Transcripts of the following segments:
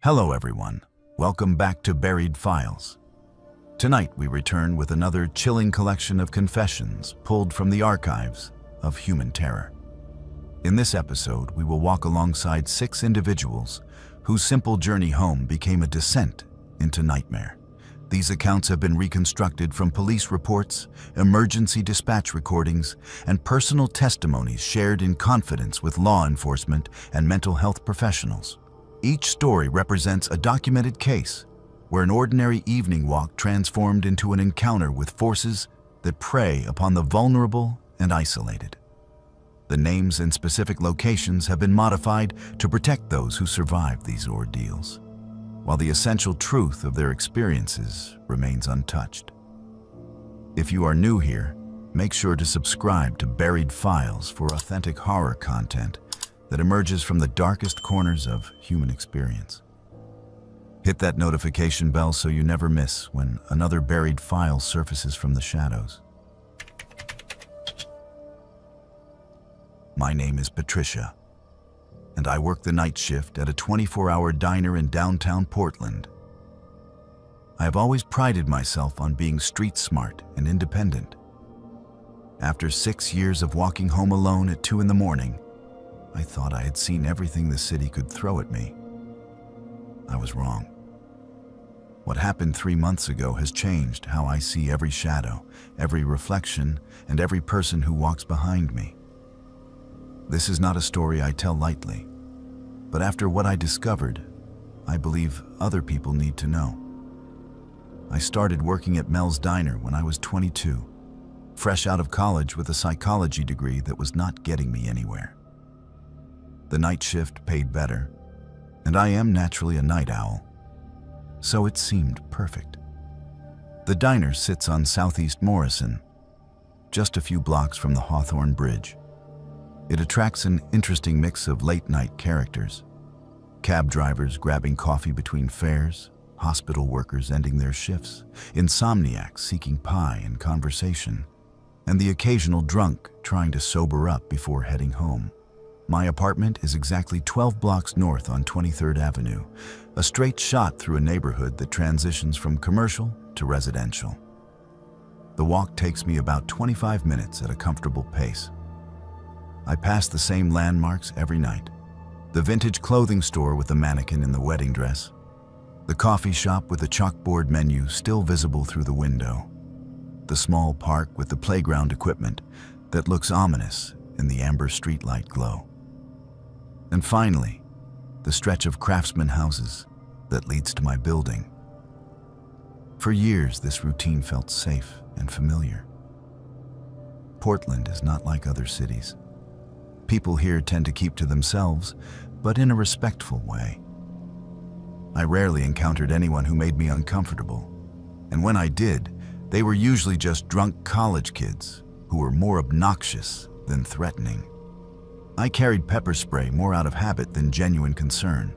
Hello everyone, welcome back to Buried Files. Tonight we return with another chilling collection of confessions pulled from the archives of human terror. In this episode, we will walk alongside 6 individuals whose simple journey home became a descent into nightmare. These accounts have been reconstructed from police reports, emergency dispatch recordings, and personal testimonies shared in confidence with law enforcement and mental health professionals. Each story represents a documented case where an ordinary evening walk transformed into an encounter with forces that prey upon the vulnerable and isolated. The names and specific locations have been modified to protect those who survived these ordeals, while the essential truth of their experiences remains untouched. If you are new here, make sure to subscribe to Buried Files for authentic horror content that emerges from the darkest corners of human experience. Hit that notification bell so you never miss when another buried file surfaces from the shadows. My name is Patricia, and I work the night shift at a 24-hour diner in downtown Portland. I have always prided myself on being street smart and independent. After 6 years of walking home alone at 2 in the morning, I thought I had seen everything the city could throw at me. I was wrong. What happened 3 months ago has changed how I see every shadow, every reflection, and every person who walks behind me. This is not a story I tell lightly, but after what I discovered, I believe other people need to know. I started working at Mel's Diner when I was 22, fresh out of college with a psychology degree that was not getting me anywhere. The night shift paid better, and I am naturally a night owl, so it seemed perfect. The diner sits on Southeast Morrison, just a few blocks from the Hawthorne Bridge. It attracts an interesting mix of late-night characters: cab drivers grabbing coffee between fares, hospital workers ending their shifts, insomniacs seeking pie and conversation, and the occasional drunk trying to sober up before heading home. My apartment is exactly 12 blocks north on 23rd Avenue, a straight shot through a neighborhood that transitions from commercial to residential. The walk takes me about 25 minutes at a comfortable pace. I pass the same landmarks every night: the vintage clothing store with the mannequin in the wedding dress, the coffee shop with the chalkboard menu still visible through the window, the small park with the playground equipment that looks ominous in the amber streetlight glow, and finally, the stretch of craftsman houses that leads to my building. For years, this routine felt safe and familiar. Portland is not like other cities. People here tend to keep to themselves, but in a respectful way. I rarely encountered anyone who made me uncomfortable, and when I did, they were usually just drunk college kids who were more obnoxious than threatening. I carried pepper spray more out of habit than genuine concern,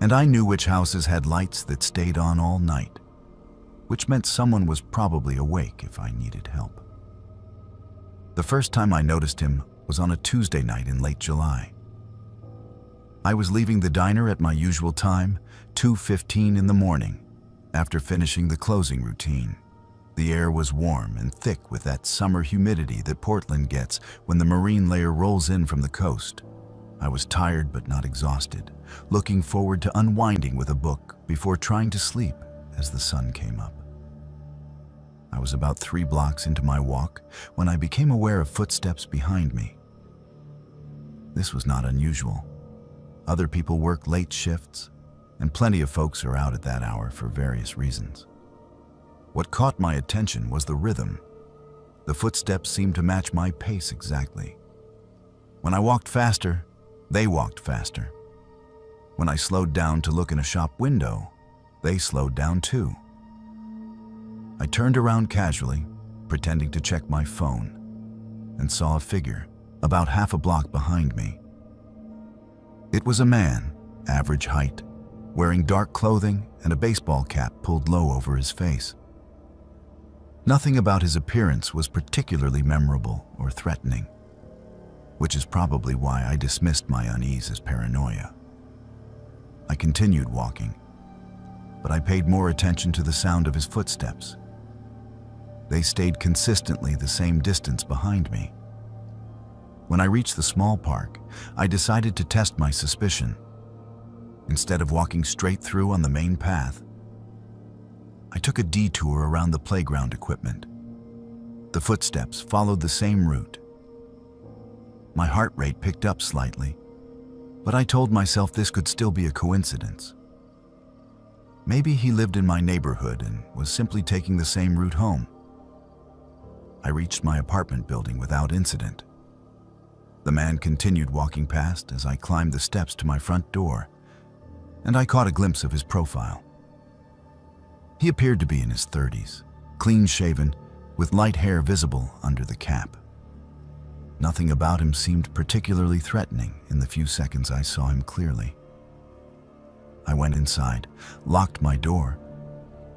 and I knew which houses had lights that stayed on all night, which meant someone was probably awake if I needed help. The first time I noticed him was on a Tuesday night in late July. I was leaving the diner at my usual time, 2:15 in the morning, after finishing the closing routine. The air was warm and thick with that summer humidity that Portland gets when the marine layer rolls in from the coast. I was tired but not exhausted, looking forward to unwinding with a book before trying to sleep as the sun came up. I was about 3 blocks into my walk when I became aware of footsteps behind me. This was not unusual. Other people work late shifts, and plenty of folks are out at that hour for various reasons. What caught my attention was the rhythm. The footsteps seemed to match my pace exactly. When I walked faster, they walked faster. When I slowed down to look in a shop window, they slowed down too. I turned around casually, pretending to check my phone, and saw a figure about half a block behind me. It was a man, average height, wearing dark clothing and a baseball cap pulled low over his face. Nothing about his appearance was particularly memorable or threatening, which is probably why I dismissed my unease as paranoia. I continued walking, but I paid more attention to the sound of his footsteps. They stayed consistently the same distance behind me. When I reached the small park, I decided to test my suspicion. Instead of walking straight through on the main path, I took a detour around the playground equipment. The footsteps followed the same route. My heart rate picked up slightly, but I told myself this could still be a coincidence. Maybe he lived in my neighborhood and was simply taking the same route home. I reached my apartment building without incident. The man continued walking past as I climbed the steps to my front door, and I caught a glimpse of his profile. He appeared to be in his 30s, clean-shaven, with light hair visible under the cap. Nothing about him seemed particularly threatening in the few seconds I saw him clearly. I went inside, locked my door,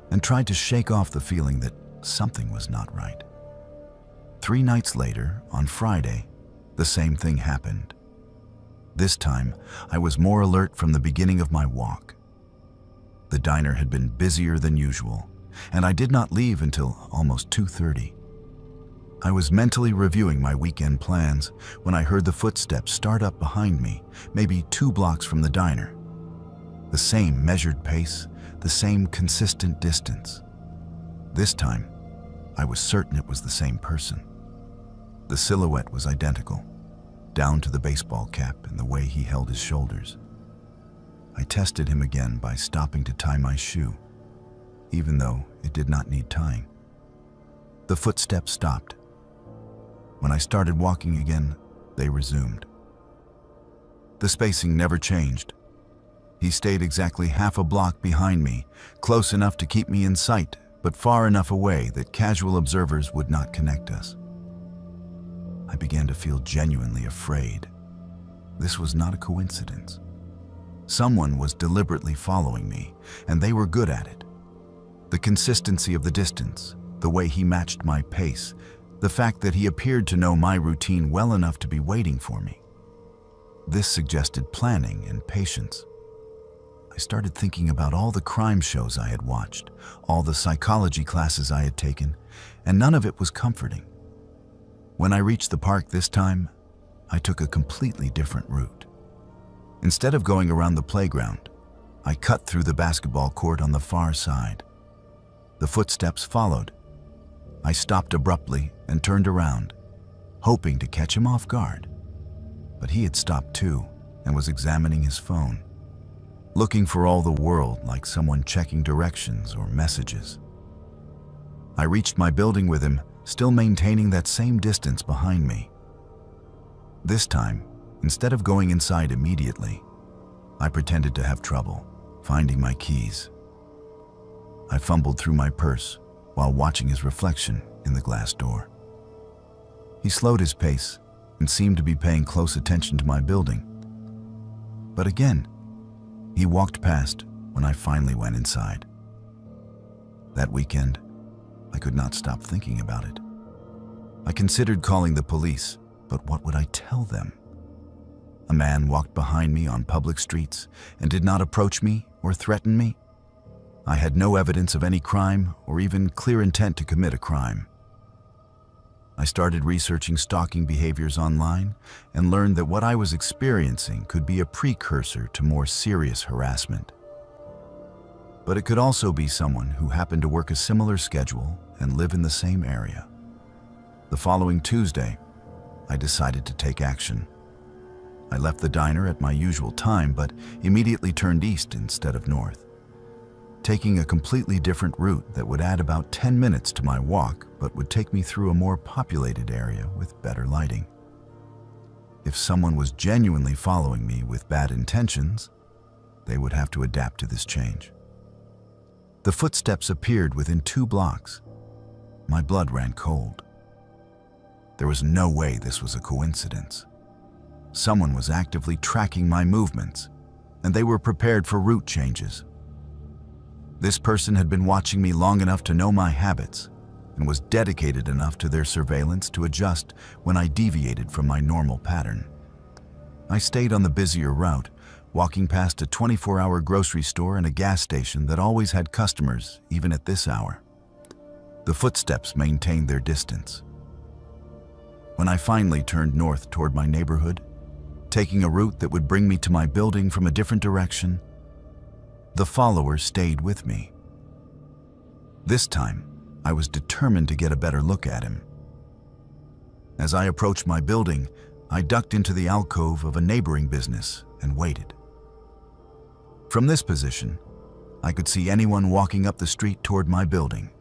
and tried to shake off the feeling that something was not right. 3 nights later, on Friday, the same thing happened. This time, I was more alert from the beginning of my walk. The diner had been busier than usual, and I did not leave until almost 2:30. I was mentally reviewing my weekend plans when I heard the footsteps start up behind me, maybe 2 blocks from the diner. The same measured pace, the same consistent distance. This time, I was certain it was the same person. The silhouette was identical, down to the baseball cap and the way he held his shoulders. I tested him again by stopping to tie my shoe, even though it did not need tying. The footsteps stopped. When I started walking again, they resumed. The spacing never changed. He stayed exactly half a block behind me, close enough to keep me in sight, but far enough away that casual observers would not connect us. I began to feel genuinely afraid. This was not a coincidence. Someone was deliberately following me, and they were good at it. The consistency of the distance, the way he matched my pace, the fact that he appeared to know my routine well enough to be waiting for me. This suggested planning and patience. I started thinking about all the crime shows I had watched, all the psychology classes I had taken, and none of it was comforting. When I reached the park this time, I took a completely different route. Instead of going around the playground, I cut through the basketball court on the far side. The footsteps followed. I stopped abruptly and turned around, hoping to catch him off guard. But he had stopped too and was examining his phone, looking for all the world like someone checking directions or messages. I reached my building with him, still maintaining that same distance behind me. This time, instead of going inside immediately, I pretended to have trouble finding my keys. I fumbled through my purse while watching his reflection in the glass door. He slowed his pace and seemed to be paying close attention to my building. But again, he walked past when I finally went inside. That weekend, I could not stop thinking about it. I considered calling the police, but what would I tell them? A man walked behind me on public streets and did not approach me or threaten me. I had no evidence of any crime or even clear intent to commit a crime. I started researching stalking behaviors online and learned that what I was experiencing could be a precursor to more serious harassment. But it could also be someone who happened to work a similar schedule and live in the same area. The following Tuesday, I decided to take action. I left the diner at my usual time, but immediately turned east instead of north, taking a completely different route that would add about 10 minutes to my walk, but would take me through a more populated area with better lighting. If someone was genuinely following me with bad intentions, they would have to adapt to this change. The footsteps appeared within 2 blocks. My blood ran cold. There was no way this was a coincidence. Someone was actively tracking my movements, and they were prepared for route changes. This person had been watching me long enough to know my habits and was dedicated enough to their surveillance to adjust when I deviated from my normal pattern. I stayed on the busier route, walking past a 24-hour grocery store and a gas station that always had customers, even at this hour. The footsteps maintained their distance. When I finally turned north toward my neighborhood, taking a route that would bring me to my building from a different direction, the follower stayed with me. This time, I was determined to get a better look at him. As I approached my building, I ducked into the alcove of a neighboring business and waited. From this position, I could see anyone walking up the street toward my building.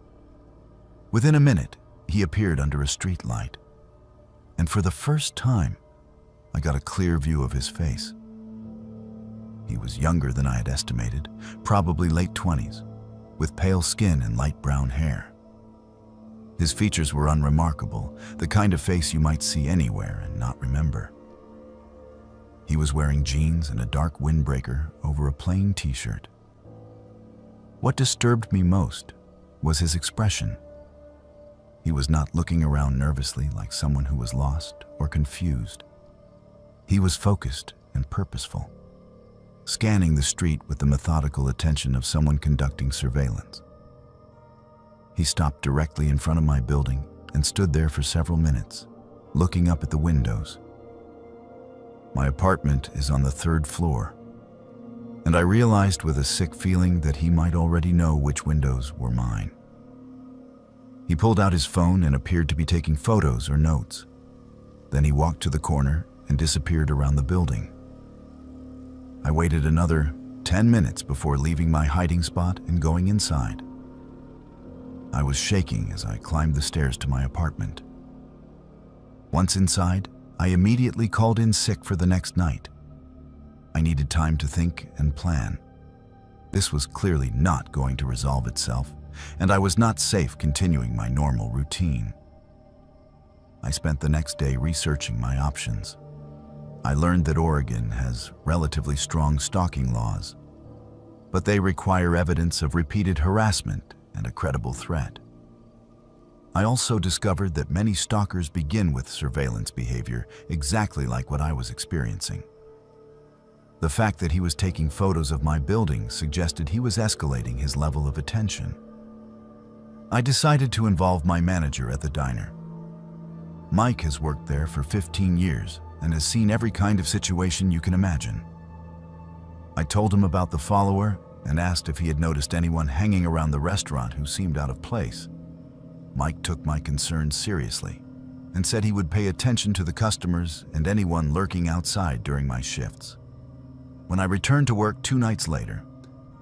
Within a minute, he appeared under a street light, and for the first time, I got a clear view of his face. He was younger than I had estimated, probably late 20s, with pale skin and light brown hair. His features were unremarkable, the kind of face you might see anywhere and not remember. He was wearing jeans and a dark windbreaker over a plain t-shirt. What disturbed me most was his expression. He was not looking around nervously like someone who was lost or confused. He was focused and purposeful, scanning the street with the methodical attention of someone conducting surveillance. He stopped directly in front of my building and stood there for several minutes, looking up at the windows. My apartment is on the 3rd floor, and I realized with a sick feeling that he might already know which windows were mine. He pulled out his phone and appeared to be taking photos or notes. Then he walked to the corner and disappeared around the building. I waited another 10 minutes before leaving my hiding spot and going inside. I was shaking as I climbed the stairs to my apartment. Once inside, I immediately called in sick for the next night. I needed time to think and plan. This was clearly not going to resolve itself, and I was not safe continuing my normal routine. I spent the next day researching my options. I learned that Oregon has relatively strong stalking laws, but they require evidence of repeated harassment and a credible threat. I also discovered that many stalkers begin with surveillance behavior exactly like what I was experiencing. The fact that he was taking photos of my building suggested he was escalating his level of attention. I decided to involve my manager at the diner. Mike has worked there for 15 years and has seen every kind of situation you can imagine. I told him about the follower and asked if he had noticed anyone hanging around the restaurant who seemed out of place. Mike took my concerns seriously and said he would pay attention to the customers and anyone lurking outside during my shifts. When I returned to work 2 nights later,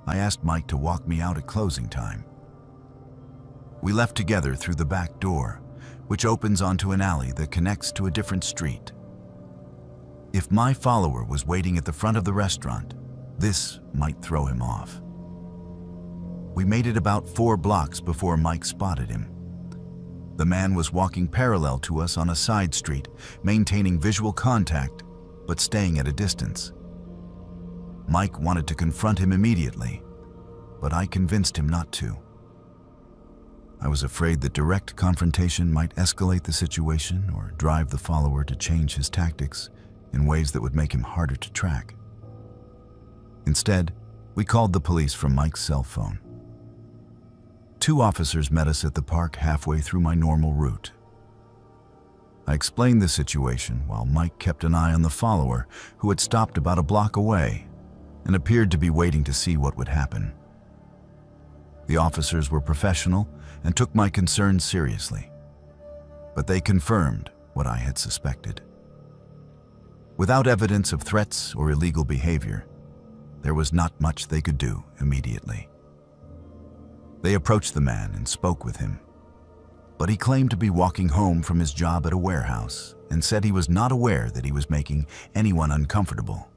I asked Mike to walk me out at closing time. We left together through the back door, which opens onto an alley that connects to a different street. If my follower was waiting at the front of the restaurant, this might throw him off. We made it about 4 blocks before Mike spotted him. The man was walking parallel to us on a side street, maintaining visual contact, but staying at a distance. Mike wanted to confront him immediately, but I convinced him not to. I was afraid that direct confrontation might escalate the situation or drive the follower to change his tactics in ways that would make him harder to track. Instead, we called the police from Mike's cell phone. 2 officers met us at the park halfway through my normal route. I explained the situation while Mike kept an eye on the follower, who had stopped about a block away and appeared to be waiting to see what would happen. The officers were professional and took my concerns seriously, but they confirmed what I had suspected. Without evidence of threats or illegal behavior, there was not much they could do immediately. They approached the man and spoke with him, but he claimed to be walking home from his job at a warehouse and said he was not aware that he was making anyone uncomfortable.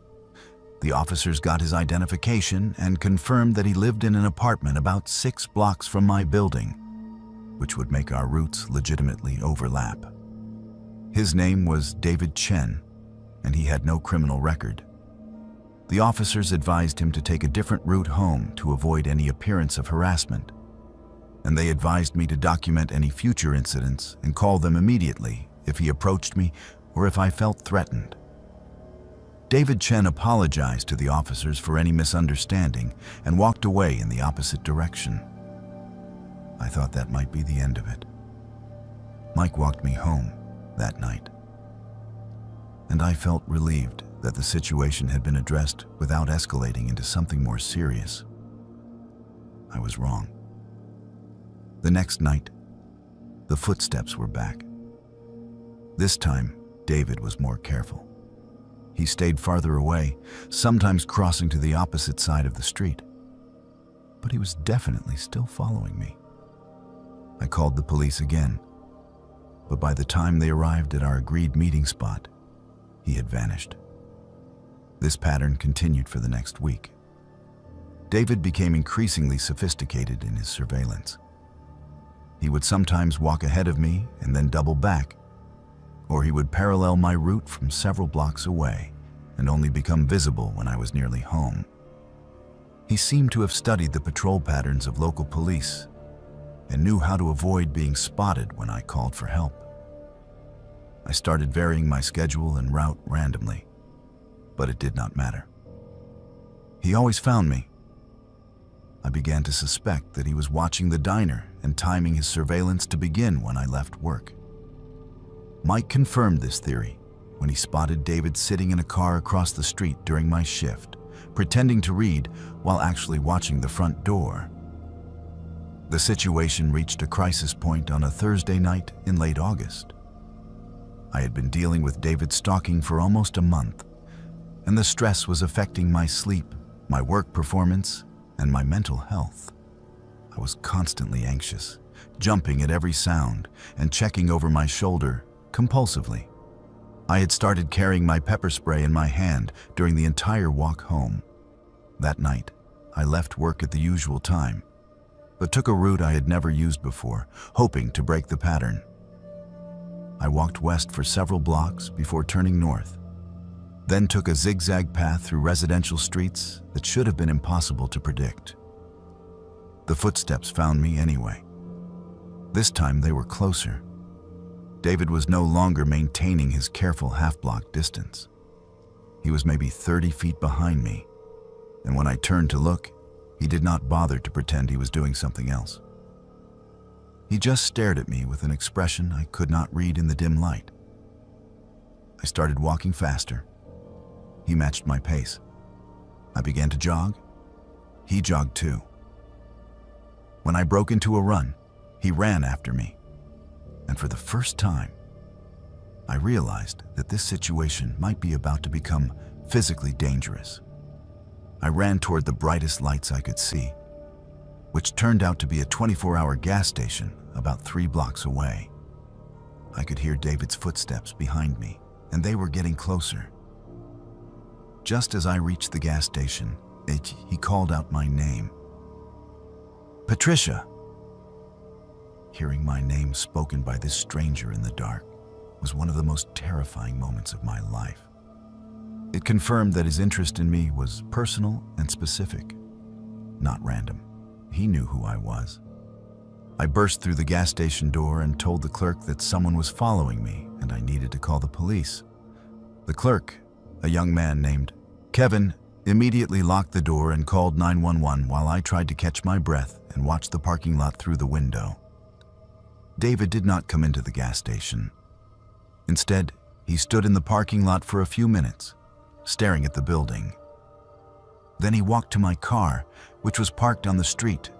The officers got his identification and confirmed that he lived in an apartment about 6 blocks from my building, which would make our routes legitimately overlap. His name was David Chen, and he had no criminal record. The officers advised him to take a different route home to avoid any appearance of harassment, and they advised me to document any future incidents and call them immediately if he approached me or if I felt threatened. David Chen apologized to the officers for any misunderstanding and walked away in the opposite direction. I thought that might be the end of it. Mike walked me home that night, and I felt relieved that the situation had been addressed without escalating into something more serious. I was wrong. The next night, the footsteps were back. This time, David was more careful. He stayed farther away, sometimes crossing to the opposite side of the street. But he was definitely still following me. I called the police again, but by the time they arrived at our agreed meeting spot, he had vanished. This pattern continued for the next week. David became increasingly sophisticated in his surveillance. He would sometimes walk ahead of me and then double back, or he would parallel my route from several blocks away and only become visible when I was nearly home. He seemed to have studied the patrol patterns of local police and knew how to avoid being spotted when I called for help. I started varying my schedule and route randomly, but it did not matter. He always found me. I began to suspect that he was watching the diner and timing his surveillance to begin when I left work. Mike confirmed this theory when he spotted David sitting in a car across the street during my shift, pretending to read while actually watching the front door. The situation reached a crisis point on a Thursday night in late August. I had been dealing with David stalking for almost a month, and the stress was affecting my sleep, my work performance, and my mental health. I was constantly anxious, jumping at every sound and checking over my shoulder compulsively. I had started carrying my pepper spray in my hand during the entire walk home. That night, I left work at the usual time, but took a route I had never used before, hoping to break the pattern. I walked west for several blocks before turning north, then took a zigzag path through residential streets that should have been impossible to predict. The footsteps found me anyway. This time they were closer. David was no longer maintaining his careful half-block distance. He was maybe 30 feet behind me, and when I turned to look, he did not bother to pretend he was doing something else. He just stared at me with an expression I could not read in the dim light. I started walking faster. He matched my pace. I began to jog. He jogged too. When I broke into a run, he ran after me. And for the first time, I realized that this situation might be about to become physically dangerous. I ran toward the brightest lights I could see, which turned out to be a 24-hour gas station about 3 blocks away. I could hear David's footsteps behind me, and they were getting closer. Just as I reached the gas station, he called out my name. "Patricia!" Hearing my name spoken by this stranger in the dark was one of the most terrifying moments of my life. It confirmed that his interest in me was personal and specific, not random. He knew who I was. I burst through the gas station door and told the clerk that someone was following me and I needed to call the police. The clerk, a young man named Kevin, immediately locked the door and called 911 while I tried to catch my breath and watch the parking lot through the window. David did not come into the gas station. Instead, he stood in the parking lot for a few minutes, staring at the building. Then he walked to my car, which was parked on the street,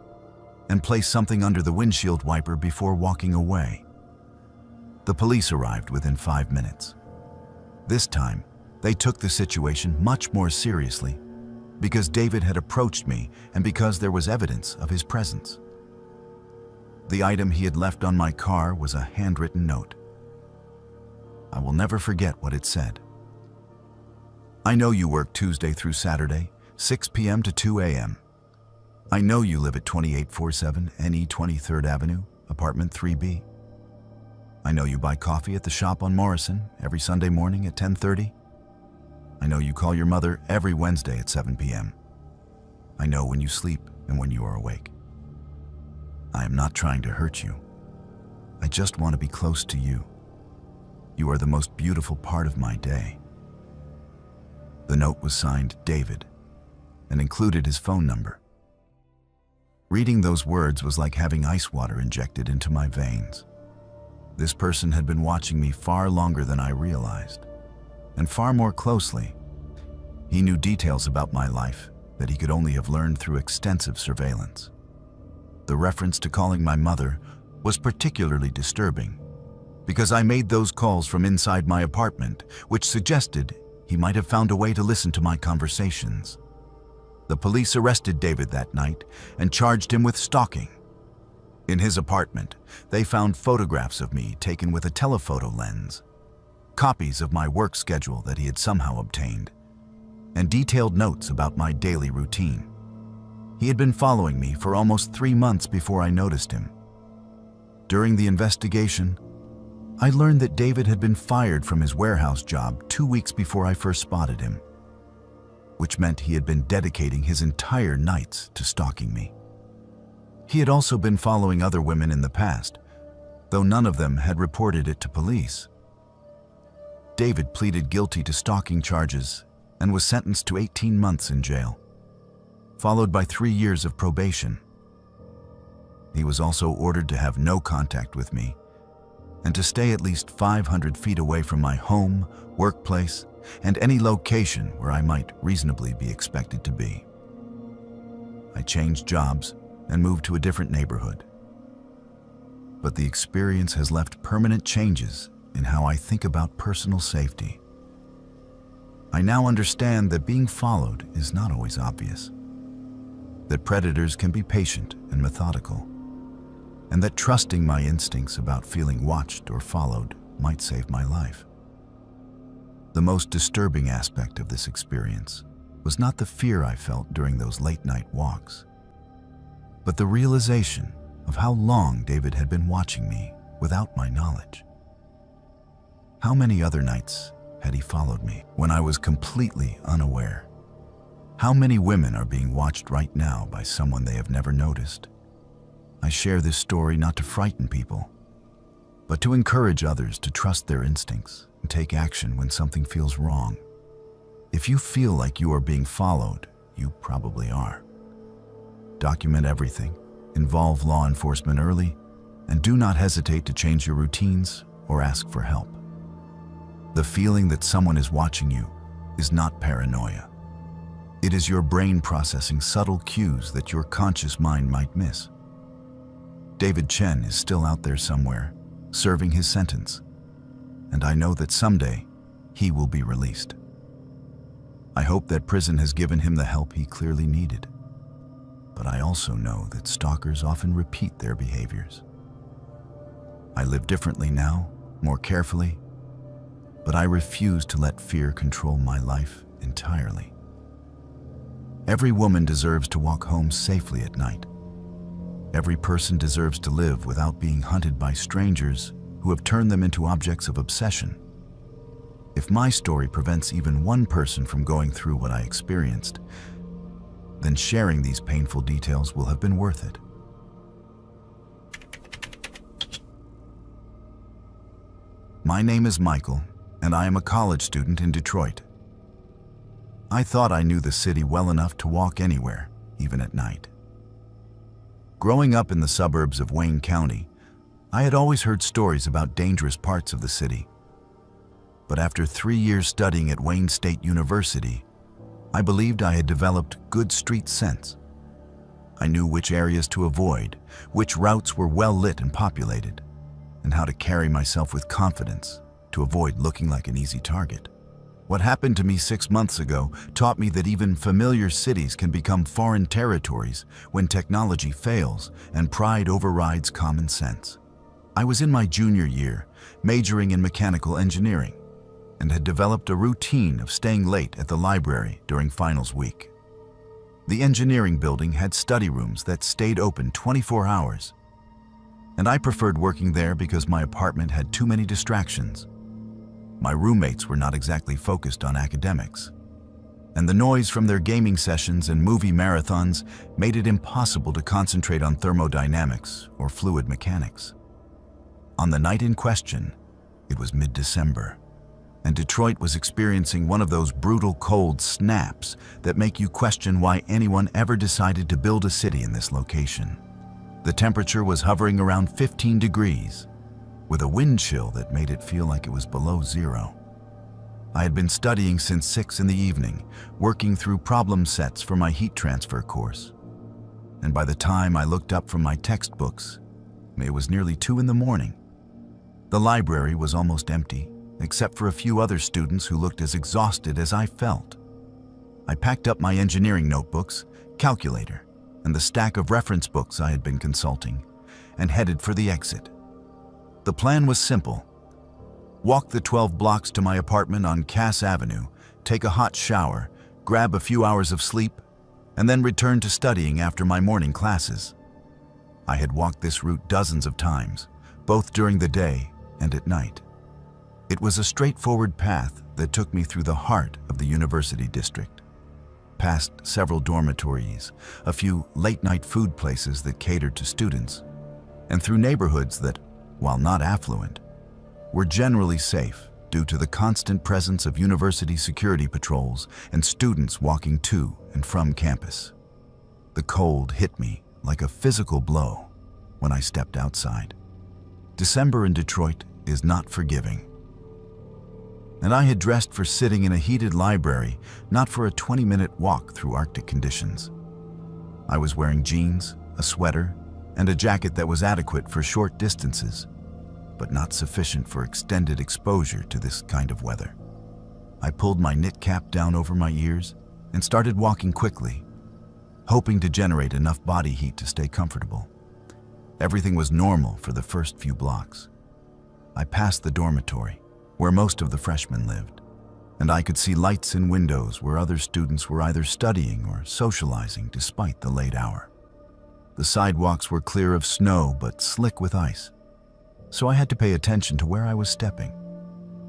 and placed something under the windshield wiper before walking away. The police arrived within 5 minutes. This time, they took the situation much more seriously because David had approached me and because there was evidence of his presence. The item he had left on my car was a handwritten note. I will never forget what it said. "I know you work Tuesday through Saturday, 6 p.m. to 2 a.m. I know you live at 2847 NE 23rd Avenue, apartment 3B. I know you buy coffee at the shop on Morrison every Sunday morning at 10:30. I know you call your mother every Wednesday at 7 p.m. I know when you sleep and when you are awake. I am not trying to hurt you. I just want to be close to you. You are the most beautiful part of my day." The note was signed David and included his phone number. Reading those words was like having ice water injected into my veins. This person had been watching me far longer than I realized, and far more closely. He knew details about my life that he could only have learned through extensive surveillance. The reference to calling my mother was particularly disturbing because I made those calls from inside my apartment, which suggested he might have found a way to listen to my conversations. The police arrested David that night and charged him with stalking. In his apartment, they found photographs of me taken with a telephoto lens, copies of my work schedule that he had somehow obtained, and detailed notes about my daily routine. He had been following me for almost 3 months before I noticed him. During the investigation, I learned that David had been fired from his warehouse job 2 weeks before I first spotted him, which meant he had been dedicating his entire nights to stalking me. He had also been following other women in the past, though none of them had reported it to police. David pleaded guilty to stalking charges and was sentenced to 18 months in jail, followed by 3 years of probation. He was also ordered to have no contact with me and to stay at least 500 feet away from my home, workplace, and any location where I might reasonably be expected to be. I changed jobs and moved to a different neighborhood. But the experience has left permanent changes in how I think about personal safety. I now understand that being followed is not always obvious, that predators can be patient and methodical, and that trusting my instincts about feeling watched or followed might save my life. The most disturbing aspect of this experience was not the fear I felt during those late-night walks, but the realization of how long David had been watching me without my knowledge. How many other nights had he followed me when I was completely unaware? How many women are being watched right now by someone they have never noticed? I share this story not to frighten people, but to encourage others to trust their instincts and take action when something feels wrong. If you feel like you are being followed, you probably are. Document everything, involve law enforcement early, and do not hesitate to change your routines or ask for help. The feeling that someone is watching you is not paranoia. It is your brain processing subtle cues that your conscious mind might miss. David Chen is still out there somewhere, serving his sentence, and I know that someday he will be released. I hope that prison has given him the help he clearly needed, but I also know that stalkers often repeat their behaviors. I live differently now, more carefully, but I refuse to let fear control my life entirely. Every woman deserves to walk home safely at night. Every person deserves to live without being hunted by strangers who have turned them into objects of obsession. If my story prevents even one person from going through what I experienced, then sharing these painful details will have been worth it. My name is Michael, and I am a college student in Detroit. I thought I knew the city well enough to walk anywhere, even at night. Growing up in the suburbs of Wayne County, I had always heard stories about dangerous parts of the city. But after 3 years studying at Wayne State University, I believed I had developed good street sense. I knew which areas to avoid, which routes were well lit and populated, and how to carry myself with confidence to avoid looking like an easy target. What happened to me 6 months ago taught me that even familiar cities can become foreign territories when technology fails and pride overrides common sense. I was in my junior year, majoring in mechanical engineering, and had developed a routine of staying late at the library during finals week. The engineering building had study rooms that stayed open 24 hours, and I preferred working there because my apartment had too many distractions. My roommates were not exactly focused on academics, and the noise from their gaming sessions and movie marathons made it impossible to concentrate on thermodynamics or fluid mechanics. On the night in question, it was mid-December. and Detroit was experiencing one of those brutal cold snaps that make you question why anyone ever decided to build a city in this location. The temperature was hovering around 15 degrees, with a wind chill that made it feel like it was below zero. I had been studying since 6 in the evening, working through problem sets for my heat transfer course. And by the time I looked up from my textbooks, it was nearly 2 in the morning. The library was almost empty, except for a few other students who looked as exhausted as I felt. I packed up my engineering notebooks, calculator, and the stack of reference books I had been consulting, and headed for the exit. The plan was simple. Walk the 12 blocks to my apartment on Cass Avenue, take a hot shower, grab a few hours of sleep, and then return to studying after my morning classes. I had walked this route dozens of times, both during the day and at night. It was a straightforward path that took me through the heart of the University District, past several dormitories, a few late-night food places that catered to students, and through neighborhoods that, while not affluent, were generally safe due to the constant presence of university security patrols and students walking to and from campus. The cold hit me like a physical blow when I stepped outside. December in Detroit is not forgiving. And I had dressed for sitting in a heated library, not for a 20-minute walk through Arctic conditions. I was wearing jeans, a sweater, and a jacket that was adequate for short distances, but not sufficient for extended exposure to this kind of weather. I pulled my knit cap down over my ears and started walking quickly, hoping to generate enough body heat to stay comfortable. Everything was normal for the first few blocks. I passed the dormitory, where most of the freshmen lived, and I could see lights in windows where other students were either studying or socializing despite the late hour. The sidewalks were clear of snow but slick with ice, so I had to pay attention to where I was stepping.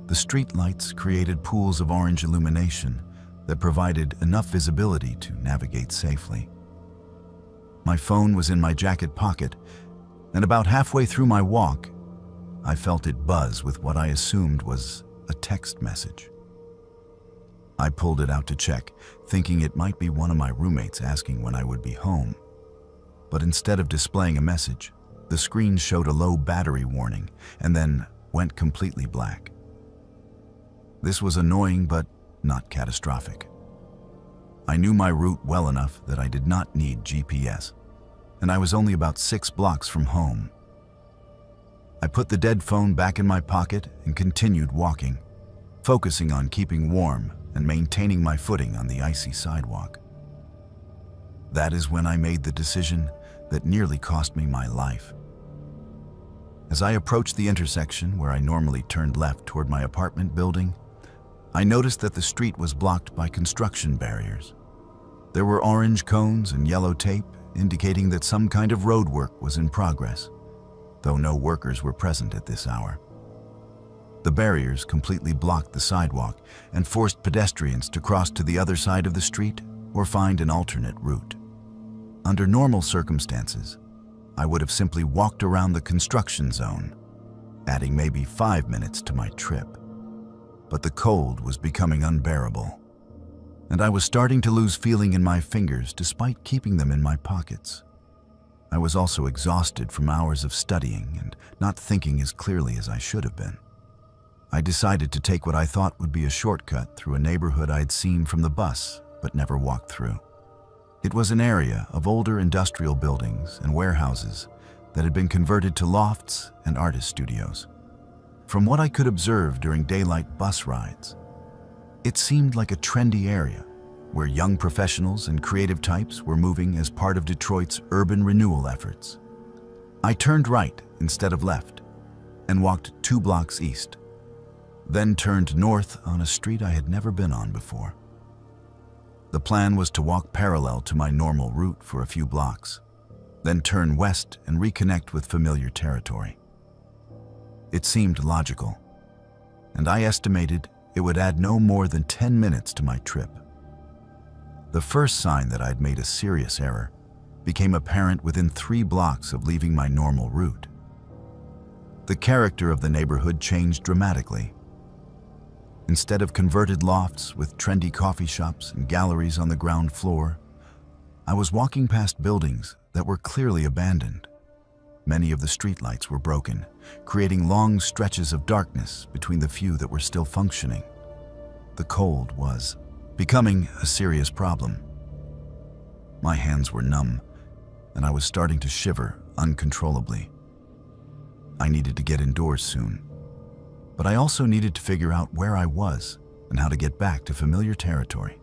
The street lights created pools of orange illumination that provided enough visibility to navigate safely. My phone was in my jacket pocket, and about halfway through my walk, I felt it buzz with what I assumed was a text message. I pulled it out to check, thinking it might be one of my roommates asking when I would be home. But instead of displaying a message, the screen showed a low battery warning and then went completely black. This was annoying but not catastrophic. I knew my route well enough that I did not need GPS, and I was only about 6 blocks from home. I put the dead phone back in my pocket and continued walking, focusing on keeping warm and maintaining my footing on the icy sidewalk. That is when I made the decision that nearly cost me my life. As I approached the intersection where I normally turned left toward my apartment building, I noticed that the street was blocked by construction barriers. There were orange cones and yellow tape indicating that some kind of road work was in progress, though no workers were present at this hour. The barriers completely blocked the sidewalk and forced pedestrians to cross to the other side of the street or find an alternate route. Under normal circumstances, I would have simply walked around the construction zone, adding maybe 5 minutes to my trip. But the cold was becoming unbearable, and I was starting to lose feeling in my fingers despite keeping them in my pockets. I was also exhausted from hours of studying and not thinking as clearly as I should have been. I decided to take what I thought would be a shortcut through a neighborhood I'd seen from the bus but never walked through. It was an area of older industrial buildings and warehouses that had been converted to lofts and artist studios. From what I could observe during daylight bus rides, it seemed like a trendy area where young professionals and creative types were moving as part of Detroit's urban renewal efforts. I turned right instead of left and walked 2 blocks east, then turned north on a street I had never been on before. The plan was to walk parallel to my normal route for a few blocks, then turn west and reconnect with familiar territory. It seemed logical, and I estimated it would add no more than 10 minutes to my trip. The first sign that I'd made a serious error became apparent within 3 blocks of leaving my normal route. The character of the neighborhood changed dramatically. Instead of converted lofts with trendy coffee shops and galleries on the ground floor, I was walking past buildings that were clearly abandoned. Many of the streetlights were broken, creating long stretches of darkness between the few that were still functioning. The cold was becoming a serious problem. My hands were numb, and I was starting to shiver uncontrollably. I needed to get indoors soon, but I also needed to figure out where I was and how to get back to familiar territory.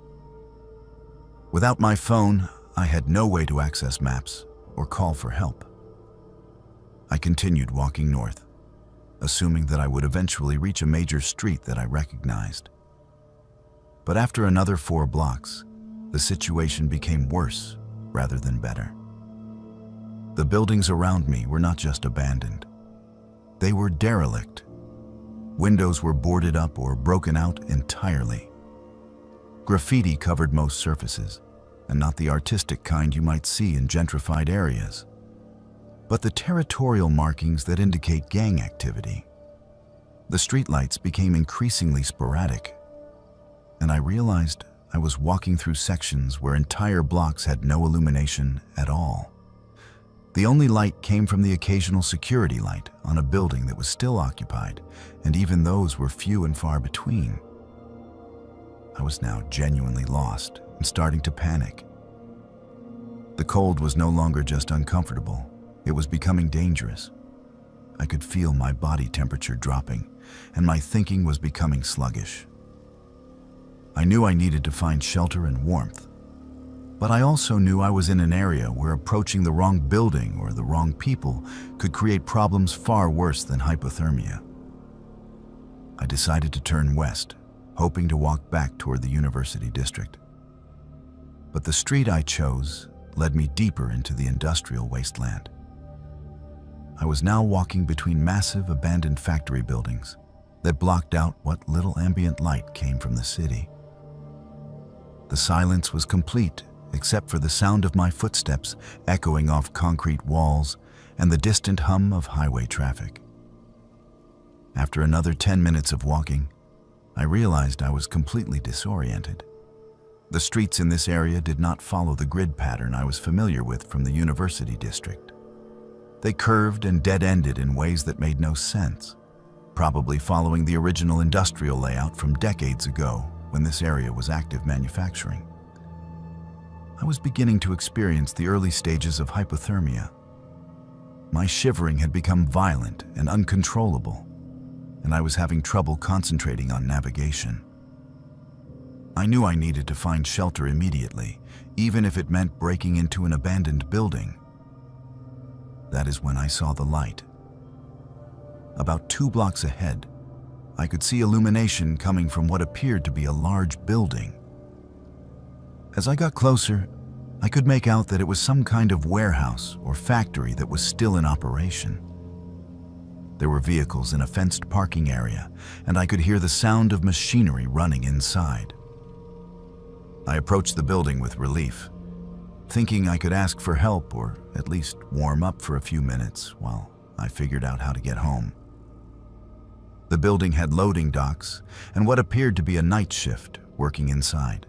Without my phone, I had no way to access maps or call for help. I continued walking north, assuming that I would eventually reach a major street that I recognized. But after another 4 blocks, the situation became worse rather than better. The buildings around me were not just abandoned. They were derelict. Windows were boarded up or broken out entirely. Graffiti covered most surfaces, and not the artistic kind you might see in gentrified areas, but the territorial markings that indicate gang activity. The streetlights became increasingly sporadic, and I realized I was walking through sections where entire blocks had no illumination at all. The only light came from the occasional security light on a building that was still occupied, and even those were few and far between. I was now genuinely lost and starting to panic. The cold was no longer just uncomfortable, it was becoming dangerous. I could feel my body temperature dropping, and my thinking was becoming sluggish. I knew I needed to find shelter and warmth, but I also knew I was in an area where approaching the wrong building or the wrong people could create problems far worse than hypothermia. I decided to turn west, hoping to walk back toward the University District. But the street I chose led me deeper into the industrial wasteland. I was now walking between massive abandoned factory buildings that blocked out what little ambient light came from the city. The silence was complete except for the sound of my footsteps echoing off concrete walls and the distant hum of highway traffic. After another 10 minutes of walking, I realized I was completely disoriented. The streets in this area did not follow the grid pattern I was familiar with from the University District. They curved and dead-ended in ways that made no sense, probably following the original industrial layout from decades ago when this area was active manufacturing. I was beginning to experience the early stages of hypothermia. My shivering had become violent and uncontrollable, and I was having trouble concentrating on navigation. I knew I needed to find shelter immediately, even if it meant breaking into an abandoned building. That is when I saw the light. About 2 blocks ahead, I could see illumination coming from what appeared to be a large building. As I got closer, I could make out that it was some kind of warehouse or factory that was still in operation. There were vehicles in a fenced parking area, and I could hear the sound of machinery running inside. I approached the building with relief, thinking I could ask for help or at least warm up for a few minutes while I figured out how to get home. The building had loading docks and what appeared to be a night shift working inside.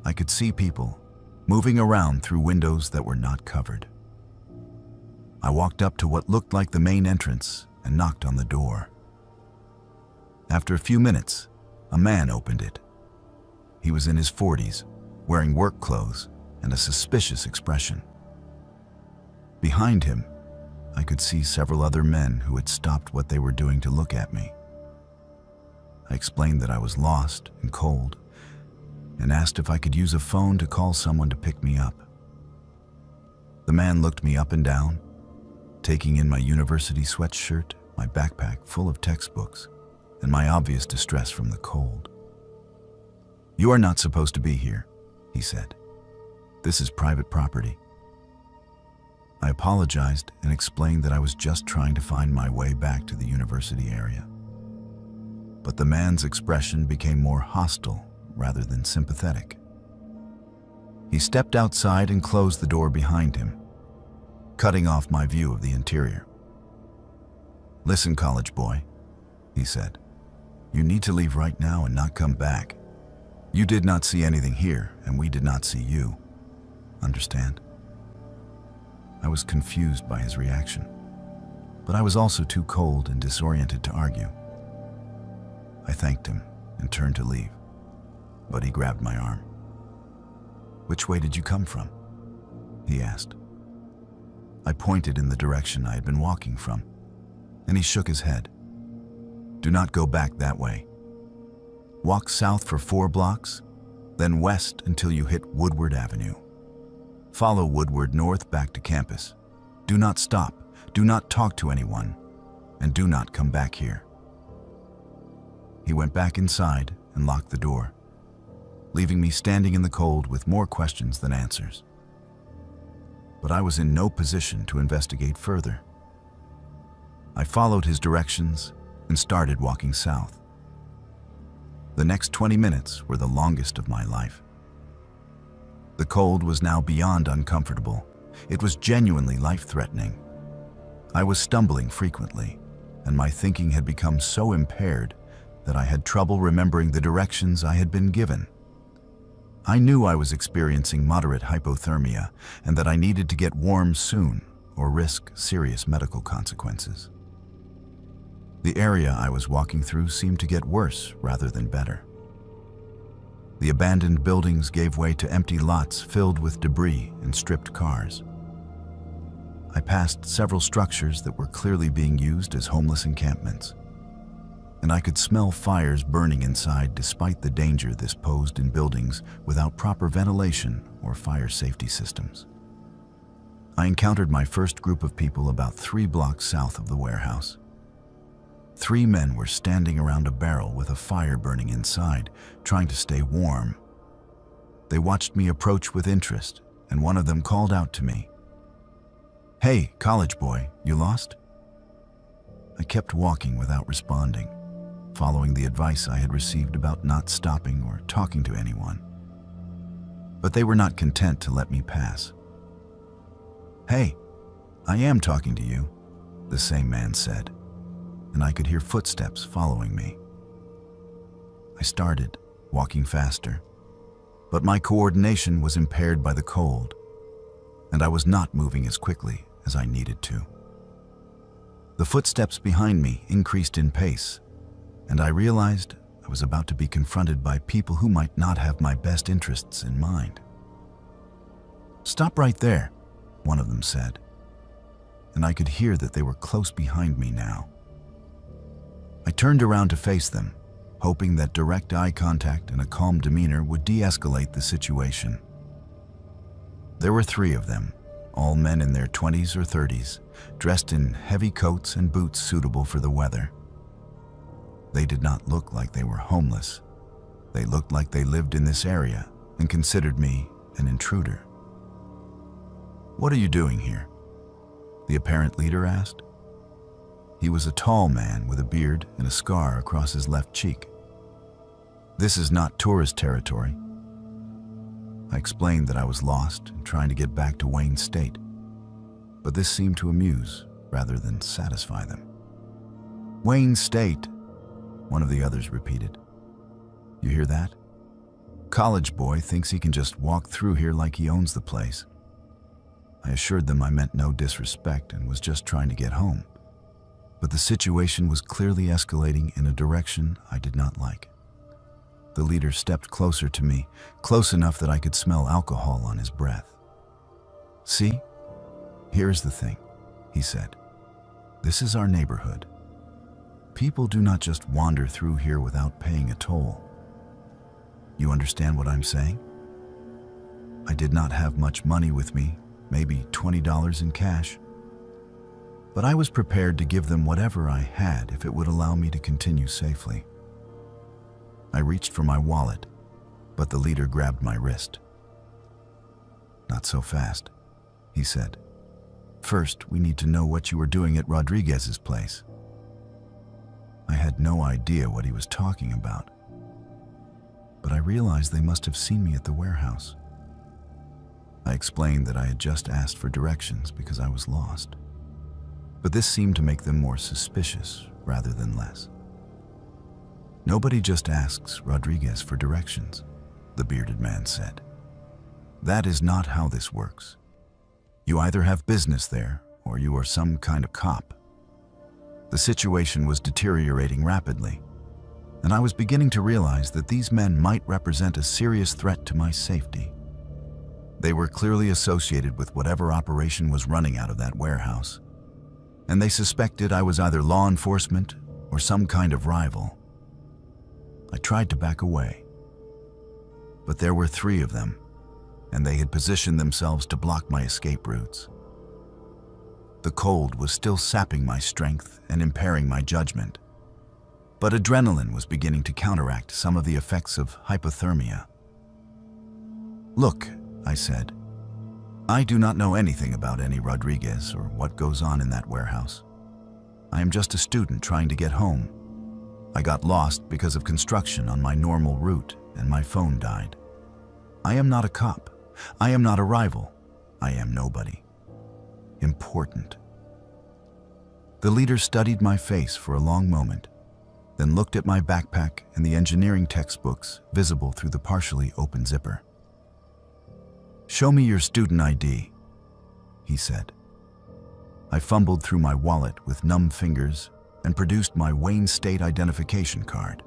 I could see people moving around through windows that were not covered. I walked up to what looked like the main entrance and knocked on the door. After a few minutes, a man opened it. He was in his 40s, wearing work clothes and a suspicious expression. Behind him, I could see several other men who had stopped what they were doing to look at me. I explained that I was lost and cold and asked if I could use a phone to call someone to pick me up. The man looked me up and down, taking in my university sweatshirt, my backpack full of textbooks, and my obvious distress from the cold. "You are not supposed to be here," he said. "This is private property." I apologized and explained that I was just trying to find my way back to the university area. But the man's expression became more hostile rather than sympathetic. He stepped outside and closed the door behind him, cutting off my view of the interior. "Listen, college boy," he said. You need to leave right now and not come back. You did not see anything here, and we did not see you. Understand?" I was confused by his reaction, but I was also too cold and disoriented to argue. I thanked him and turned to leave, but he grabbed my arm. "Which way did you come from?" he asked. I pointed in the direction I had been walking from, and he shook his head. "Do not go back that way. Walk south for 4 blocks, then west until you hit Woodward Avenue. Follow Woodward north back to campus. Do not stop, do not talk to anyone, and do not come back here." He went back inside and locked the door, leaving me standing in the cold with more questions than answers. But I was in no position to investigate further. I followed his directions and started walking south. The next 20 minutes were the longest of my life. The cold was now beyond uncomfortable. It was genuinely life-threatening. I was stumbling frequently, and my thinking had become so impaired that I had trouble remembering the directions I had been given. I knew I was experiencing moderate hypothermia and that I needed to get warm soon or risk serious medical consequences. The area I was walking through seemed to get worse rather than better. The abandoned buildings gave way to empty lots filled with debris and stripped cars. I passed several structures that were clearly being used as homeless encampments, and I could smell fires burning inside despite the danger this posed in buildings without proper ventilation or fire safety systems. I encountered my first group of people about 3 blocks south of the warehouse. 3 men were standing around a barrel with a fire burning inside, trying to stay warm. They watched me approach with interest, and one of them called out to me, "Hey, college boy, you lost?" I kept walking without responding, following the advice I had received about not stopping or talking to anyone. But they were not content to let me pass. "Hey, I am talking to you," the same man said, and I could hear footsteps following me. I started walking faster, but my coordination was impaired by the cold, and I was not moving as quickly as I needed to. The footsteps behind me increased in pace, and I realized I was about to be confronted by people who might not have my best interests in mind. "Stop right there," one of them said, and I could hear that they were close behind me now. I turned around to face them, hoping that direct eye contact and a calm demeanor would de-escalate the situation. There were 3 of them, all men in their 20s or 30s, dressed in heavy coats and boots suitable for the weather. They did not look like they were homeless. They looked like they lived in this area and considered me an intruder. "What are you doing here?" the apparent leader asked. He was a tall man with a beard and a scar across his left cheek. "This is not tourist territory." I explained that I was lost and trying to get back to Wayne State, but this seemed to amuse rather than satisfy them. "Wayne State," one of the others repeated. "You hear that? College boy thinks he can just walk through here like he owns the place." I assured them I meant no disrespect and was just trying to get home. But the situation was clearly escalating in a direction I did not like. The leader stepped closer to me, close enough that I could smell alcohol on his breath. "See, here's the thing," he said. "This is our neighborhood. People do not just wander through here without paying a toll. You understand what I'm saying?" I did not have much money with me, maybe $20 in cash. But I was prepared to give them whatever I had if it would allow me to continue safely. I reached for my wallet, but the leader grabbed my wrist. "Not so fast," he said. "First, we need to know what you were doing at Rodriguez's place." I had no idea what he was talking about, but I realized they must have seen me at the warehouse. I explained that I had just asked for directions because I was lost. But this seemed to make them more suspicious rather than less. Nobody just asks Rodriguez for directions, the bearded man said. That is not how this works. You either have business there or you are some kind of cop. The situation was deteriorating rapidly, and I was beginning to realize that these men might represent a serious threat to my safety. They were clearly associated with whatever operation was running out of that warehouse, and they suspected I was either law enforcement or some kind of rival. I tried to back away, but there were 3 of them, and they had positioned themselves to block my escape routes. The cold was still sapping my strength and impairing my judgment, but adrenaline was beginning to counteract some of the effects of hypothermia. Look, I said, I do not know anything about any Rodriguez or what goes on in that warehouse. I am just a student trying to get home. I got lost because of construction on my normal route and my phone died. I am not a cop. I am not a rival. I am nobody. Important. The leader studied my face for a long moment, then looked at my backpack and the engineering textbooks visible through the partially open zipper. Show me your student ID, he said. I fumbled through my wallet with numb fingers and produced my Wayne State identification card.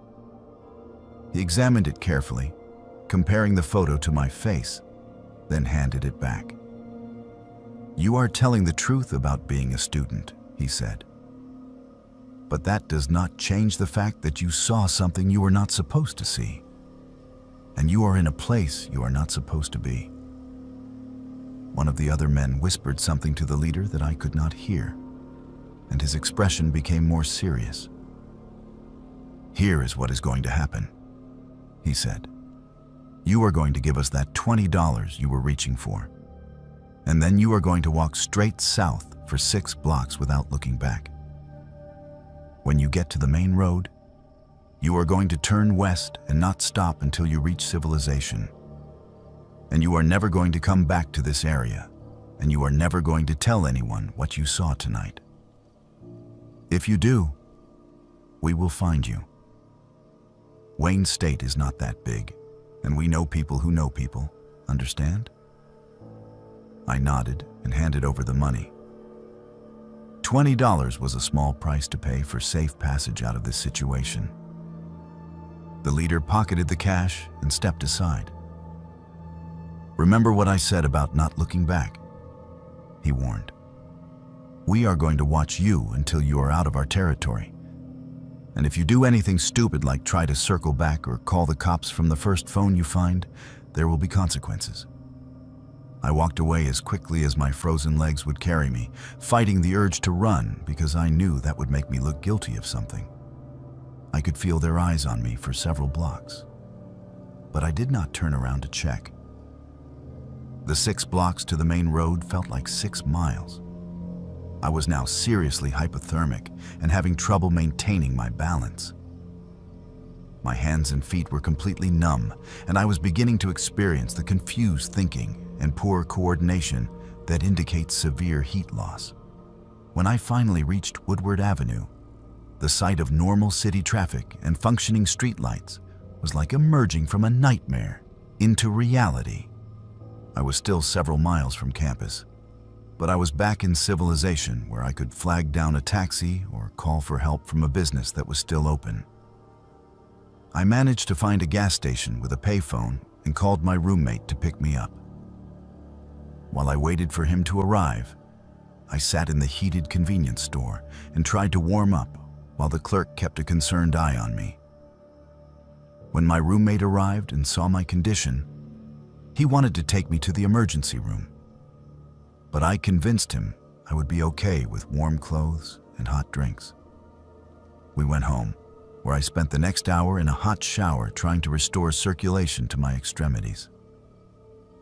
He examined it carefully, comparing the photo to my face, then handed it back. You are telling the truth about being a student, he said. But that does not change the fact that you saw something you were not supposed to see. And you are in a place you are not supposed to be. One of the other men whispered something to the leader that I could not hear, and his expression became more serious. Here is what is going to happen, he said. You are going to give us that $20 you were reaching for, and then you are going to walk straight south for 6 blocks without looking back. When you get to the main road, you are going to turn west and not stop until you reach civilization. And you are never going to come back to this area, and you are never going to tell anyone what you saw tonight. If you do, we will find you. Wayne State is not that big, and we know people who know people, understand? I nodded and handed over the money. $20 was a small price to pay for safe passage out of this situation. The leader pocketed the cash and stepped aside. Remember what I said about not looking back, he warned. We are going to watch you until you are out of our territory. And if you do anything stupid like try to circle back or call the cops from the first phone you find, there will be consequences. I walked away as quickly as my frozen legs would carry me, fighting the urge to run because I knew that would make me look guilty of something. I could feel their eyes on me for several blocks, but I did not turn around to check. The 6 blocks to the main road felt like 6 miles. I was now seriously hypothermic and having trouble maintaining my balance. My hands and feet were completely numb, and I was beginning to experience the confused thinking and poor coordination that indicates severe heat loss. When I finally reached Woodward Avenue, the sight of normal city traffic and functioning streetlights was like emerging from a nightmare into reality. I was still several miles from campus, but I was back in civilization where I could flag down a taxi or call for help from a business that was still open. I managed to find a gas station with a payphone and called my roommate to pick me up. While I waited for him to arrive, I sat in the heated convenience store and tried to warm up while the clerk kept a concerned eye on me. When my roommate arrived and saw my condition, he wanted to take me to the emergency room. But I convinced him I would be okay with warm clothes and hot drinks. We went home, where I spent the next hour in a hot shower trying to restore circulation to my extremities.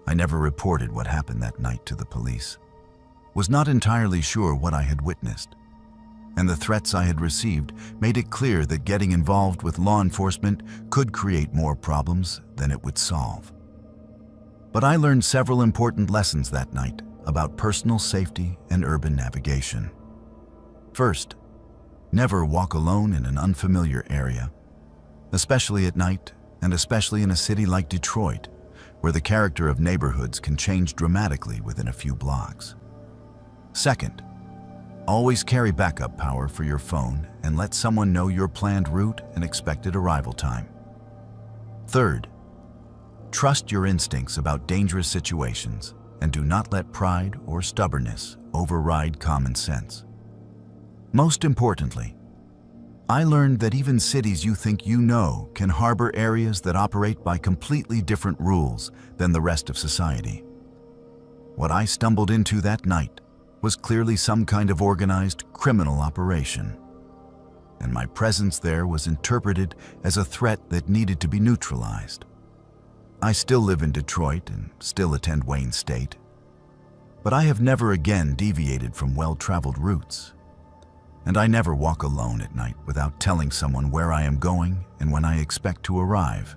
I never reported what happened that night to the police, was not entirely sure what I had witnessed, and the threats I had received made it clear that getting involved with law enforcement could create more problems than it would solve. But I learned several important lessons that night about personal safety and urban navigation. First, never walk alone in an unfamiliar area. especially at night and especially in a city like Detroit, where the character of neighborhoods can change dramatically within a few blocks. Second, always carry backup power for your phone and let someone know your planned route and expected arrival time. Third, trust your instincts about dangerous situations and do not let pride or stubbornness override common sense. Most importantly, I learned that even cities you think you know can harbor areas that operate by completely different rules than the rest of society. What I stumbled into that night was clearly some kind of organized criminal operation, and my presence there was interpreted as a threat that needed to be neutralized. I still live in Detroit and still attend Wayne State, but I have never again deviated from well-traveled routes. And I never walk alone at night without telling someone where I am going and when I expect to arrive.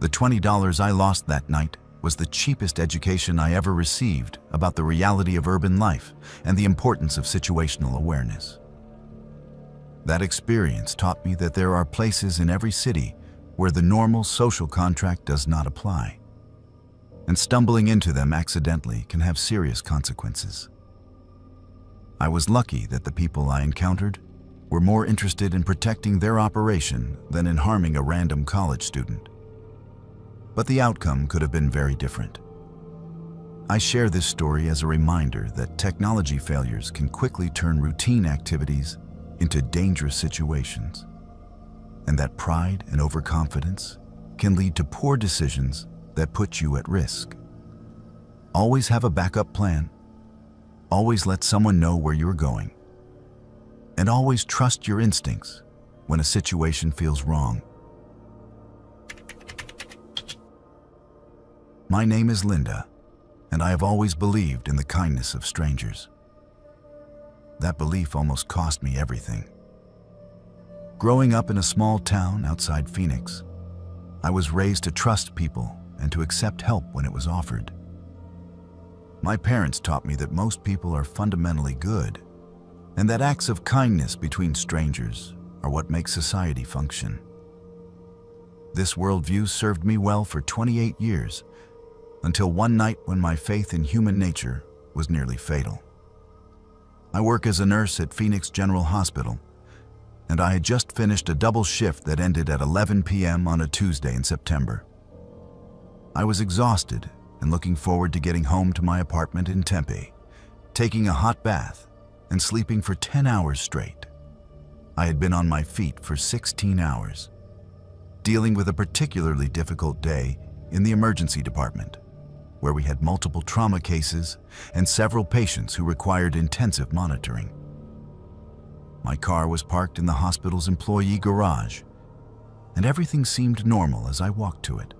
The $20 I lost that night was the cheapest education I ever received about the reality of urban life and the importance of situational awareness. That experience taught me that there are places in every city where the normal social contract does not apply, and stumbling into them accidentally can have serious consequences. I was lucky that the people I encountered were more interested in protecting their operation than in harming a random college student. But the outcome could have been very different. I share this story as a reminder that technology failures can quickly turn routine activities into dangerous situations, and that pride and overconfidence can lead to poor decisions that put you at risk. Always have a backup plan. Always let someone know where you're going. And always trust your instincts when a situation feels wrong. My name is Linda, and I have always believed in the kindness of strangers. That belief almost cost me everything. Growing up in a small town outside Phoenix, I was raised to trust people and to accept help when it was offered. My parents taught me that most people are fundamentally good, and that acts of kindness between strangers are what makes society function. This worldview served me well for 28 years, until one night when my faith in human nature was nearly fatal. I work as a nurse at Phoenix General Hospital, and I had just finished a double shift that ended at 11 p.m. on a Tuesday in September. I was exhausted and looking forward to getting home to my apartment in Tempe, taking a hot bath, and sleeping for 10 hours straight. I had been on my feet for 16 hours, dealing with a particularly difficult day in the emergency department, where we had multiple trauma cases and several patients who required intensive monitoring. My car was parked in the hospital's employee garage, and everything seemed normal as I walked to it.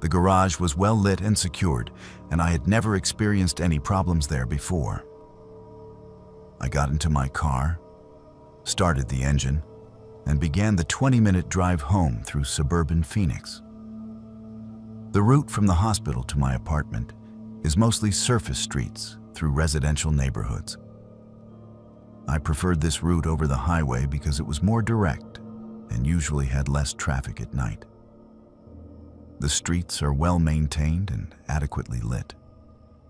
The garage was well lit and secured, and I had never experienced any problems there before. I got into my car, started the engine, and began the 20-minute drive home through suburban Phoenix. The route from the hospital to my apartment is mostly surface streets through residential neighborhoods. I preferred this route over the highway because it was more direct and usually had less traffic at night. The streets are well maintained and adequately lit,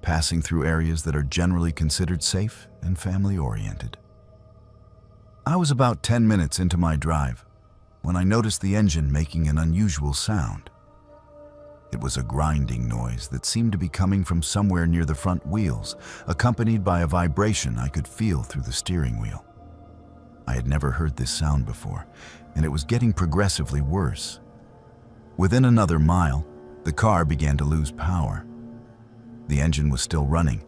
passing through areas that are generally considered safe and family-oriented. I was about 10 minutes into my drive when I noticed the engine making an unusual sound. It was a grinding noise that seemed to be coming from somewhere near the front wheels, accompanied by a vibration I could feel through the steering wheel. I had never heard this sound before, and it was getting progressively worse. Within another mile, the car began to lose power. The engine was still running,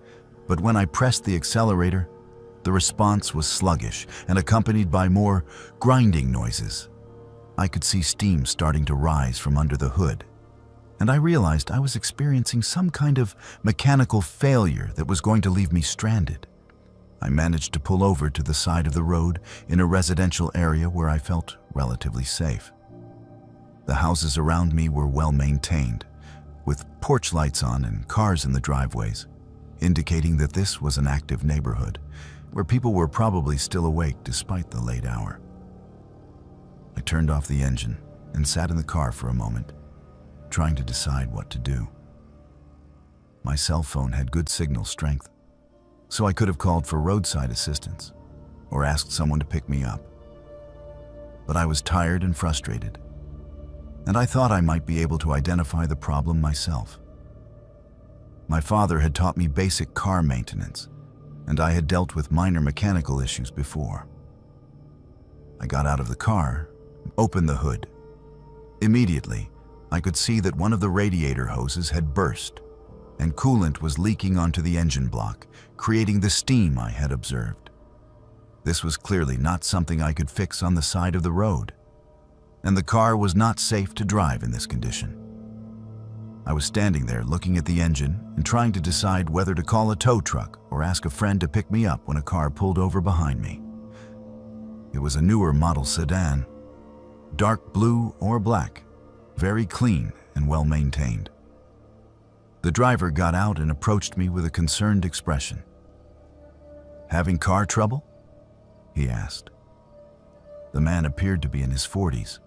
but when I pressed the accelerator, the response was sluggish and accompanied by more grinding noises. I could see steam starting to rise from under the hood, and I realized I was experiencing some kind of mechanical failure that was going to leave me stranded. I managed to pull over to the side of the road in a residential area where I felt relatively safe. The houses around me were well maintained, with porch lights on and cars in the driveways, indicating that this was an active neighborhood, where people were probably still awake despite the late hour. I turned off the engine and sat in the car for a moment, trying to decide what to do. My cell phone had good signal strength, so I could have called for roadside assistance or asked someone to pick me up. But I was tired and frustrated, and I thought I might be able to identify the problem myself. My father had taught me basic car maintenance, and I had dealt with minor mechanical issues before. I got out of the car, opened the hood. Immediately, I could see that one of the radiator hoses had burst, and coolant was leaking onto the engine block, creating the steam I had observed. This was clearly not something I could fix on the side of the road, and the car was not safe to drive in this condition. I was standing there looking at the engine and trying to decide whether to call a tow truck or ask a friend to pick me up when a car pulled over behind me. It was a newer model sedan, dark blue or black, very clean and well maintained. The driver got out and approached me with a concerned expression. "Having car trouble?" he asked. The man appeared to be in his 40s,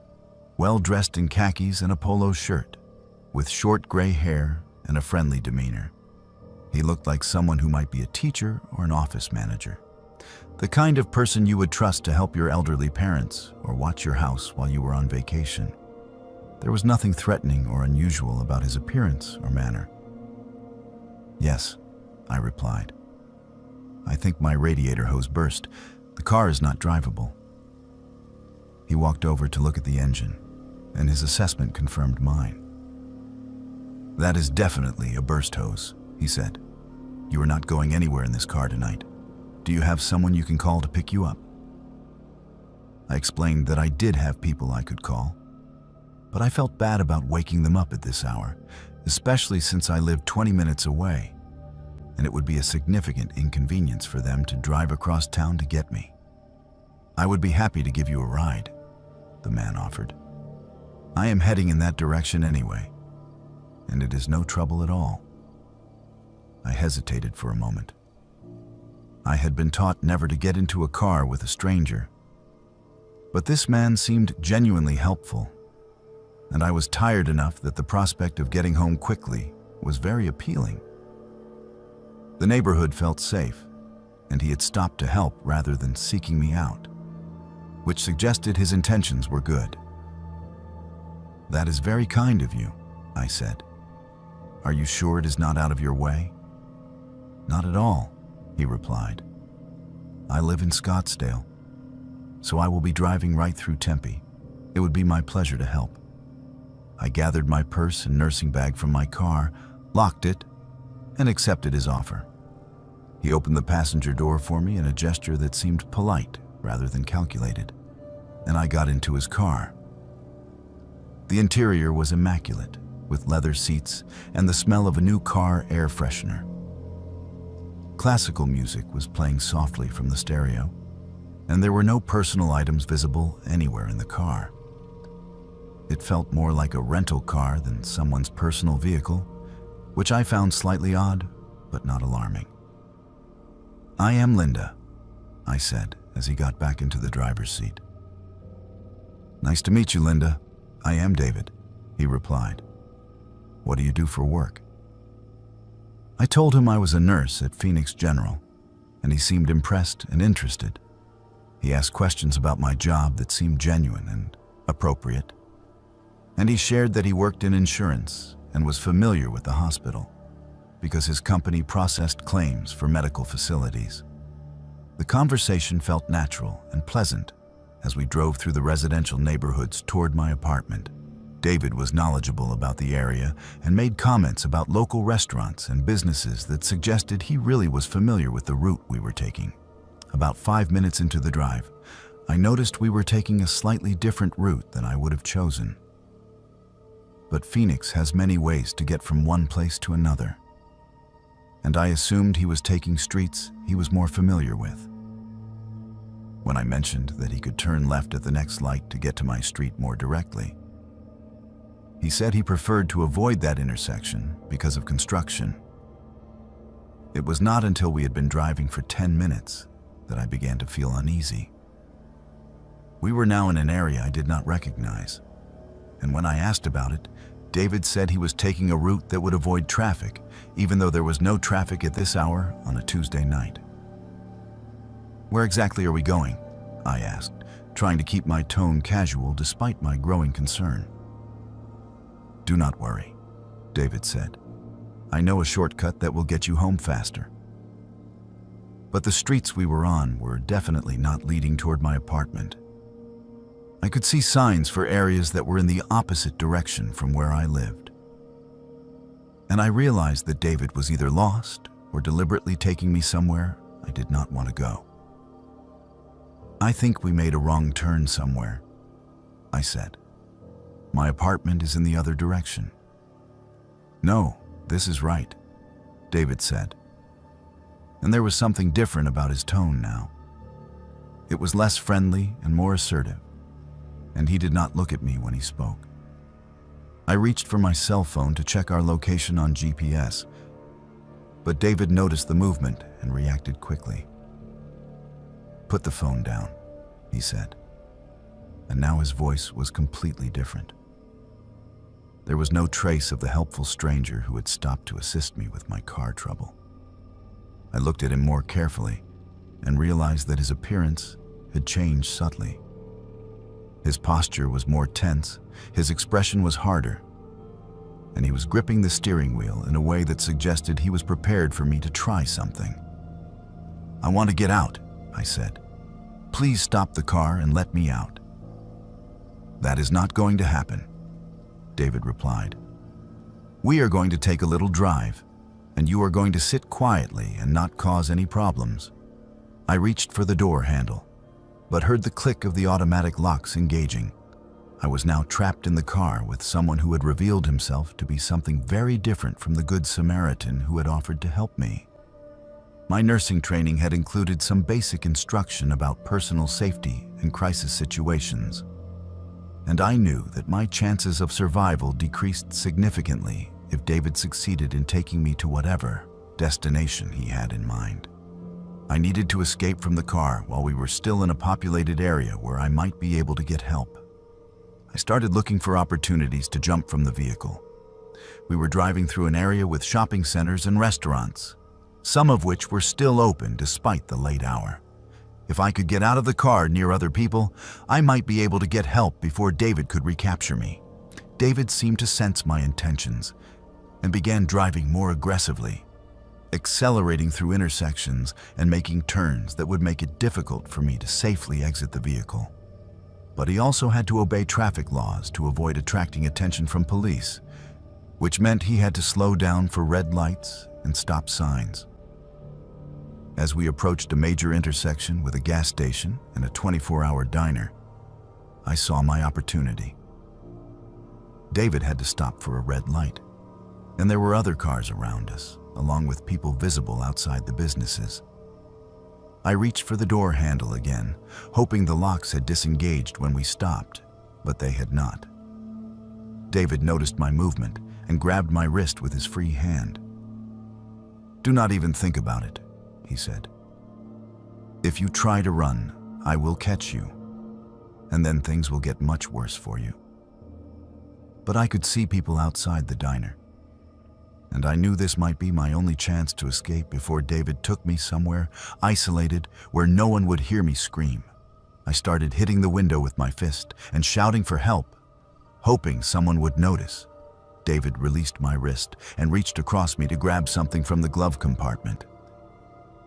well dressed in khakis and a polo shirt, with short gray hair and a friendly demeanor. He looked like someone who might be a teacher or an office manager, the kind of person you would trust to help your elderly parents or watch your house while you were on vacation. There was nothing threatening or unusual about his appearance or manner. "Yes," I replied. "I think my radiator hose burst. The car is not drivable." He walked over to look at the engine, and his assessment confirmed mine. "That is definitely a burst hose," he said. "You are not going anywhere in this car tonight. Do you have someone you can call to pick you up?" I explained that I did have people I could call, but I felt bad about waking them up at this hour, especially since I lived 20 minutes away, and it would be a significant inconvenience for them to drive across town to get me. "I would be happy to give you a ride," the man offered. "I am heading in that direction anyway, and it is no trouble at all." I hesitated for a moment. I had been taught never to get into a car with a stranger, but this man seemed genuinely helpful, and I was tired enough that the prospect of getting home quickly was very appealing. The neighborhood felt safe, and he had stopped to help rather than seeking me out, which suggested his intentions were good. "That is very kind of you," I said. "Are you sure it is not out of your way?" "Not at all," he replied. "I live in Scottsdale, so I will be driving right through Tempe. It would be my pleasure to help." I gathered my purse and nursing bag from my car, locked it, and accepted his offer. He opened the passenger door for me in a gesture that seemed polite rather than calculated, and I got into his car. The interior was immaculate, with leather seats and the smell of a new car air freshener. Classical music was playing softly from the stereo, and there were no personal items visible anywhere in the car. It felt more like a rental car than someone's personal vehicle, which I found slightly odd, but not alarming. "I am Linda," I said as he got back into the driver's seat. "Nice to meet you, Linda. I am David," he replied. "What do you do for work?" I told him I was a nurse at Phoenix General, and he seemed impressed and interested. He asked questions about my job that seemed genuine and appropriate, and he shared that he worked in insurance and was familiar with the hospital because his company processed claims for medical facilities. The conversation felt natural and pleasant as we drove through the residential neighborhoods toward my apartment. David was knowledgeable about the area and made comments about local restaurants and businesses that suggested he really was familiar with the route we were taking. About 5 minutes into the drive, I noticed we were taking a slightly different route than I would have chosen. But Phoenix has many ways to get from one place to another, and I assumed he was taking streets he was more familiar with. When I mentioned that he could turn left at the next light to get to my street more directly, he said he preferred to avoid that intersection because of construction. It was not until we had been driving for 10 minutes that I began to feel uneasy. We were now in an area I did not recognize, and when I asked about it, David said he was taking a route that would avoid traffic, even though there was no traffic at this hour on a Tuesday night. "Where exactly are we going?" I asked, trying to keep my tone casual despite my growing concern. "Do not worry," David said. "I know a shortcut that will get you home faster." But the streets we were on were definitely not leading toward my apartment. I could see signs for areas that were in the opposite direction from where I lived. And I realized that David was either lost or deliberately taking me somewhere I did not want to go. "I think we made a wrong turn somewhere," I said. "My apartment is in the other direction." "No, this is right," David said. And there was something different about his tone now. It was less friendly and more assertive, and he did not look at me when he spoke. I reached for my cell phone to check our location on GPS, but David noticed the movement and reacted quickly. "Put the phone down," he said, and now his voice was completely different. There was no trace of the helpful stranger who had stopped to assist me with my car trouble. I looked at him more carefully and realized that his appearance had changed subtly. His posture was more tense, his expression was harder, and he was gripping the steering wheel in a way that suggested he was prepared for me to try something. "I want to get out," I said. "Please stop the car and let me out." "That is not going to happen," David replied. "We are going to take a little drive, and you are going to sit quietly and not cause any problems." I reached for the door handle, but heard the click of the automatic locks engaging. I was now trapped in the car with someone who had revealed himself to be something very different from the Good Samaritan who had offered to help me. My nursing training had included some basic instruction about personal safety in crisis situations, and I knew that my chances of survival decreased significantly if David succeeded in taking me to whatever destination he had in mind. I needed to escape from the car while we were still in a populated area where I might be able to get help. I started looking for opportunities to jump from the vehicle. We were driving through an area with shopping centers and restaurants, some of which were still open despite the late hour. If I could get out of the car near other people, I might be able to get help before David could recapture me. David seemed to sense my intentions and began driving more aggressively, accelerating through intersections and making turns that would make it difficult for me to safely exit the vehicle. But he also had to obey traffic laws to avoid attracting attention from police, which meant he had to slow down for red lights and stop signs. As we approached a major intersection with a gas station and a 24-hour diner, I saw my opportunity. David had to stop for a red light, and there were other cars around us, along with people visible outside the businesses. I reached for the door handle again, hoping the locks had disengaged when we stopped, but they had not. David noticed my movement and grabbed my wrist with his free hand. "Do not even think about it," he said. "If you try to run, I will catch you, and then things will get much worse for you." But I could see people outside the diner, and I knew this might be my only chance to escape before David took me somewhere isolated where no one would hear me scream. I started hitting the window with my fist and shouting for help, hoping someone would notice. David released my wrist and reached across me to grab something from the glove compartment.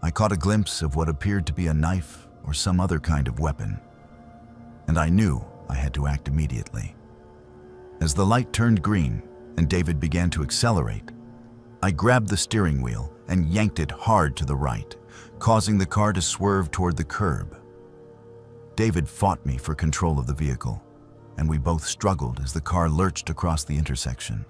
I caught a glimpse of what appeared to be a knife or some other kind of weapon, and I knew I had to act immediately. As the light turned green and David began to accelerate, I grabbed the steering wheel and yanked it hard to the right, causing the car to swerve toward the curb. David fought me for control of the vehicle, and we both struggled as the car lurched across the intersection.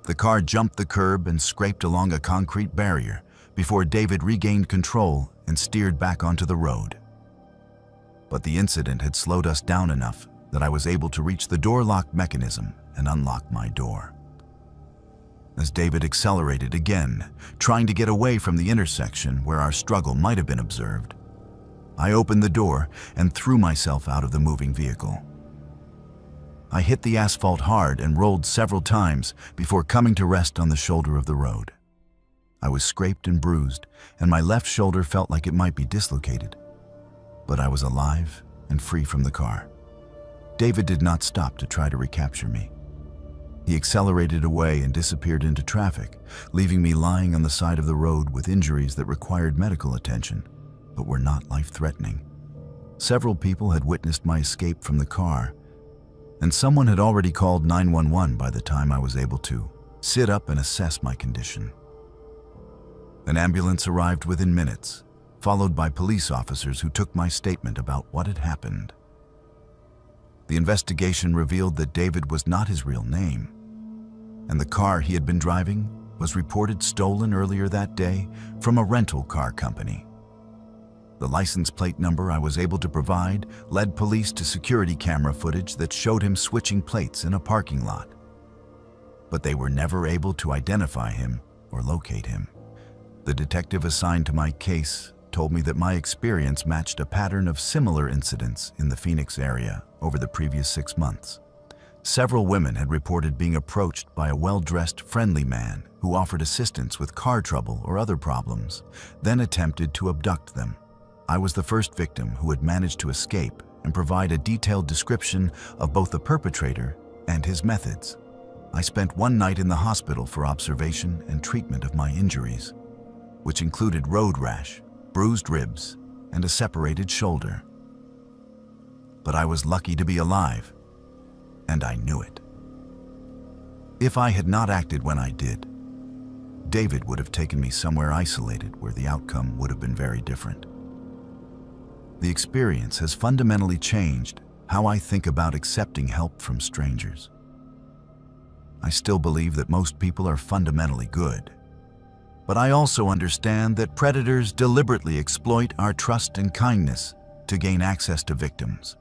The car jumped the curb and scraped along a concrete barrier before David regained control and steered back onto the road. But the incident had slowed us down enough that I was able to reach the door lock mechanism and unlock my door. As David accelerated again, trying to get away from the intersection where our struggle might have been observed, I opened the door and threw myself out of the moving vehicle. I hit the asphalt hard and rolled several times before coming to rest on the shoulder of the road. I was scraped and bruised, and my left shoulder felt like it might be dislocated. But I was alive and free from the car. David did not stop to try to recapture me. He accelerated away and disappeared into traffic, leaving me lying on the side of the road with injuries that required medical attention, but were not life-threatening. Several people had witnessed my escape from the car, and someone had already called 911 by the time I was able to sit up and assess my condition. An ambulance arrived within minutes, followed by police officers who took my statement about what had happened. The investigation revealed that David was not his real name, and the car he had been driving was reported stolen earlier that day from a rental car company. The license plate number I was able to provide led police to security camera footage that showed him switching plates in a parking lot. But they were never able to identify him or locate him. The detective assigned to my case told me that my experience matched a pattern of similar incidents in the Phoenix area over the previous 6 months. Several women had reported being approached by a well-dressed, friendly man who offered assistance with car trouble or other problems, then attempted to abduct them. I was the first victim who had managed to escape and provide a detailed description of both the perpetrator and his methods. I spent one night in the hospital for observation and treatment of my injuries, which included road rash, bruised ribs, and a separated shoulder. But I was lucky to be alive, and I knew it. If I had not acted when I did, David would have taken me somewhere isolated where the outcome would have been very different. The experience has fundamentally changed how I think about accepting help from strangers. I still believe that most people are fundamentally good, but I also understand that predators deliberately exploit our trust and kindness to gain access to victims.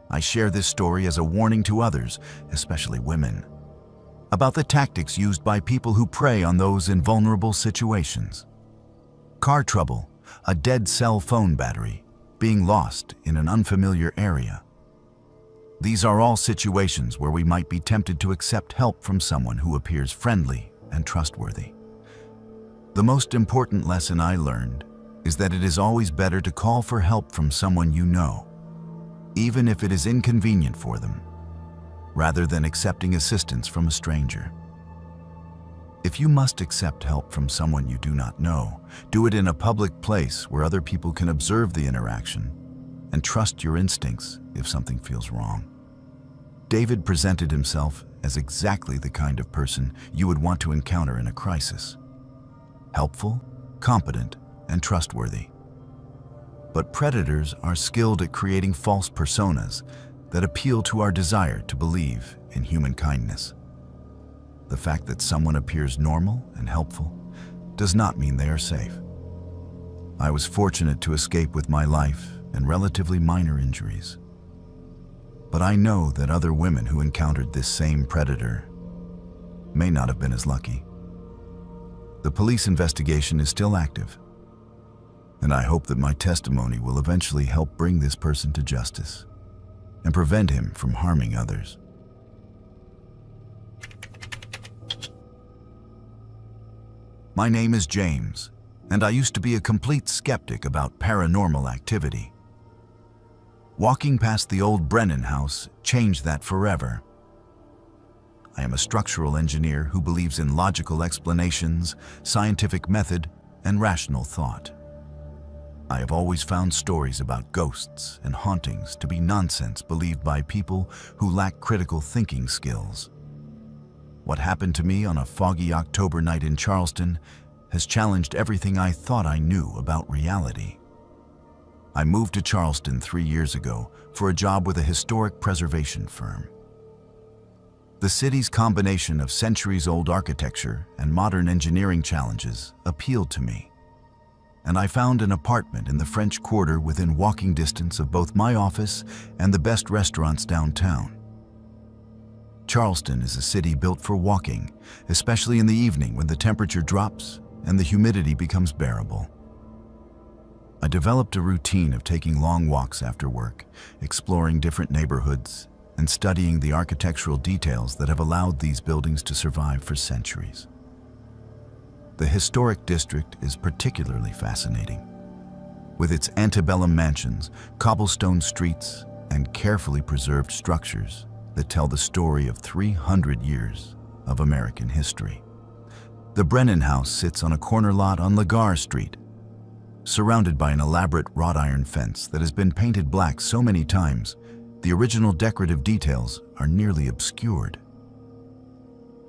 I share this story as a warning to others, especially women, about the tactics used by people who prey on those in vulnerable situations. Car trouble, a dead cell phone battery, being lost in an unfamiliar area. These are all situations where we might be tempted to accept help from someone who appears friendly and trustworthy. The most important lesson I learned is that it is always better to call for help from someone you know, even if it is inconvenient for them, rather than accepting assistance from a stranger. If you must accept help from someone you do not know, do it in a public place where other people can observe the interaction and trust your instincts if something feels wrong. David presented himself as exactly the kind of person you would want to encounter in a crisis. Helpful, competent, and trustworthy. But predators are skilled at creating false personas that appeal to our desire to believe in human kindness. The fact that someone appears normal and helpful does not mean they are safe. I was fortunate to escape with my life and relatively minor injuries. But I know that other women who encountered this same predator may not have been as lucky. The police investigation is still active, and I hope that my testimony will eventually help bring this person to justice and prevent him from harming others. My name is James, and I used to be a complete skeptic about paranormal activity. Walking past the old Brennan house changed that forever. I am a structural engineer who believes in logical explanations, scientific method, and rational thought. I have always found stories about ghosts and hauntings to be nonsense believed by people who lack critical thinking skills. What happened to me on a foggy October night in Charleston has challenged everything I thought I knew about reality. I moved to Charleston 3 years ago for a job with a historic preservation firm. The city's combination of centuries-old architecture and modern engineering challenges appealed to me, and I found an apartment in the French Quarter within walking distance of both my office and the best restaurants downtown. Charleston is a city built for walking, especially in the evening when the temperature drops and the humidity becomes bearable. I developed a routine of taking long walks after work, exploring different neighborhoods, and studying the architectural details that have allowed these buildings to survive for centuries. The historic district is particularly fascinating. With its antebellum mansions, cobblestone streets, and carefully preserved structures that tell the story of 300 years of American history. The Brennan House sits on a corner lot on Lagar Street, surrounded by an elaborate wrought iron fence that has been painted black so many times, the original decorative details are nearly obscured.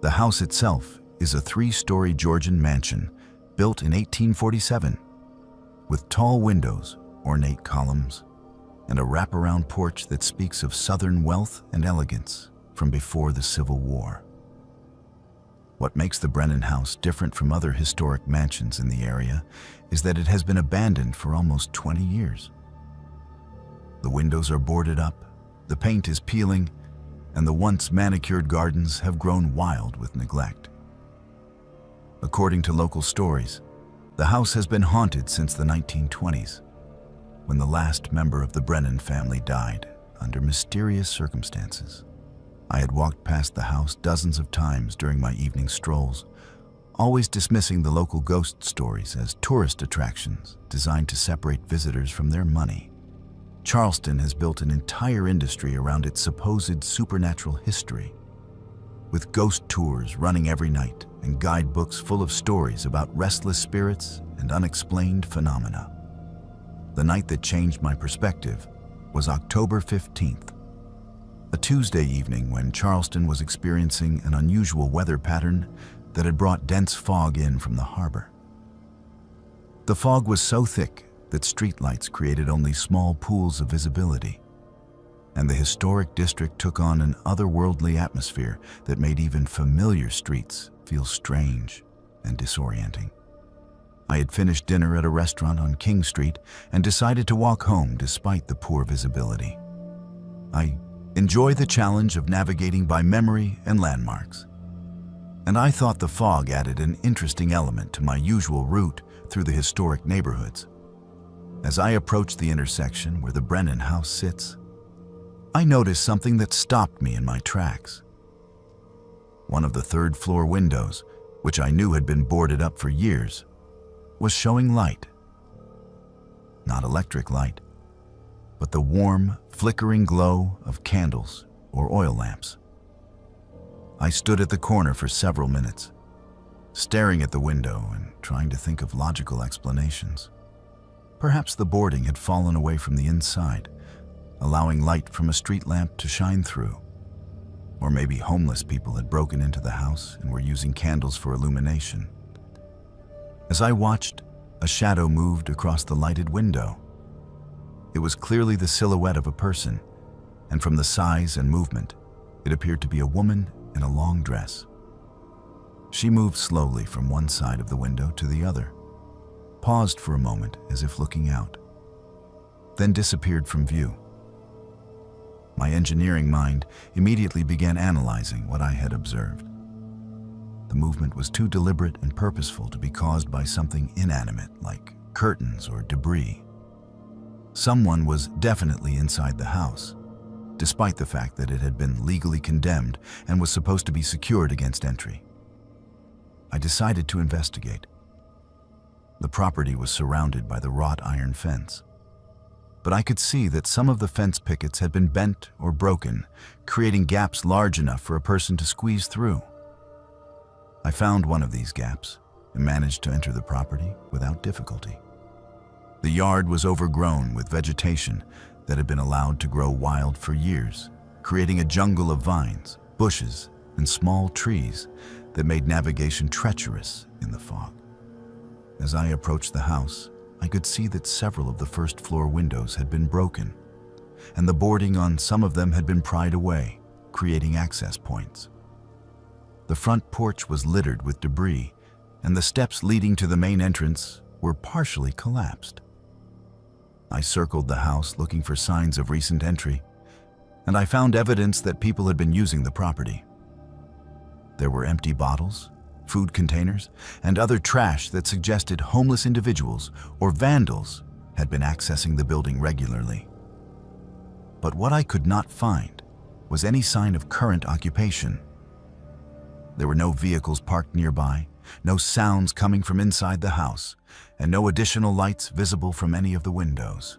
The house itself is a 3-story Georgian mansion built in 1847, with tall windows, ornate columns, and a wraparound porch that speaks of Southern wealth and elegance from before the Civil War. What makes the Brennan House different from other historic mansions in the area is that it has been abandoned for almost 20 years. The windows are boarded up, the paint is peeling, and the once manicured gardens have grown wild with neglect. According to local stories, the house has been haunted since the 1920s, when the last member of the Brennan family died under mysterious circumstances. I had walked past the house dozens of times during my evening strolls, always dismissing the local ghost stories as tourist attractions designed to separate visitors from their money. Charleston has built an entire industry around its supposed supernatural history, with ghost tours running every night and guidebooks full of stories about restless spirits and unexplained phenomena. The night that changed my perspective was October 15th, a Tuesday evening when Charleston was experiencing an unusual weather pattern that had brought dense fog in from the harbor. The fog was so thick that streetlights created only small pools of visibility, and the historic district took on an otherworldly atmosphere that made even familiar streets feel strange and disorienting. I had finished dinner at a restaurant on King Street and decided to walk home despite the poor visibility. I enjoy the challenge of navigating by memory and landmarks, and I thought the fog added an interesting element to my usual route through the historic neighborhoods. As I approached the intersection where the Brennan House sits, I noticed something that stopped me in my tracks. One of the third-floor windows, which I knew had been boarded up for years, was showing light. Not electric light, but the warm, flickering glow of candles or oil lamps. I stood at the corner for several minutes, staring at the window and trying to think of logical explanations. Perhaps the boarding had fallen away from the inside, allowing light from a street lamp to shine through. Or maybe homeless people had broken into the house and were using candles for illumination. As I watched, a shadow moved across the lighted window. It was clearly the silhouette of a person, and from the size and movement, it appeared to be a woman in a long dress. She moved slowly from one side of the window to the other, paused for a moment as if looking out, then disappeared from view. My engineering mind immediately began analyzing what I had observed. The movement was too deliberate and purposeful to be caused by something inanimate like curtains or debris. Someone was definitely inside the house, despite the fact that it had been legally condemned and was supposed to be secured against entry. I decided to investigate. The property was surrounded by the wrought iron fence, but I could see that some of the fence pickets had been bent or broken, creating gaps large enough for a person to squeeze through. I found one of these gaps and managed to enter the property without difficulty. The yard was overgrown with vegetation that had been allowed to grow wild for years, creating a jungle of vines, bushes, and small trees that made navigation treacherous in the fog. As I approached the house, I could see that several of the first-floor windows had been broken, and the boarding on some of them had been pried away, creating access points. The front porch was littered with debris, and the steps leading to the main entrance were partially collapsed. I circled the house looking for signs of recent entry, and I found evidence that people had been using the property. There were empty bottles, food containers, and other trash that suggested homeless individuals or vandals had been accessing the building regularly. But what I could not find was any sign of current occupation. There were no vehicles parked nearby, no sounds coming from inside the house, and no additional lights visible from any of the windows.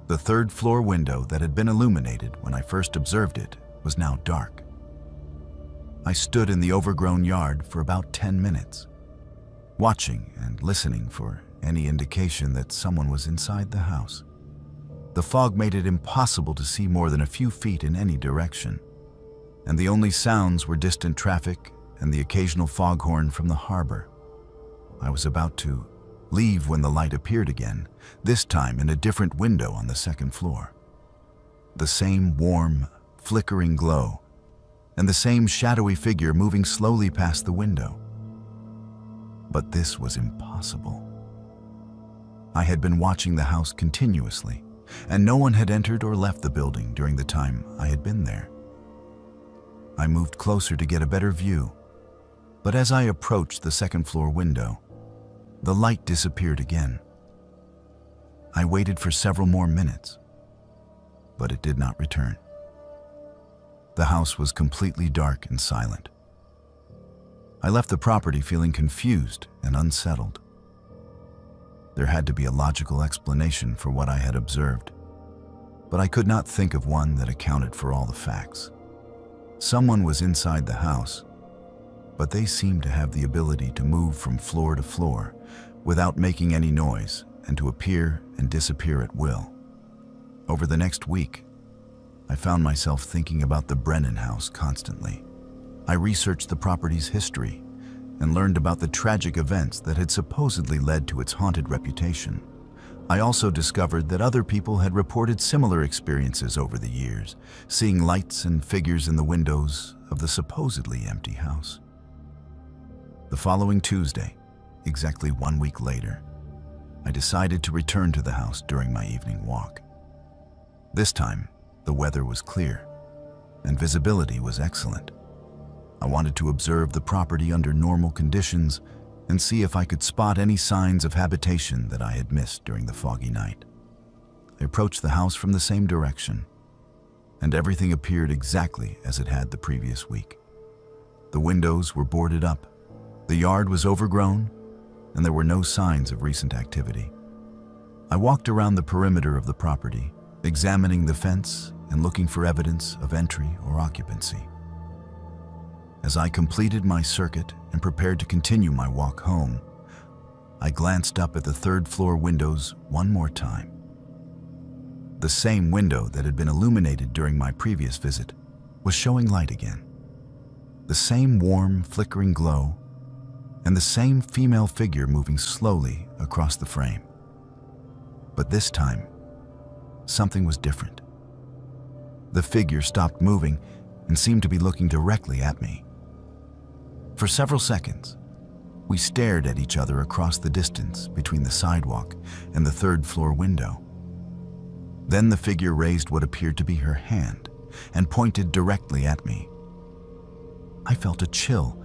The third-floor window that had been illuminated when I first observed it was now dark. I stood in the overgrown yard for about 10 minutes, watching and listening for any indication that someone was inside the house. The fog made it impossible to see more than a few feet in any direction, and the only sounds were distant traffic and the occasional foghorn from the harbor. I was about to leave when the light appeared again, this time in a different window on the second floor. The same warm, flickering glow, and the same shadowy figure moving slowly past the window. But this was impossible. I had been watching the house continuously, and no one had entered or left the building during the time I had been there. I moved closer to get a better view, but as I approached the second-floor window, the light disappeared again. I waited for several more minutes, but it did not return. The house was completely dark and silent. I left the property feeling confused and unsettled. There had to be a logical explanation for what I had observed, but I could not think of one that accounted for all the facts. Someone was inside the house, but they seemed to have the ability to move from floor to floor without making any noise and to appear and disappear at will. Over the next week, I found myself thinking about the Brennan house constantly. I researched the property's history and learned about the tragic events that had supposedly led to its haunted reputation. I also discovered that other people had reported similar experiences over the years, seeing lights and figures in the windows of the supposedly empty house. The following Tuesday, exactly 1 week later, I decided to return to the house during my evening walk. This time, the weather was clear, and visibility was excellent. I wanted to observe the property under normal conditions and see if I could spot any signs of habitation that I had missed during the foggy night. I approached the house from the same direction, and everything appeared exactly as it had the previous week. The windows were boarded up, the yard was overgrown, and there were no signs of recent activity. I walked around the perimeter of the property, examining the fence and looking for evidence of entry or occupancy. As I completed my circuit and prepared to continue my walk home, I glanced up at the third-floor windows one more time. The same window that had been illuminated during my previous visit was showing light again. The same warm, flickering glow, and the same female figure moving slowly across the frame. But this time, something was different. The figure stopped moving and seemed to be looking directly at me. For several seconds, we stared at each other across the distance between the sidewalk and the third-floor window. Then the figure raised what appeared to be her hand and pointed directly at me. I felt a chill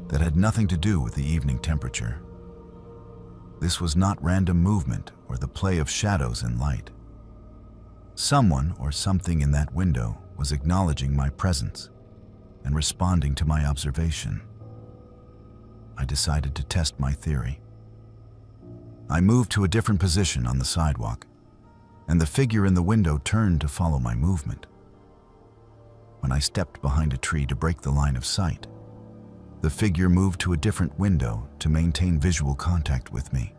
that had nothing to do with the evening temperature. This was not random movement or the play of shadows and light. Someone or something in that window was acknowledging my presence and responding to my observation. I decided to test my theory. I moved to a different position on the sidewalk, and the figure in the window turned to follow my movement. When I stepped behind a tree to break the line of sight, the figure moved to a different window to maintain visual contact with me.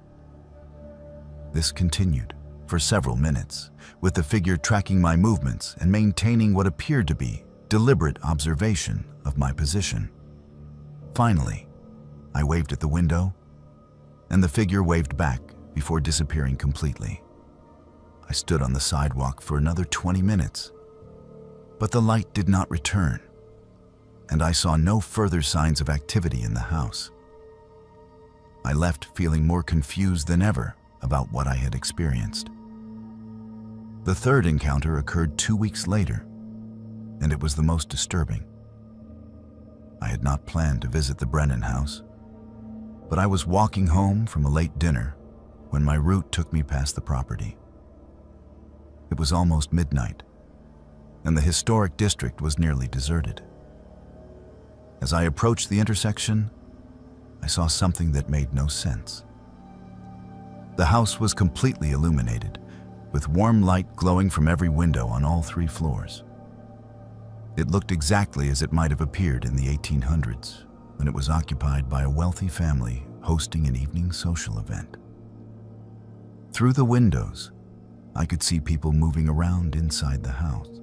This continued for several minutes, with the figure tracking my movements and maintaining what appeared to be deliberate observation of my position. Finally, I waved at the window, and the figure waved back before disappearing completely. I stood on the sidewalk for another 20 minutes, but the light did not return, and I saw no further signs of activity in the house. I left feeling more confused than ever about what I had experienced. The third encounter occurred 2 weeks later, and it was the most disturbing. I had not planned to visit the Brennan house, but I was walking home from a late dinner when my route took me past the property. It was almost midnight, and the historic district was nearly deserted. As I approached the intersection, I saw something that made no sense. The house was completely illuminated, with warm light glowing from every window on all 3 floors. It looked exactly as it might have appeared in the 1800s, when it was occupied by a wealthy family hosting an evening social event. Through the windows, I could see people moving around inside the house.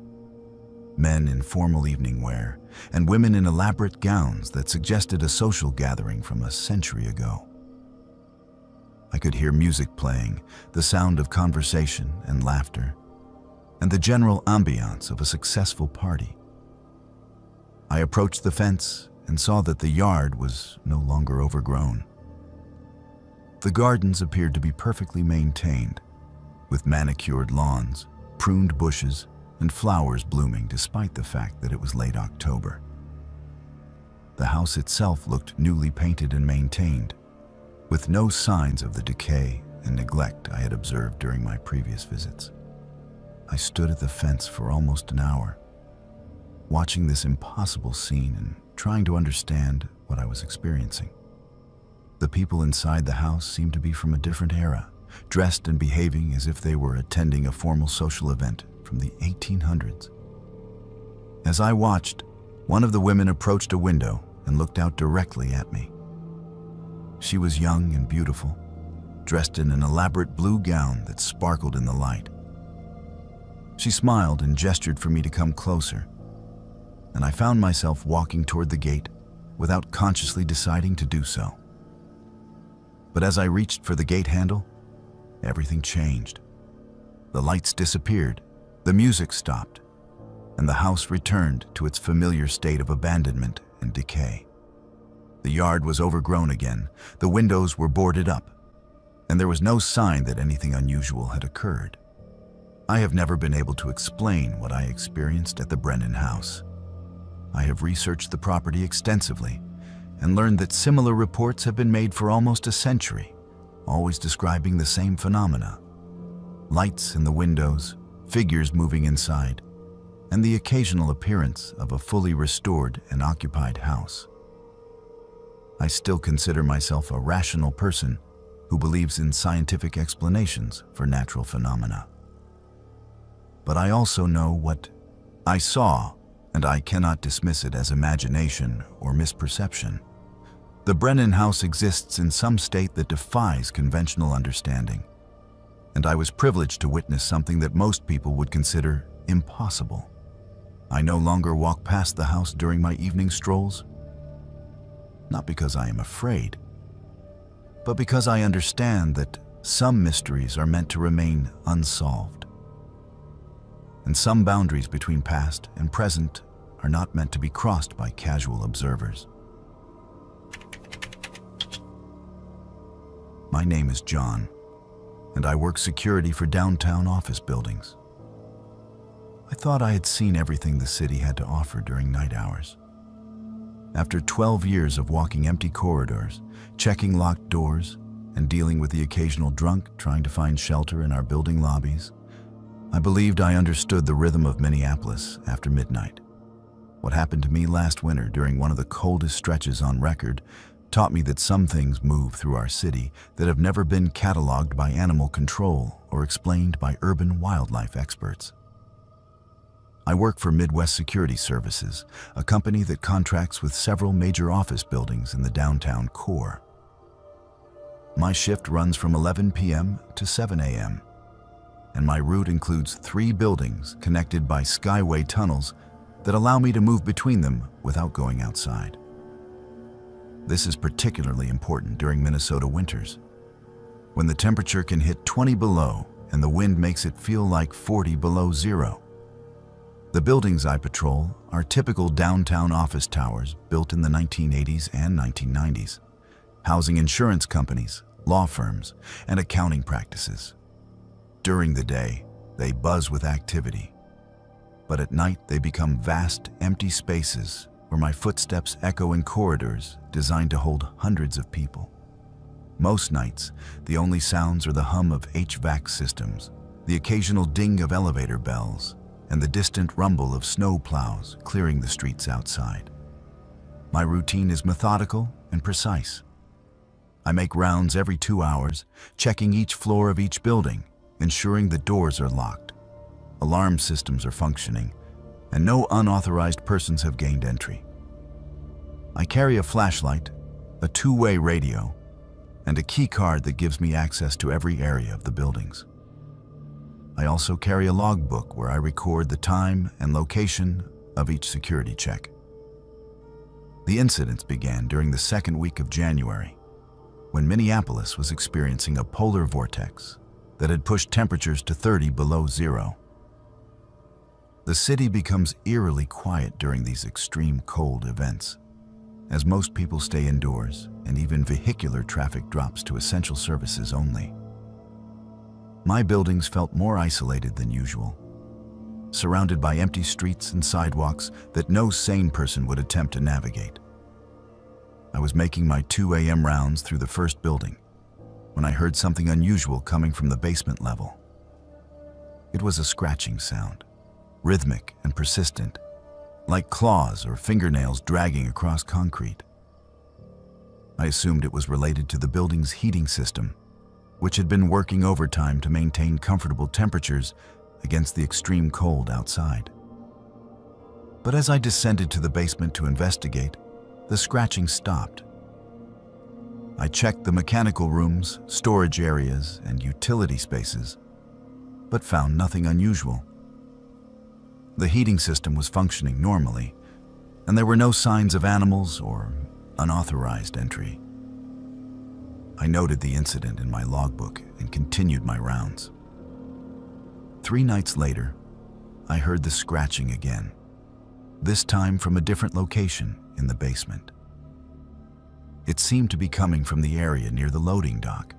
Men in formal evening wear, and women in elaborate gowns that suggested a social gathering from a century ago. I could hear music playing, the sound of conversation and laughter, and the general ambiance of a successful party. I approached the fence and saw that the yard was no longer overgrown. The gardens appeared to be perfectly maintained, with manicured lawns, pruned bushes, and flowers blooming despite the fact that it was late October. The house itself looked newly painted and maintained, with no signs of the decay and neglect I had observed during my previous visits. I stood at the fence for almost an hour, watching this impossible scene and trying to understand what I was experiencing. The people inside the house seemed to be from a different era, dressed and behaving as if they were attending a formal social event from the 1800s. As I watched, one of the women approached a window and looked out directly at me. She was young and beautiful, dressed in an elaborate blue gown that sparkled in the light. She smiled and gestured for me to come closer, and I found myself walking toward the gate without consciously deciding to do so. But as I reached for the gate handle, everything changed. The lights disappeared, the music stopped, and the house returned to its familiar state of abandonment and decay. The yard was overgrown again, the windows were boarded up, and there was no sign that anything unusual had occurred. I have never been able to explain what I experienced at the Brennan house. I have researched the property extensively and learned that similar reports have been made for almost a century, always describing the same phenomena: lights in the windows, figures moving inside, and the occasional appearance of a fully restored and occupied house. I still consider myself a rational person who believes in scientific explanations for natural phenomena. But I also know what I saw, and I cannot dismiss it as imagination or misperception. The Brennan house exists in some state that defies conventional understanding, and I was privileged to witness something that most people would consider impossible. I no longer walk past the house during my evening strolls, not because I am afraid, but because I understand that some mysteries are meant to remain unsolved, and some boundaries between past and present are not meant to be crossed by casual observers. My name is John, and I work security for downtown office buildings. I thought I had seen everything the city had to offer during night hours. After 12 years of walking empty corridors, checking locked doors, and dealing with the occasional drunk trying to find shelter in our building lobbies, I believed I understood the rhythm of Minneapolis after midnight. What happened to me last winter during one of the coldest stretches on record taught me that some things move through our city that have never been cataloged by animal control or explained by urban wildlife experts. I work for Midwest Security Services, a company that contracts with several major office buildings in the downtown core. My shift runs from 11 p.m. to 7 a.m., and my route includes 3 buildings connected by skyway tunnels that allow me to move between them without going outside. This is particularly important during Minnesota winters, when the temperature can hit 20 below and the wind makes it feel like 40 below zero. The buildings I patrol are typical downtown office towers built in the 1980s and 1990s, housing insurance companies, law firms, and accounting practices. During the day, they buzz with activity, but at night they become vast, empty spaces where my footsteps echo in corridors designed to hold hundreds of people. Most nights, the only sounds are the hum of HVAC systems, the occasional ding of elevator bells, and the distant rumble of snow plows clearing the streets outside. My routine is methodical and precise. I make rounds every 2 hours, checking each floor of each building, ensuring the doors are locked, alarm systems are functioning, and no unauthorized persons have gained entry. I carry a flashlight, a two-way radio, and a key card that gives me access to every area of the buildings. I also carry a logbook where I record the time and location of each security check. The incidents began during the second week of January, when Minneapolis was experiencing a polar vortex that had pushed temperatures to 30 below zero. The city becomes eerily quiet during these extreme cold events, as most people stay indoors and even vehicular traffic drops to essential services only. My buildings felt more isolated than usual, surrounded by empty streets and sidewalks that no sane person would attempt to navigate. I was making my 2 a.m. rounds through the first building when I heard something unusual coming from the basement level. It was a scratching sound, rhythmic and persistent, like claws or fingernails dragging across concrete. I assumed it was related to the building's heating system, which had been working overtime to maintain comfortable temperatures against the extreme cold outside. But as I descended to the basement to investigate, the scratching stopped. I checked the mechanical rooms, storage areas, and utility spaces, but found nothing unusual. The heating system was functioning normally, and there were no signs of animals or unauthorized entry. I noted the incident in my logbook and continued my rounds. 3 nights later, I heard the scratching again, this time from a different location in the basement. It seemed to be coming from the area near the loading dock,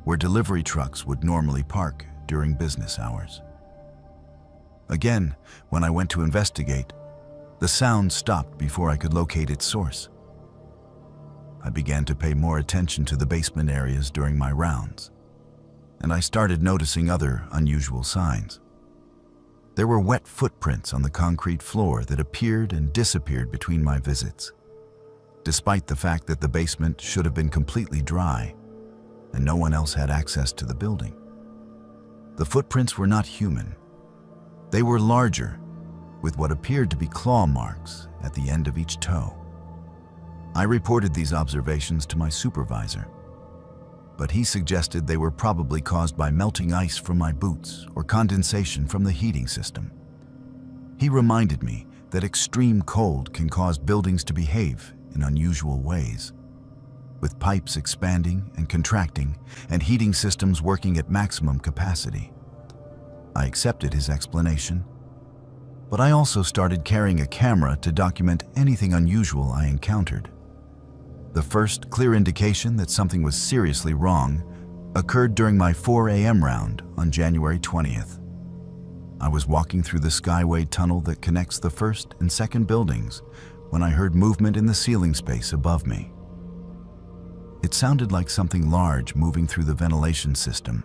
where delivery trucks would normally park during business hours. Again, when I went to investigate, the sound stopped before I could locate its source. I began to pay more attention to the basement areas during my rounds, and I started noticing other unusual signs. There were wet footprints on the concrete floor that appeared and disappeared between my visits, despite the fact that the basement should have been completely dry and no one else had access to the building. The footprints were not human. They were larger, with what appeared to be claw marks at the end of each toe. I reported these observations to my supervisor, but he suggested they were probably caused by melting ice from my boots or condensation from the heating system. He reminded me that extreme cold can cause buildings to behave in unusual ways, with pipes expanding and contracting and heating systems working at maximum capacity. I accepted his explanation, but I also started carrying a camera to document anything unusual I encountered. The first clear indication that something was seriously wrong occurred during my 4 a.m. round on January 20th. I was walking through the Skyway tunnel that connects the first and second buildings when I heard movement in the ceiling space above me. It sounded like something large moving through the ventilation system,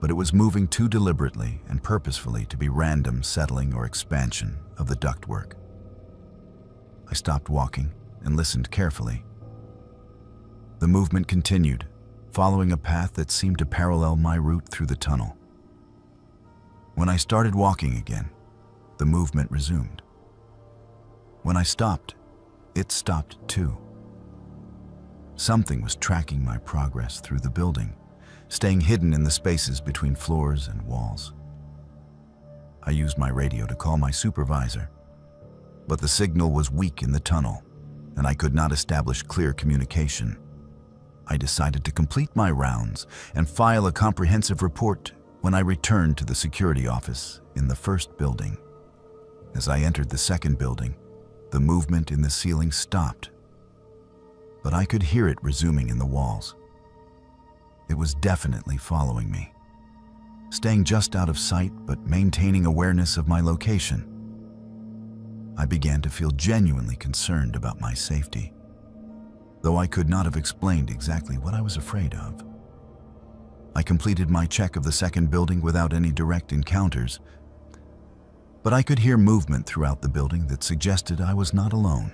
but it was moving too deliberately and purposefully to be random settling or expansion of the ductwork. I stopped walking and listened carefully. The movement continued, following a path that seemed to parallel my route through the tunnel. When I started walking again, the movement resumed. When I stopped, it stopped too. Something was tracking my progress through the building, staying hidden in the spaces between floors and walls. I used my radio to call my supervisor, but the signal was weak in the tunnel, and I could not establish clear communication. I decided to complete my rounds and file a comprehensive report when I returned to the security office in the first building. As I entered the second building, the movement in the ceiling stopped, but I could hear it resuming in the walls. It was definitely following me, staying just out of sight but maintaining awareness of my location. I began to feel genuinely concerned about my safety. though I could not have explained exactly what I was afraid of. I completed my check of the second building without any direct encounters, but I could hear movement throughout the building that suggested I was not alone.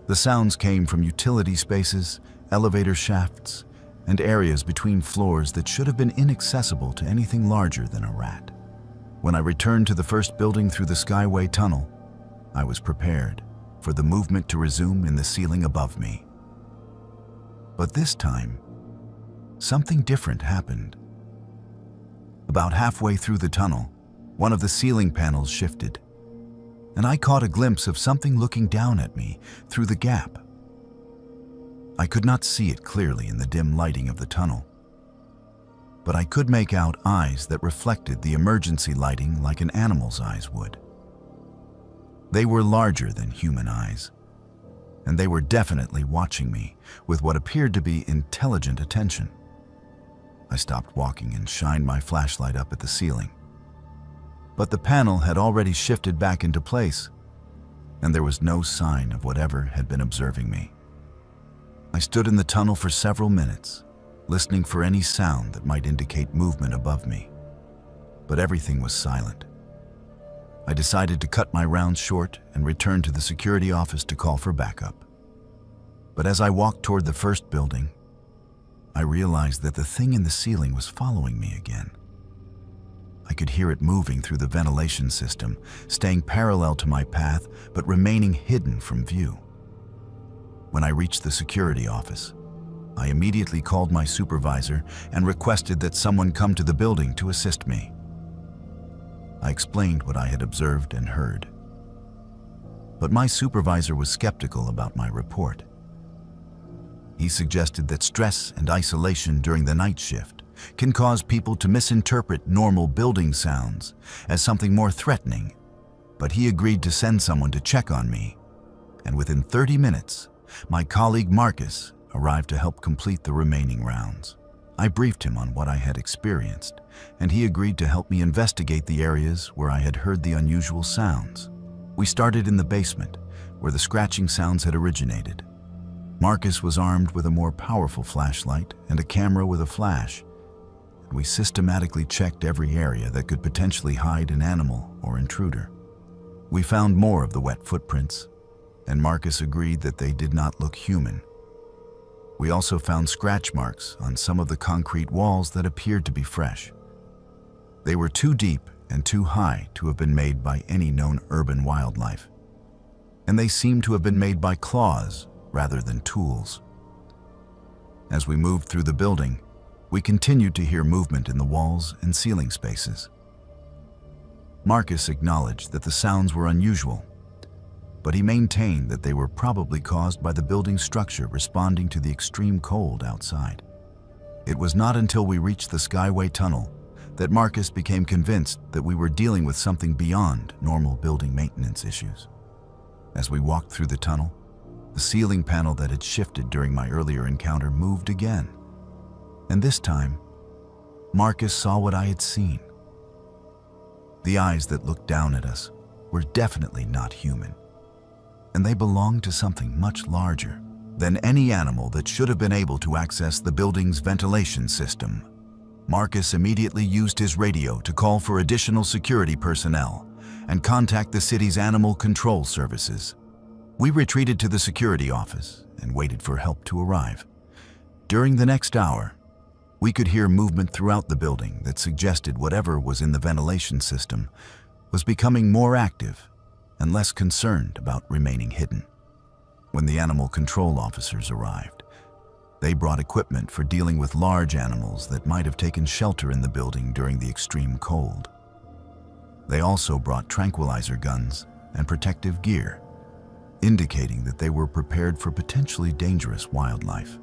The sounds came from utility spaces, elevator shafts, and areas between floors that should have been inaccessible to anything larger than a rat. When I returned to the first building through the Skyway tunnel, I was prepared for the movement to resume in the ceiling above me. But this time, something different happened. About halfway through the tunnel, one of the ceiling panels shifted, and I caught a glimpse of something looking down at me through the gap. I could not see it clearly in the dim lighting of the tunnel, but I could make out eyes that reflected the emergency lighting like an animal's eyes would. They were larger than human eyes, and they were definitely watching me with what appeared to be intelligent attention. I stopped walking and shined my flashlight up at the ceiling. But the panel had already shifted back into place, and there was no sign of whatever had been observing me. I stood in the tunnel for several minutes, listening for any sound that might indicate movement above me, but everything was silent. I decided to cut my rounds short and return to the security office to call for backup. But as I walked toward the first building, I realized that the thing in the ceiling was following me again. I could hear it moving through the ventilation system, staying parallel to my path, but remaining hidden from view. When I reached the security office, I immediately called my supervisor and requested that someone come to the building to assist me. I explained what I had observed and heard. But my supervisor was skeptical about my report. He suggested that stress and isolation during the night shift can cause people to misinterpret normal building sounds as something more threatening, but he agreed to send someone to check on me, and within 30 minutes, my colleague Marcus arrived to help complete the remaining rounds. I briefed him on what I had experienced, and he agreed to help me investigate the areas where I had heard the unusual sounds. We started in the basement, where the scratching sounds had originated. Marcus was armed with a more powerful flashlight and a camera with a flash. We systematically checked every area that could potentially hide an animal or intruder. We found more of the wet footprints, and Marcus agreed that they did not look human. We also found scratch marks on some of the concrete walls that appeared to be fresh. They were too deep and too high to have been made by any known urban wildlife, and they seemed to have been made by claws rather than tools. As we moved through the building, we continued to hear movement in the walls and ceiling spaces. Marcus acknowledged that the sounds were unusual, but he maintained that they were probably caused by the building structure responding to the extreme cold outside. It was not until we reached the Skyway tunnel that Marcus became convinced that we were dealing with something beyond normal building maintenance issues. As we walked through the tunnel, the ceiling panel that had shifted during my earlier encounter moved again. And this time, Marcus saw what I had seen. The eyes that looked down at us were definitely not human, and they belonged to something much larger than any animal that should have been able to access the building's ventilation system. Marcus immediately used his radio to call for additional security personnel and contact the city's animal control services. We retreated to the security office and waited for help to arrive. During the next hour, we could hear movement throughout the building that suggested whatever was in the ventilation system was becoming more active and less concerned about remaining hidden. When the animal control officers arrived, they brought equipment for dealing with large animals that might have taken shelter in the building during the extreme cold. They also brought tranquilizer guns and protective gear, indicating that they were prepared for potentially dangerous wildlife.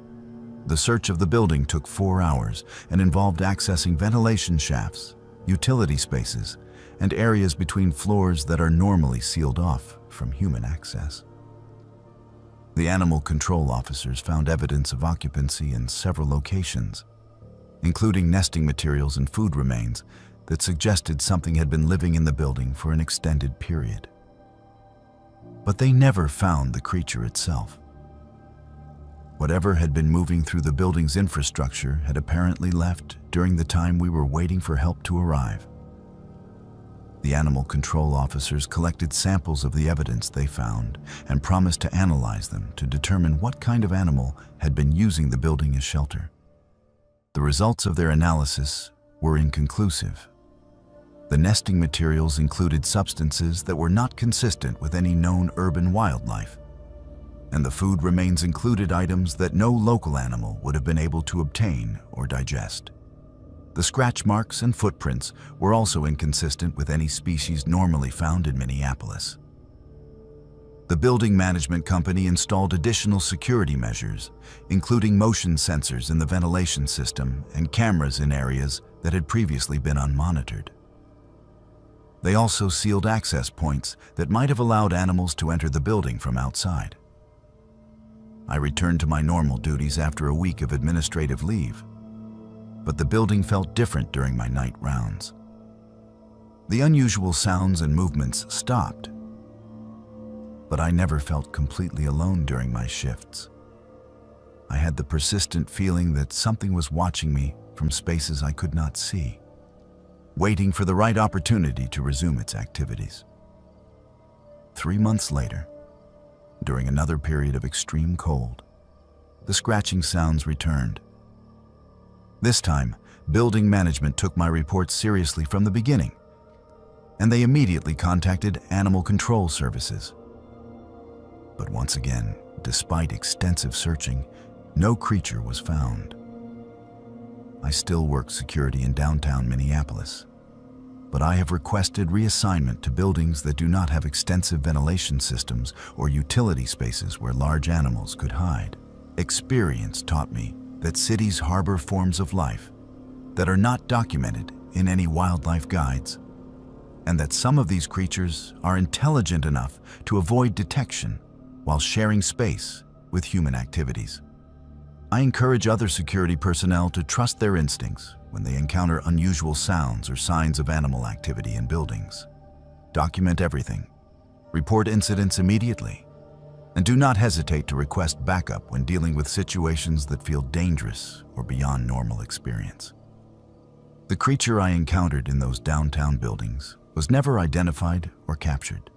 The search of the building took 4 hours and involved accessing ventilation shafts, utility spaces, and areas between floors that are normally sealed off from human access. The animal control officers found evidence of occupancy in several locations, including nesting materials and food remains that suggested something had been living in the building for an extended period. But they never found the creature itself. Whatever had been moving through the building's infrastructure had apparently left during the time we were waiting for help to arrive. The animal control officers collected samples of the evidence they found and promised to analyze them to determine what kind of animal had been using the building as shelter. The results of their analysis were inconclusive. The nesting materials included substances that were not consistent with any known urban wildlife, and the food remains included items that no local animal would have been able to obtain or digest. The scratch marks and footprints were also inconsistent with any species normally found in Minneapolis. The building management company installed additional security measures, including motion sensors in the ventilation system and cameras in areas that had previously been unmonitored. They also sealed access points that might have allowed animals to enter the building from outside. I returned to my normal duties after a week of administrative leave, but the building felt different during my night rounds. The unusual sounds and movements stopped, but I never felt completely alone during my shifts. I had the persistent feeling that something was watching me from spaces I could not see, waiting for the right opportunity to resume its activities. 3 months later, during another period of extreme cold, the scratching sounds returned. This time, building management took my report seriously from the beginning, and they immediately contacted Animal Control Services. But once again, despite extensive searching, no creature was found. I still work security in downtown Minneapolis, but I have requested reassignment to buildings that do not have extensive ventilation systems or utility spaces where large animals could hide. Experience taught me that cities harbor forms of life that are not documented in any wildlife guides, and that some of these creatures are intelligent enough to avoid detection while sharing space with human activities. I encourage other security personnel to trust their instincts when they encounter unusual sounds or signs of animal activity in buildings. Document everything, report incidents immediately, and do not hesitate to request backup when dealing with situations that feel dangerous or beyond normal experience. The creature I encountered in those downtown buildings was never identified or captured.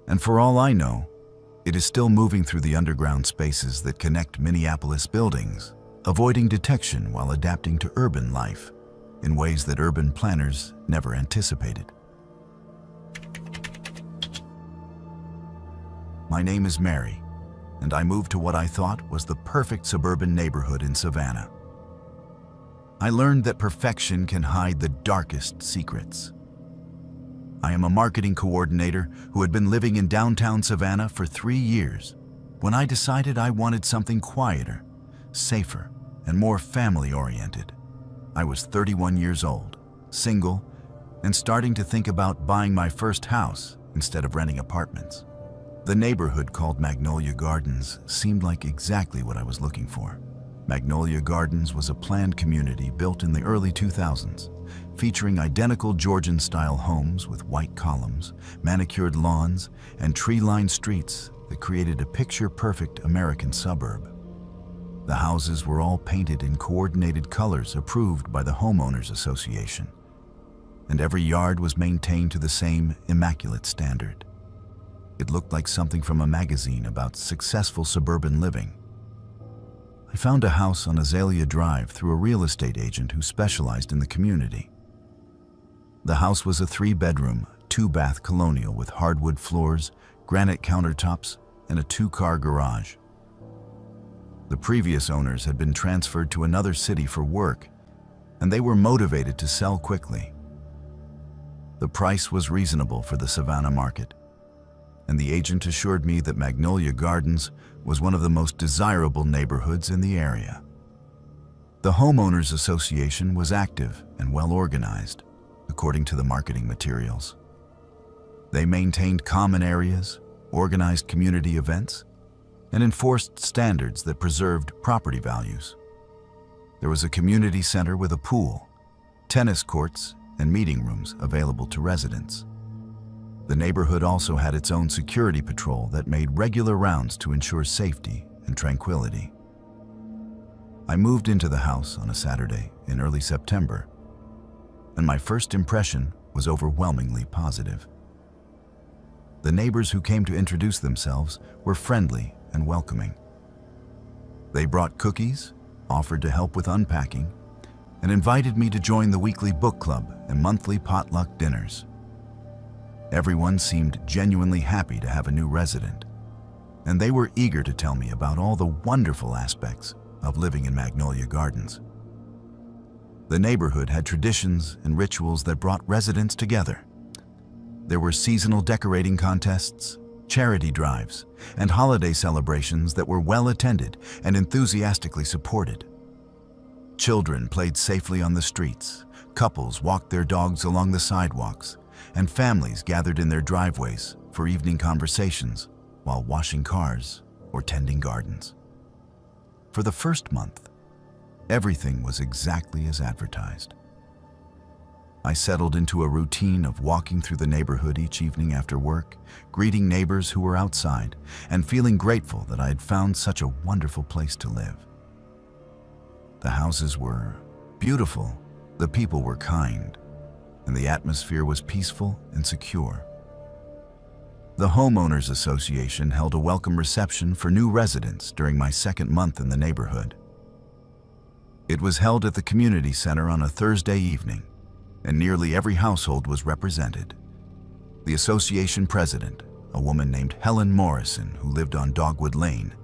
And for all I know, it is still moving through the underground spaces that connect Minneapolis buildings, avoiding detection while adapting to urban life in ways that urban planners never anticipated. My name is Mary, and I moved to what I thought was the perfect suburban neighborhood in Savannah. I learned that perfection can hide the darkest secrets. I am a marketing coordinator who had been living in downtown Savannah for 3 years when I decided I wanted something quieter, safer, and more family-oriented. I was 31 years old, single, and starting to think about buying my first house instead of renting apartments. The neighborhood called Magnolia Gardens seemed like exactly what I was looking for. Magnolia Gardens was a planned community built in the early 2000s, featuring identical Georgian-style homes with white columns, manicured lawns, and tree-lined streets that created a picture-perfect American suburb. The houses were all painted in coordinated colors approved by the Homeowners Association, and every yard was maintained to the same immaculate standard. It looked like something from a magazine about successful suburban living. I found a house on Azalea Drive through a real estate agent who specialized in the community. The house was a 3-bedroom, 2-bath colonial with hardwood floors, granite countertops, and a 2-car garage. The previous owners had been transferred to another city for work, and they were motivated to sell quickly. The price was reasonable for the Savannah market, and the agent assured me that Magnolia Gardens was one of the most desirable neighborhoods in the area. The Homeowners Association was active and well organized, according to the marketing materials. They maintained common areas, organized community events, and enforced standards that preserved property values. There was a community center with a pool, tennis courts, and meeting rooms available to residents. The neighborhood also had its own security patrol that made regular rounds to ensure safety and tranquility. I moved into the house on a Saturday in early September, and my first impression was overwhelmingly positive. The neighbors who came to introduce themselves were friendly and welcoming. They brought cookies, offered to help with unpacking, and invited me to join the weekly book club and monthly potluck dinners. Everyone seemed genuinely happy to have a new resident, and they were eager to tell me about all the wonderful aspects of living in Magnolia Gardens. The neighborhood had traditions and rituals that brought residents together. There were seasonal decorating contests, charity drives, and holiday celebrations that were well attended and enthusiastically supported. Children played safely on the streets, couples walked their dogs along the sidewalks, and families gathered in their driveways for evening conversations while washing cars or tending gardens. For the first month, everything was exactly as advertised. I settled into a routine of walking through the neighborhood each evening after work, greeting neighbors who were outside, and feeling grateful that I had found such a wonderful place to live. The houses were beautiful, the people were kind, and the atmosphere was peaceful and secure. The Homeowners Association held a welcome reception for new residents during my second month in the neighborhood. It was held at the community center on a Thursday evening, and nearly every household was represented. The association president, a woman named Helen Morrison who lived on Dogwood Lane,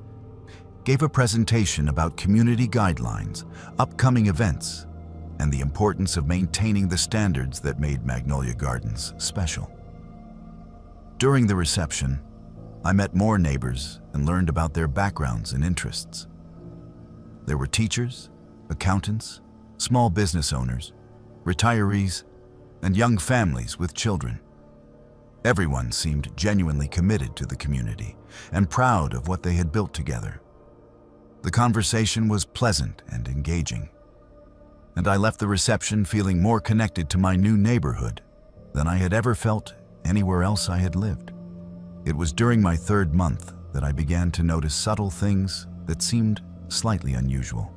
gave a presentation about community guidelines, upcoming events, and the importance of maintaining the standards that made Magnolia Gardens special. During the reception, I met more neighbors and learned about their backgrounds and interests. There were teachers, accountants, small business owners, retirees, and young families with children. Everyone seemed genuinely committed to the community and proud of what they had built together. The conversation was pleasant and engaging, and I left the reception feeling more connected to my new neighborhood than I had ever felt anywhere else I had lived. It was during my third month that I began to notice subtle things that seemed slightly unusual.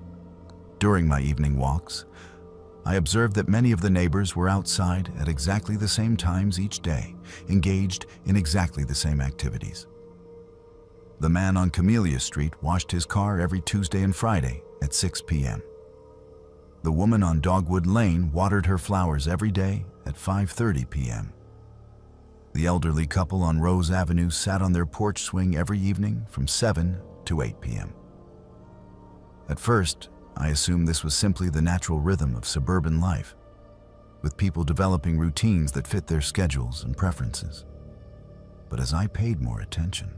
During my evening walks, I observed that many of the neighbors were outside at exactly the same times each day, engaged in exactly the same activities. The man on Camellia Street washed his car every Tuesday and Friday at 6 p.m. The woman on Dogwood Lane watered her flowers every day at 5:30 p.m. The elderly couple on Rose Avenue sat on their porch swing every evening from 7 to 8 p.m. At first, I assumed this was simply the natural rhythm of suburban life, with people developing routines that fit their schedules and preferences. But as I paid more attention,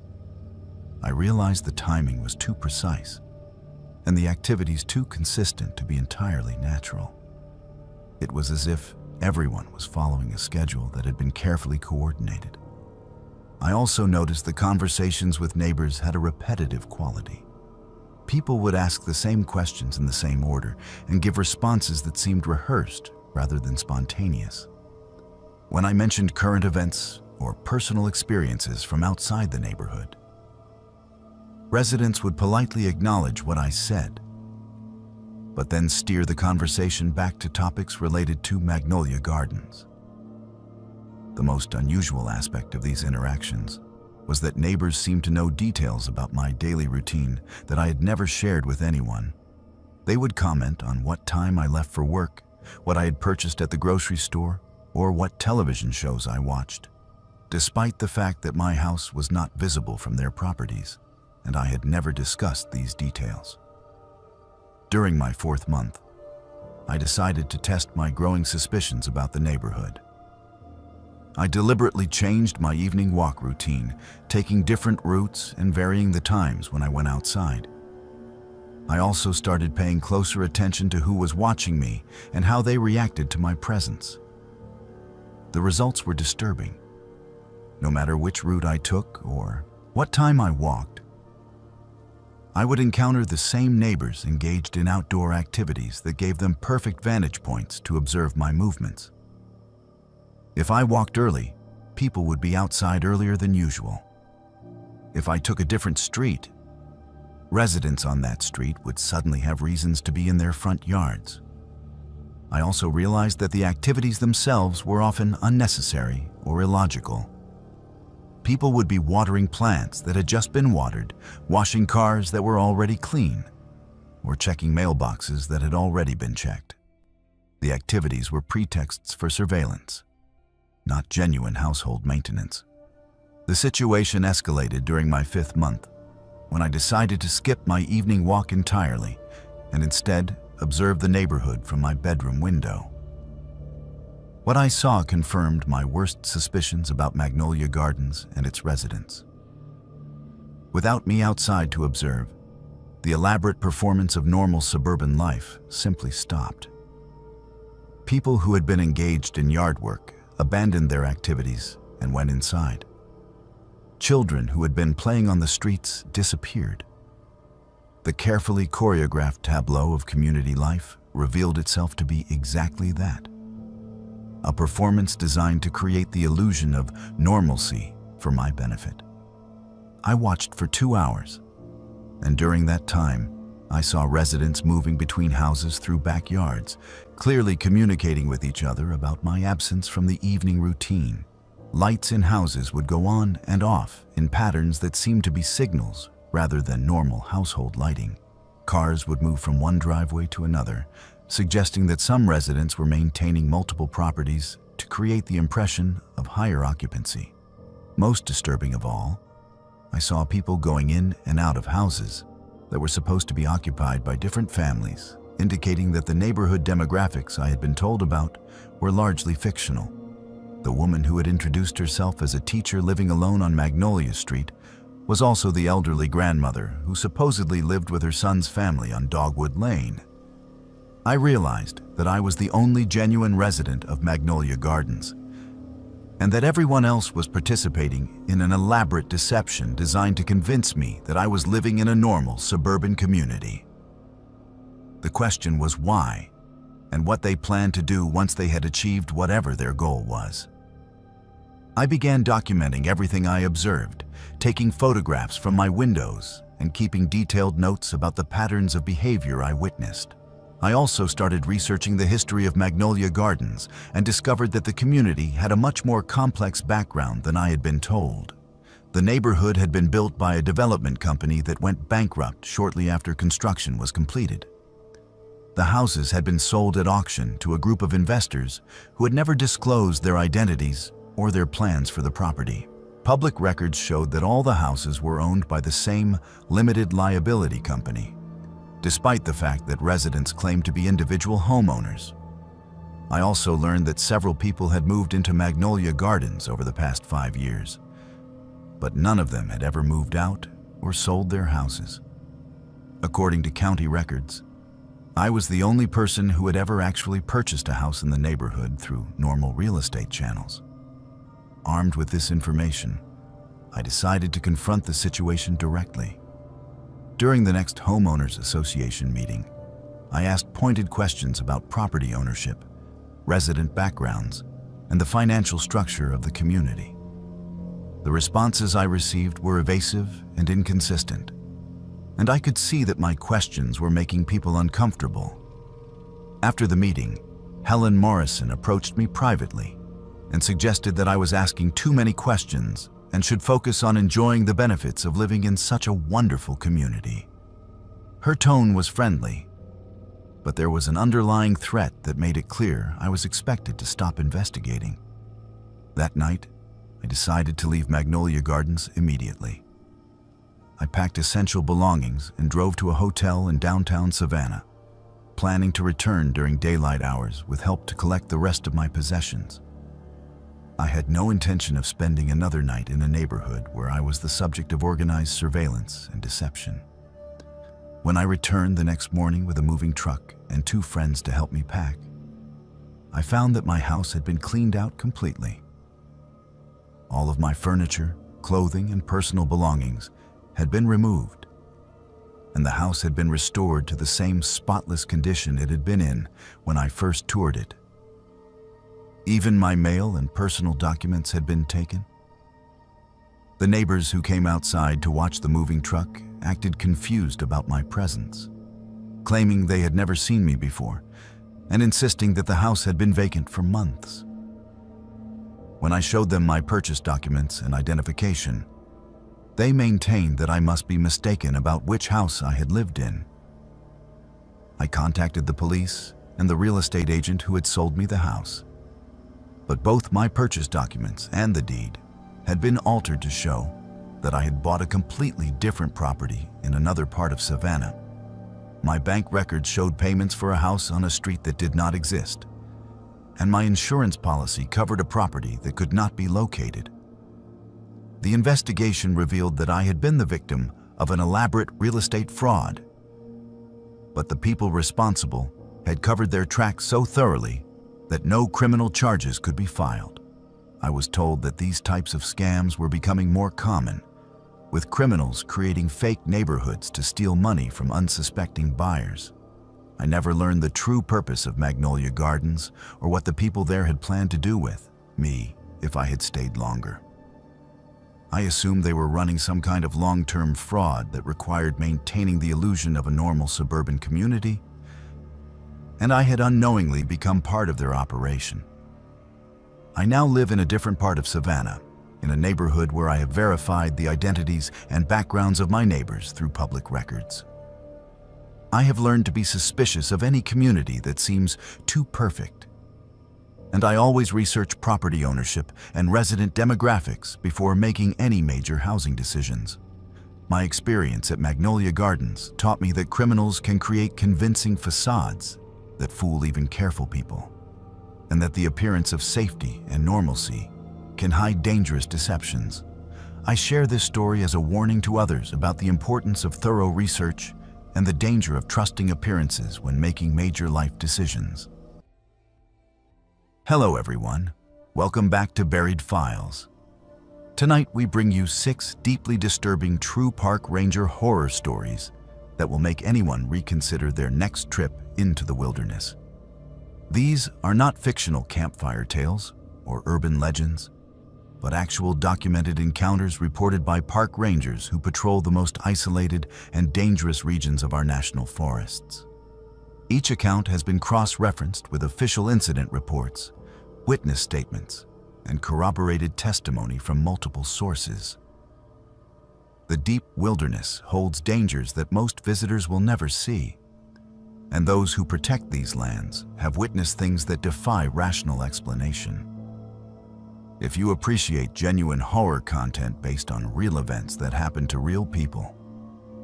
I realized the timing was too precise and the activities too consistent to be entirely natural. It was as if everyone was following a schedule that had been carefully coordinated. I also noticed the conversations with neighbors had a repetitive quality. People would ask the same questions in the same order and give responses that seemed rehearsed rather than spontaneous. When I mentioned current events or personal experiences from outside the neighborhood, residents would politely acknowledge what I said, but then steer the conversation back to topics related to Magnolia Gardens. The most unusual aspect of these interactions was that neighbors seemed to know details about my daily routine that I had never shared with anyone. They would comment on what time I left for work, what I had purchased at the grocery store, or what television shows I watched, despite the fact that my house was not visible from their properties, and I had never discussed these details. During my fourth month, I decided to test my growing suspicions about the neighborhood. I deliberately changed my evening walk routine, taking different routes and varying the times when I went outside. I also started paying closer attention to who was watching me and how they reacted to my presence. The results were disturbing. No matter which route I took or what time I walked, I would encounter the same neighbors engaged in outdoor activities that gave them perfect vantage points to observe my movements. If I walked early, people would be outside earlier than usual. If I took a different street, Residents on that street would suddenly have reasons to be in their front yards. I also realized that the activities themselves were often unnecessary or illogical. People would be watering plants that had just been watered, washing cars that were already clean, or checking mailboxes that had already been checked. The activities were pretexts for surveillance, not genuine household maintenance. The situation escalated during my 5th month, when I decided to skip my evening walk entirely and instead observe the neighborhood from my bedroom window. What I saw confirmed my worst suspicions about Magnolia Gardens and its residents. Without me outside to observe, the elaborate performance of normal suburban life simply stopped. People who had been engaged in yard work abandoned their activities and went inside. Children who had been playing on the streets disappeared. The carefully choreographed tableau of community life revealed itself to be exactly that. A performance designed to create the illusion of normalcy for my benefit. I watched for 2 hours, and during that time, I saw residents moving between houses through backyards, clearly communicating with each other about my absence from the evening routine. Lights in houses would go on and off in patterns that seemed to be signals rather than normal household lighting. Cars would move from one driveway to another, suggesting that some residents were maintaining multiple properties to create the impression of higher occupancy. Most disturbing of all, I saw people going in and out of houses that were supposed to be occupied by different families, indicating that the neighborhood demographics I had been told about were largely fictional. The woman who had introduced herself as a teacher living alone on Magnolia Street was also the elderly grandmother who supposedly lived with her son's family on Dogwood Lane. I realized that I was the only genuine resident of Magnolia Gardens, and that everyone else was participating in an elaborate deception designed to convince me that I was living in a normal suburban community. The question was why, and what they planned to do once they had achieved whatever their goal was. I began documenting everything I observed, taking photographs from my windows and keeping detailed notes about the patterns of behavior I witnessed. I also started researching the history of Magnolia Gardens and discovered that the community had a much more complex background than I had been told. The neighborhood had been built by a development company that went bankrupt shortly after construction was completed. The houses had been sold at auction to a group of investors who had never disclosed their identities or their plans for the property. Public records showed that all the houses were owned by the same limited liability company, despite the fact that residents claimed to be individual homeowners. I also learned that several people had moved into Magnolia Gardens over the past 5 years, but none of them had ever moved out or sold their houses. According to county records, I was the only person who had ever actually purchased a house in the neighborhood through normal real estate channels. Armed with this information, I decided to confront the situation directly. During the next homeowners association meeting, I asked pointed questions about property ownership, resident backgrounds, and the financial structure of the community. The responses I received were evasive and inconsistent, and I could see that my questions were making people uncomfortable. After the meeting, Helen Morrison approached me privately and suggested that I was asking too many questions and should focus on enjoying the benefits of living in such a wonderful community. Her tone was friendly, but there was an underlying threat that made it clear I was expected to stop investigating. That night, I decided to leave Magnolia Gardens immediately. I packed essential belongings and drove to a hotel in downtown Savannah, planning to return during daylight hours with help to collect the rest of my possessions. I had no intention of spending another night in a neighborhood where I was the subject of organized surveillance and deception. When I returned the next morning with a moving truck and 2 friends to help me pack, I found that my house had been cleaned out completely. All of my furniture, clothing, and personal belongings had been removed, and the house had been restored to the same spotless condition it had been in when I first toured it. Even my mail and personal documents had been taken. The neighbors who came outside to watch the moving truck acted confused about my presence, claiming they had never seen me before and insisting that the house had been vacant for months. When I showed them my purchase documents and identification, they maintained that I must be mistaken about which house I had lived in. I contacted the police and the real estate agent who had sold me the house, but both my purchase documents and the deed had been altered to show that I had bought a completely different property in another part of Savannah. My bank records showed payments for a house on a street that did not exist, and my insurance policy covered a property that could not be located. The investigation revealed that I had been the victim of an elaborate real estate fraud, but the people responsible had covered their tracks so thoroughly that no criminal charges could be filed. I was told that these types of scams were becoming more common, with criminals creating fake neighborhoods to steal money from unsuspecting buyers. I never learned the true purpose of Magnolia Gardens or what the people there had planned to do with me if I had stayed longer. I assumed they were running some kind of long-term fraud that required maintaining the illusion of a normal suburban community, and I had unknowingly become part of their operation. I now live in a different part of Savannah, in a neighborhood where I have verified the identities and backgrounds of my neighbors through public records. I have learned to be suspicious of any community that seems too perfect, and I always research property ownership and resident demographics before making any major housing decisions. My experience at Magnolia Gardens taught me that criminals can create convincing facades that fool even careful people, and that the appearance of safety and normalcy can hide dangerous deceptions. I share this story as a warning to others about the importance of thorough research and the danger of trusting appearances when making major life decisions. Hello everyone, welcome back to Buried Files. Tonight we bring you 6 deeply disturbing true park ranger horror stories that will make anyone reconsider their next trip into the wilderness. These are not fictional campfire tales or urban legends, but actual documented encounters reported by park rangers who patrol the most isolated and dangerous regions of our national forests. Each account has been cross-referenced with official incident reports, witness statements, and corroborated testimony from multiple sources. The deep wilderness holds dangers that most visitors will never see, and those who protect these lands have witnessed things that defy rational explanation. If you appreciate genuine horror content based on real events that happen to real people,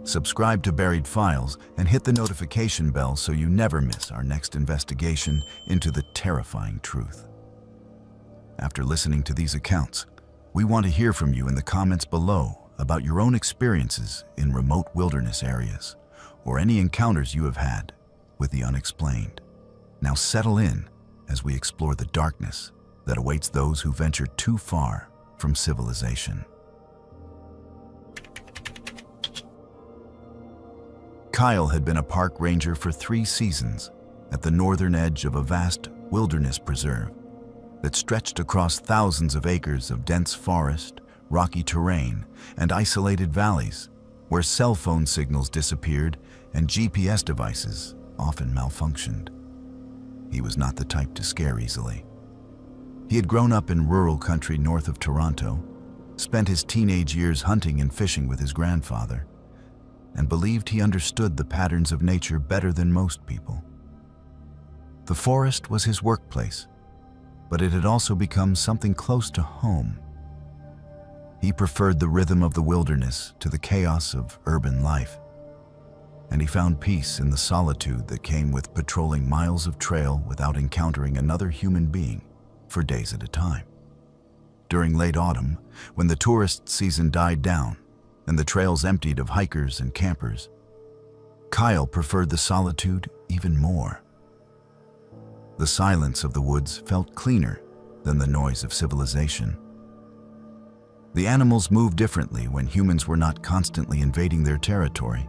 subscribe to Buried Files and hit the notification bell so you never miss our next investigation into the terrifying truth. After listening to these accounts, we want to hear from you in the comments below about your own experiences in remote wilderness areas or any encounters you have had with the unexplained. Now settle in as we explore the darkness that awaits those who venture too far from civilization. Kyle had been a park ranger for 3 seasons at the northern edge of a vast wilderness preserve that stretched across thousands of acres of dense forest, rocky terrain, and isolated valleys where cell phone signals disappeared and GPS devices often malfunctioned. He was not the type to scare easily. He had grown up in rural country north of Toronto, spent his teenage years hunting and fishing with his grandfather, and believed he understood the patterns of nature better than most people. The forest was his workplace, but it had also become something close to home. He preferred the rhythm of the wilderness to the chaos of urban life, and he found peace in the solitude that came with patrolling miles of trail without encountering another human being for days at a time. During late autumn, when the tourist season died down and the trails emptied of hikers and campers, Kyle preferred the solitude even more. The silence of the woods felt cleaner than the noise of civilization. The animals moved differently when humans were not constantly invading their territory,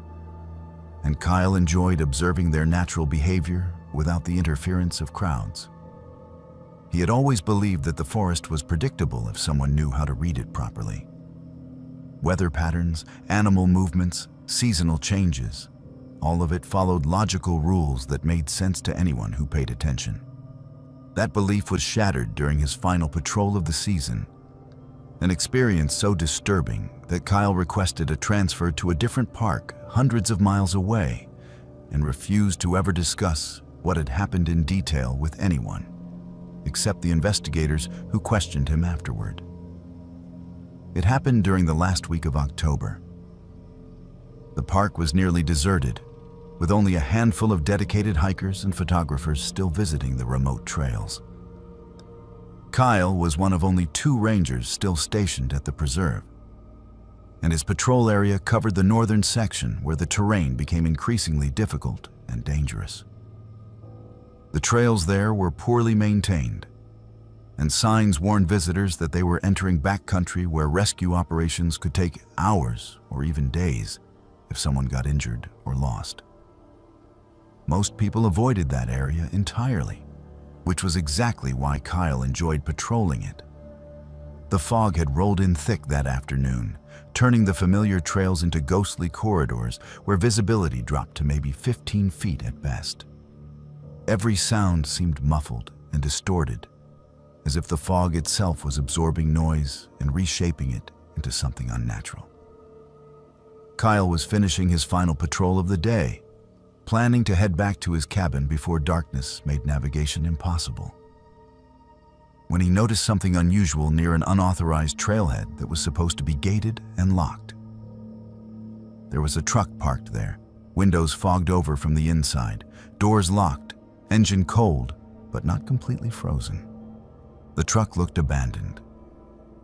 and Kyle enjoyed observing their natural behavior without the interference of crowds. He had always believed that the forest was predictable if someone knew how to read it properly. weather patterns, animal movements, seasonal changes. All of it followed logical rules that made sense to anyone who paid attention. That belief was shattered during his final patrol of the season, an experience so disturbing that Kyle requested a transfer to a different park hundreds of miles away and refused to ever discuss what had happened in detail with anyone, except the investigators who questioned him afterward. It happened during the last week of October. The park was nearly deserted, with only a handful of dedicated hikers and photographers still visiting the remote trails. Kyle was one of only 2 rangers still stationed at the preserve, and his patrol area covered the northern section where the terrain became increasingly difficult and dangerous. The trails there were poorly maintained, and signs warned visitors that they were entering backcountry where rescue operations could take hours or even days if someone got injured or lost. Most people avoided that area entirely, which was exactly why Kyle enjoyed patrolling it. The fog had rolled in thick that afternoon, turning the familiar trails into ghostly corridors where visibility dropped to maybe 15 feet at best. Every sound seemed muffled and distorted, as if the fog itself was absorbing noise and reshaping it into something unnatural. Kyle was finishing his final patrol of the day, planning to head back to his cabin before darkness made navigation impossible, when he noticed something unusual near an unauthorized trailhead that was supposed to be gated and locked. There was a truck parked there, windows fogged over from the inside, doors locked, engine cold, but not completely frozen. The truck looked abandoned,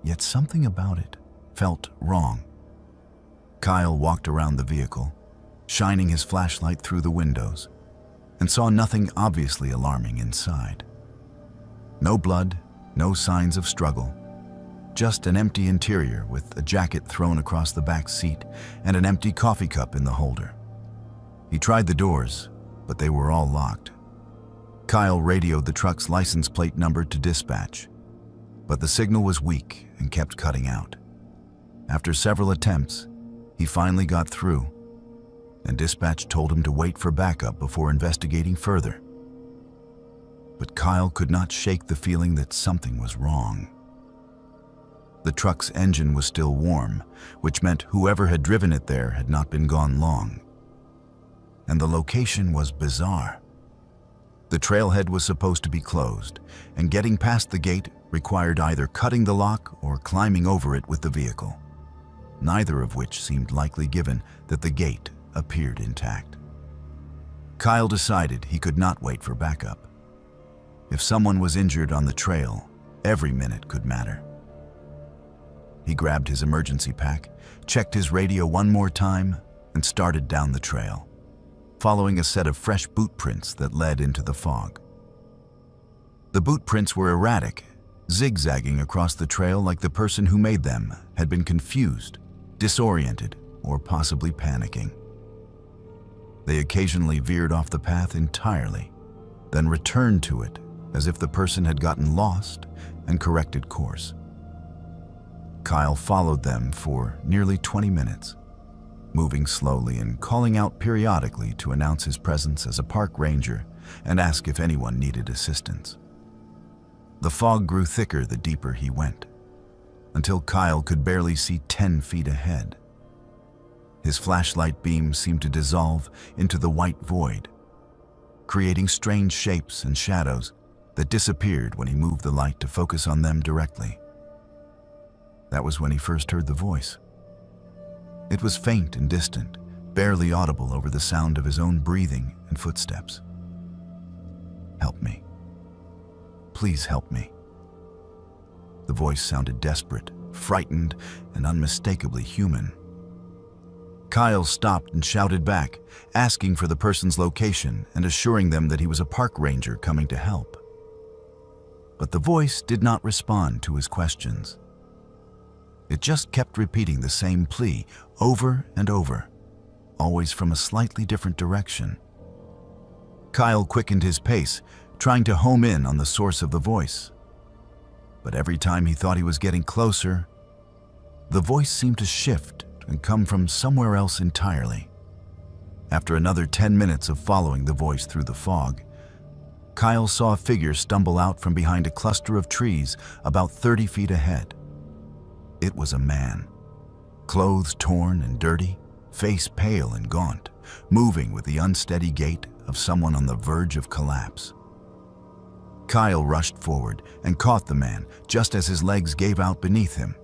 yet something about it felt wrong. Kyle walked around the vehicle, shining his flashlight through the windows, and saw nothing obviously alarming inside. No blood, no signs of struggle, just an empty interior with a jacket thrown across the back seat and an empty coffee cup in the holder. He tried the doors, but they were all locked. Kyle radioed the truck's license plate number to dispatch, but the signal was weak and kept cutting out. After several attempts, he finally got through, and dispatch told him to wait for backup before investigating further. But Kyle could not shake the feeling that something was wrong. The truck's engine was still warm, which meant whoever had driven it there had not been gone long. And the location was bizarre. The trailhead was supposed to be closed, and getting past the gate required either cutting the lock or climbing over it with the vehicle, neither of which seemed likely given that the gate appeared intact. Kyle decided he could not wait for backup. If someone was injured on the trail, every minute could matter. He grabbed his emergency pack, checked his radio one more time, and started down the trail, following a set of fresh boot prints that led into the fog. The boot prints were erratic, zigzagging across the trail like the person who made them had been confused, disoriented, or possibly panicking. They occasionally veered off the path entirely, then returned to it as if the person had gotten lost and corrected course. Kyle followed them for nearly 20 minutes, moving slowly and calling out periodically to announce his presence as a park ranger and ask if anyone needed assistance. The fog grew thicker the deeper he went, until Kyle could barely see 10 feet ahead. His flashlight beam seemed to dissolve into the white void, creating strange shapes and shadows that disappeared when he moved the light to focus on them directly. That was when he first heard the voice. It was faint and distant, barely audible over the sound of his own breathing and footsteps. "Help me. Please help me." The voice sounded desperate, frightened, and unmistakably human. Kyle stopped and shouted back, asking for the person's location and assuring them that he was a park ranger coming to help. But the voice did not respond to his questions. It just kept repeating the same plea over and over, always from a slightly different direction. Kyle quickened his pace, trying to home in on the source of the voice. But every time he thought he was getting closer, The voice seemed to shift and come from somewhere else entirely. After another 10 minutes of following the voice through the fog, Kyle saw a figure stumble out from behind a cluster of trees about 30 feet ahead. It was a man, clothes torn and dirty, face pale and gaunt, moving with the unsteady gait of someone on the verge of collapse. Kyle rushed forward and caught the man just as his legs gave out beneath him.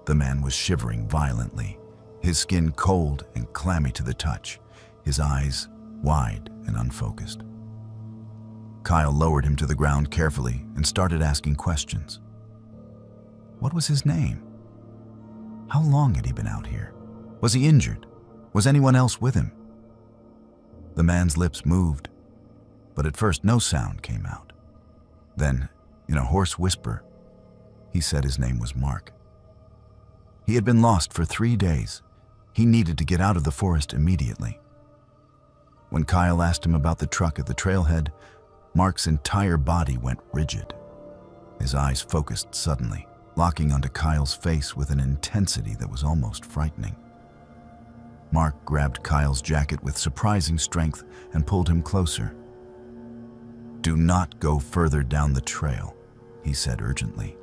The man was shivering violently, his skin cold and clammy to the touch, his eyes wide and unfocused. Kyle lowered him to the ground carefully and started asking questions. What was his name? How long had he been out here? Was he injured? Was anyone else with him? The man's lips moved, but at first no sound came out. Then, in a hoarse whisper, he said his name was Mark. He had been lost for 3 days. He needed to get out of the forest immediately. When Kyle asked him about the truck at the trailhead, Mark's entire body went rigid. His eyes focused suddenly, locking onto Kyle's face with an intensity that was almost frightening. Mark grabbed Kyle's jacket with surprising strength and pulled him closer. "Do not go further down the trail," he said urgently.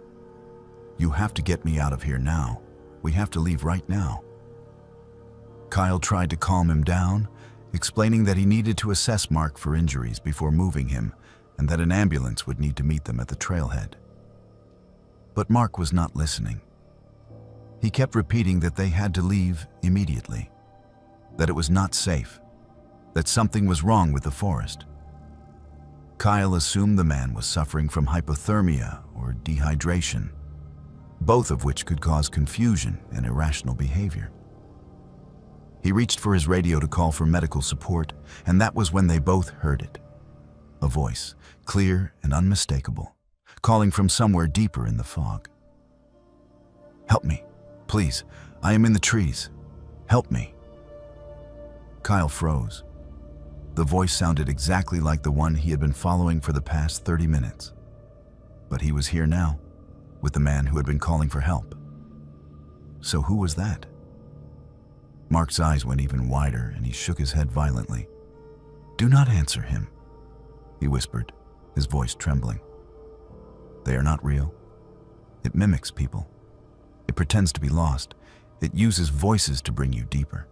"You have to get me out of here now. We have to leave right now." Kyle tried to calm him down, explaining that he needed to assess Mark for injuries before moving him and that an ambulance would need to meet them at the trailhead. But Mark was not listening. He kept repeating that they had to leave immediately, that it was not safe, that something was wrong with the forest. Kyle assumed the man was suffering from hypothermia or dehydration, both of which could cause confusion and irrational behavior. He reached for his radio to call for medical support, and that was when they both heard it. A voice, clear and unmistakable, calling from somewhere deeper in the fog. "Help me, please. I am in the trees. Help me." Kyle froze. The voice sounded exactly like the one he had been following for the past 30 minutes. But he was here now, with the man who had been calling for help. So who was that? Mark's eyes went even wider and he shook his head violently. "Do not answer him," he whispered, his voice trembling. "They are not real. It mimics people. It pretends to be lost. It uses voices to bring you deeper."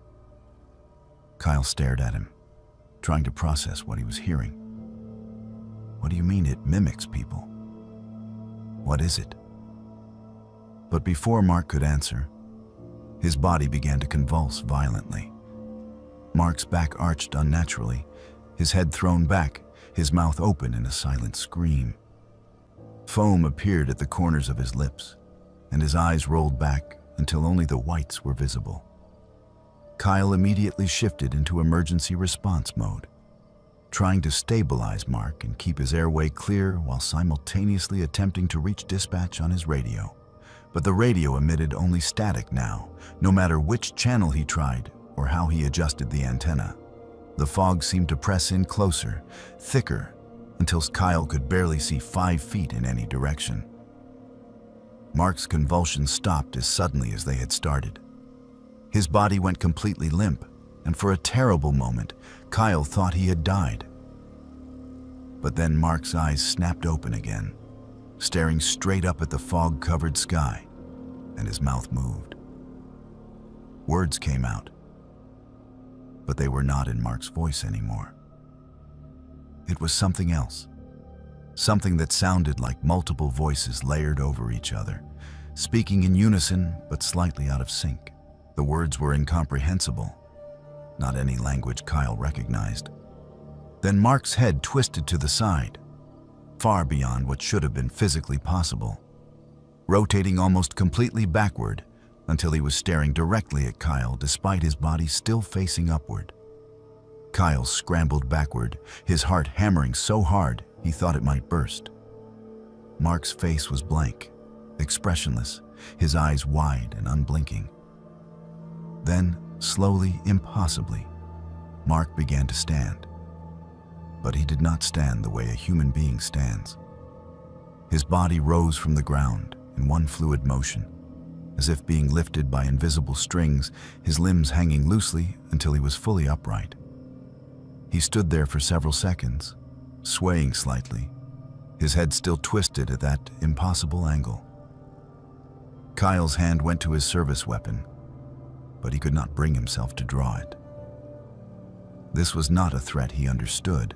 Kyle stared at him, trying to process what he was hearing. "What do you mean it mimics people? What is it?" But before Mark could answer, his body began to convulse violently. Mark's back arched unnaturally, his head thrown back, his mouth open in a silent scream. Foam appeared at the corners of his lips, and his eyes rolled back until only the whites were visible. Kyle immediately shifted into emergency response mode, trying to stabilize Mark and keep his airway clear while simultaneously attempting to reach dispatch on his radio. But the radio emitted only static now, no matter which channel he tried or how he adjusted the antenna. The fog seemed to press in closer, thicker, until Kyle could barely see 5 feet in any direction. Mark's convulsions stopped as suddenly as they had started. His body went completely limp, and for a terrible moment, Kyle thought he had died. But then Mark's eyes snapped open again, staring straight up at the fog-covered sky, and his mouth moved. Words came out, but they were not in Mark's voice anymore. It was something else, something that sounded like multiple voices layered over each other, speaking in unison but slightly out of sync. The words were incomprehensible, not any language Kyle recognized. Then Mark's head twisted to the side, far beyond what should have been physically possible, rotating almost completely backward until he was staring directly at Kyle despite his body still facing upward. Kyle scrambled backward, his heart hammering so hard he thought it might burst. Mark's face was blank, expressionless, his eyes wide and unblinking. Then, slowly, impossibly, Mark began to stand. But he did not stand the way a human being stands. His body rose from the ground in one fluid motion, as if being lifted by invisible strings, his limbs hanging loosely until he was fully upright. He stood there for several seconds, swaying slightly, his head still twisted at that impossible angle. Kyle's hand went to his service weapon, but he could not bring himself to draw it. This was not a threat he understood,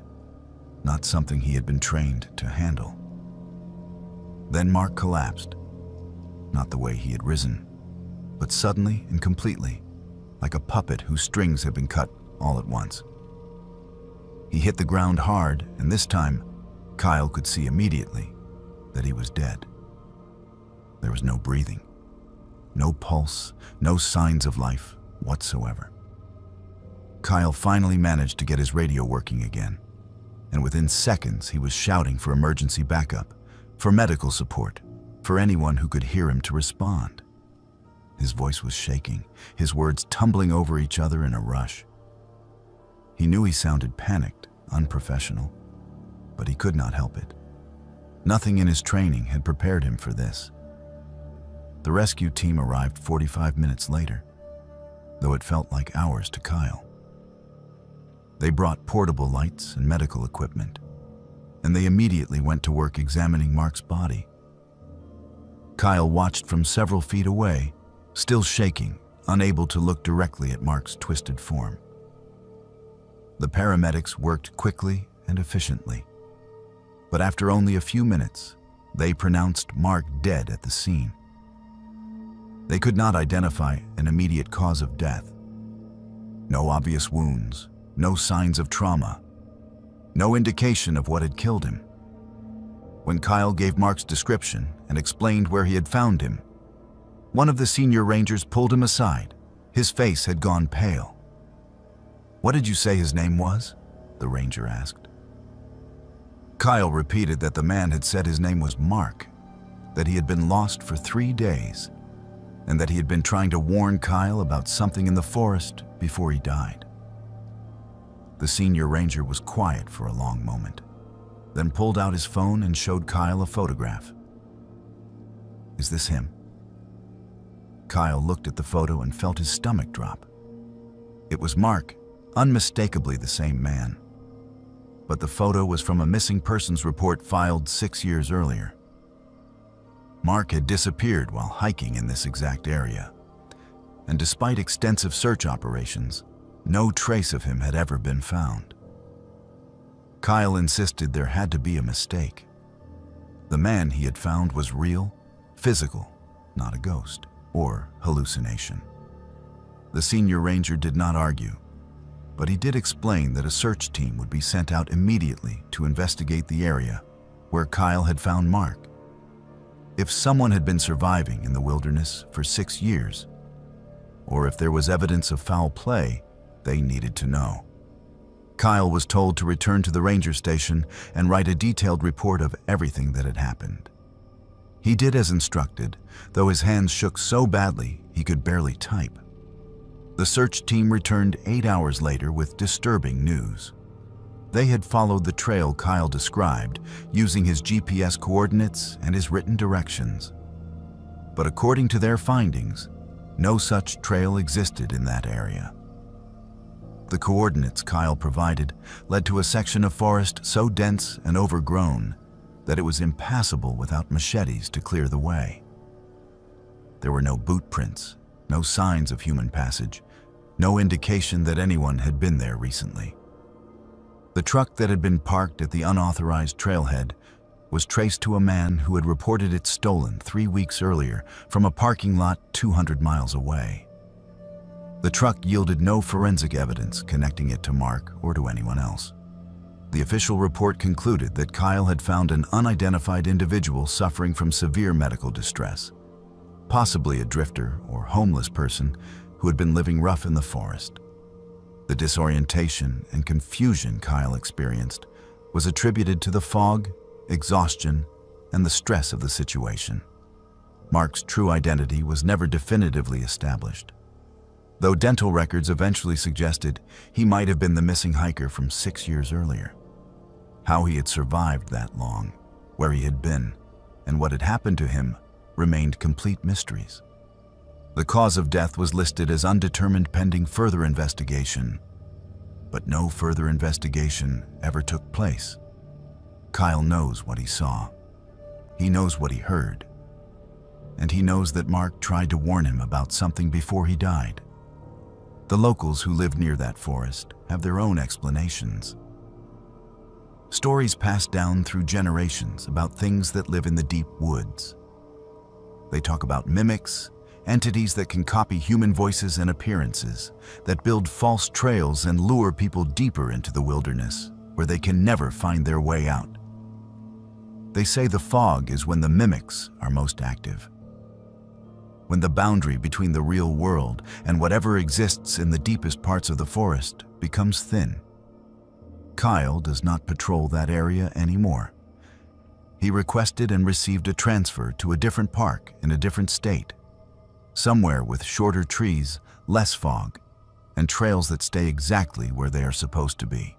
not something he had been trained to handle. Then Mark collapsed, not the way he had risen, but suddenly and completely, like a puppet whose strings had been cut all at once. He hit the ground hard, and this time, Kyle could see immediately that he was dead. There was no breathing, no pulse, no signs of life whatsoever. Kyle finally managed to get his radio working again, and within seconds he was shouting for emergency backup, for medical support, for anyone who could hear him to respond. His voice was shaking, his words tumbling over each other in a rush. He knew he sounded panicked, unprofessional, but he could not help it. Nothing in his training had prepared him for this. The rescue team arrived 45 minutes later, though it felt like hours to Kyle. They brought portable lights and medical equipment, and they immediately went to work examining Mark's body. Kyle watched from several feet away, still shaking, unable to look directly at Mark's twisted form. The paramedics worked quickly and efficiently, but after only a few minutes, they pronounced Mark dead at the scene. They could not identify an immediate cause of death. No obvious wounds, no signs of trauma, no indication of what had killed him. When Kyle gave Mark's description and explained where he had found him, one of the senior rangers pulled him aside. His face had gone pale. "What did you say his name was?" the ranger asked. Kyle repeated that the man had said his name was Mark, that he had been lost for 3 days, and that he had been trying to warn Kyle about something in the forest before he died. The senior ranger was quiet for a long moment, then pulled out his phone and showed Kyle a photograph. "Is this him?" Kyle looked at the photo and felt his stomach drop. It was Mark, unmistakably the same man. But the photo was from a missing persons report filed 6 years earlier. Mark had disappeared while hiking in this exact area, and despite extensive search operations, no trace of him had ever been found. Kyle insisted there had to be a mistake. The man he had found was real, physical, not a ghost or hallucination. The senior ranger did not argue, but he did explain that a search team would be sent out immediately to investigate the area where Kyle had found Mark. If someone had been surviving in the wilderness for 6 years, or if there was evidence of foul play, they needed to know. Kyle was told to return to the ranger station and write a detailed report of everything that had happened. He did as instructed, though his hands shook so badly he could barely type. The search team returned 8 hours later with disturbing news. They had followed the trail Kyle described, using his GPS coordinates and his written directions. But according to their findings, no such trail existed in that area. The coordinates Kyle provided led to a section of forest so dense and overgrown that it was impassable without machetes to clear the way. There were no boot prints, no signs of human passage, no indication that anyone had been there recently. The truck that had been parked at the unauthorized trailhead was traced to a man who had reported it stolen 3 weeks earlier from a parking lot 200 miles away. The truck yielded no forensic evidence connecting it to Mark or to anyone else. The official report concluded that Kyle had found an unidentified individual suffering from severe medical distress, possibly a drifter or homeless person who had been living rough in the forest. The disorientation and confusion Kyle experienced was attributed to the fog, exhaustion, and the stress of the situation. Mark's true identity was never definitively established, though dental records eventually suggested he might have been the missing hiker from 6 years earlier. How he had survived that long, where he had been, and what had happened to him remained complete mysteries. The cause of death was listed as undetermined pending further investigation, but no further investigation ever took place. Kyle knows what he saw. He knows what he heard. And he knows that Mark tried to warn him about something before he died. The locals who live near that forest have their own explanations. Stories passed down through generations about things that live in the deep woods. They talk about mimics, entities that can copy human voices and appearances, that build false trails and lure people deeper into the wilderness, where they can never find their way out. They say the fog is when the mimics are most active, when the boundary between the real world and whatever exists in the deepest parts of the forest becomes thin. Kyle does not patrol that area anymore. He requested and received a transfer to a different park in a different state, somewhere with shorter trees, less fog, and trails that stay exactly where they are supposed to be.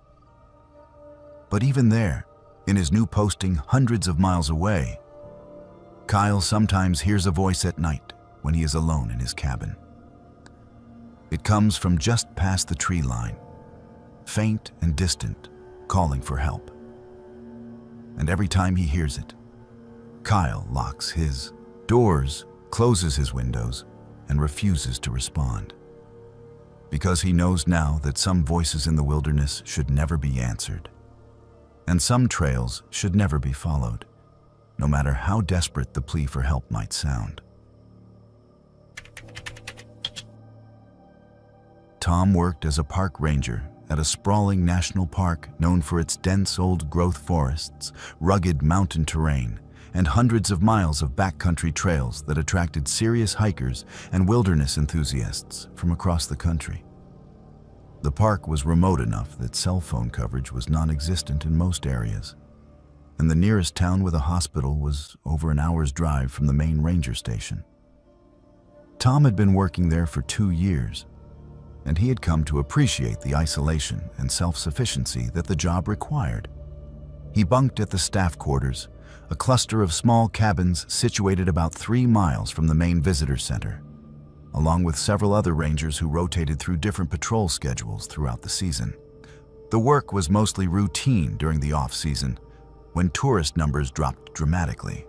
But even there, in his new posting hundreds of miles away, Kyle sometimes hears a voice at night when he is alone in his cabin. It comes from just past the tree line, faint and distant, calling for help. And every time he hears it, Kyle locks his doors, closes his windows, and refuses to respond. Because he knows now that some voices in the wilderness should never be answered, and some trails should never be followed, no matter how desperate the plea for help might sound. Tom worked as a park ranger at a sprawling national park known for its dense old-growth forests, rugged mountain terrain, and hundreds of miles of backcountry trails that attracted serious hikers and wilderness enthusiasts from across the country. The park was remote enough that cell phone coverage was non-existent in most areas, and the nearest town with a hospital was over an hour's drive from the main ranger station. Tom had been working there for 2 years, and he had come to appreciate the isolation and self-sufficiency that the job required. He bunked at the staff quarters, a cluster of small cabins situated about 3 miles from the main visitor center, along with several other rangers who rotated through different patrol schedules throughout the season. The work was mostly routine during the off-season, when tourist numbers dropped dramatically.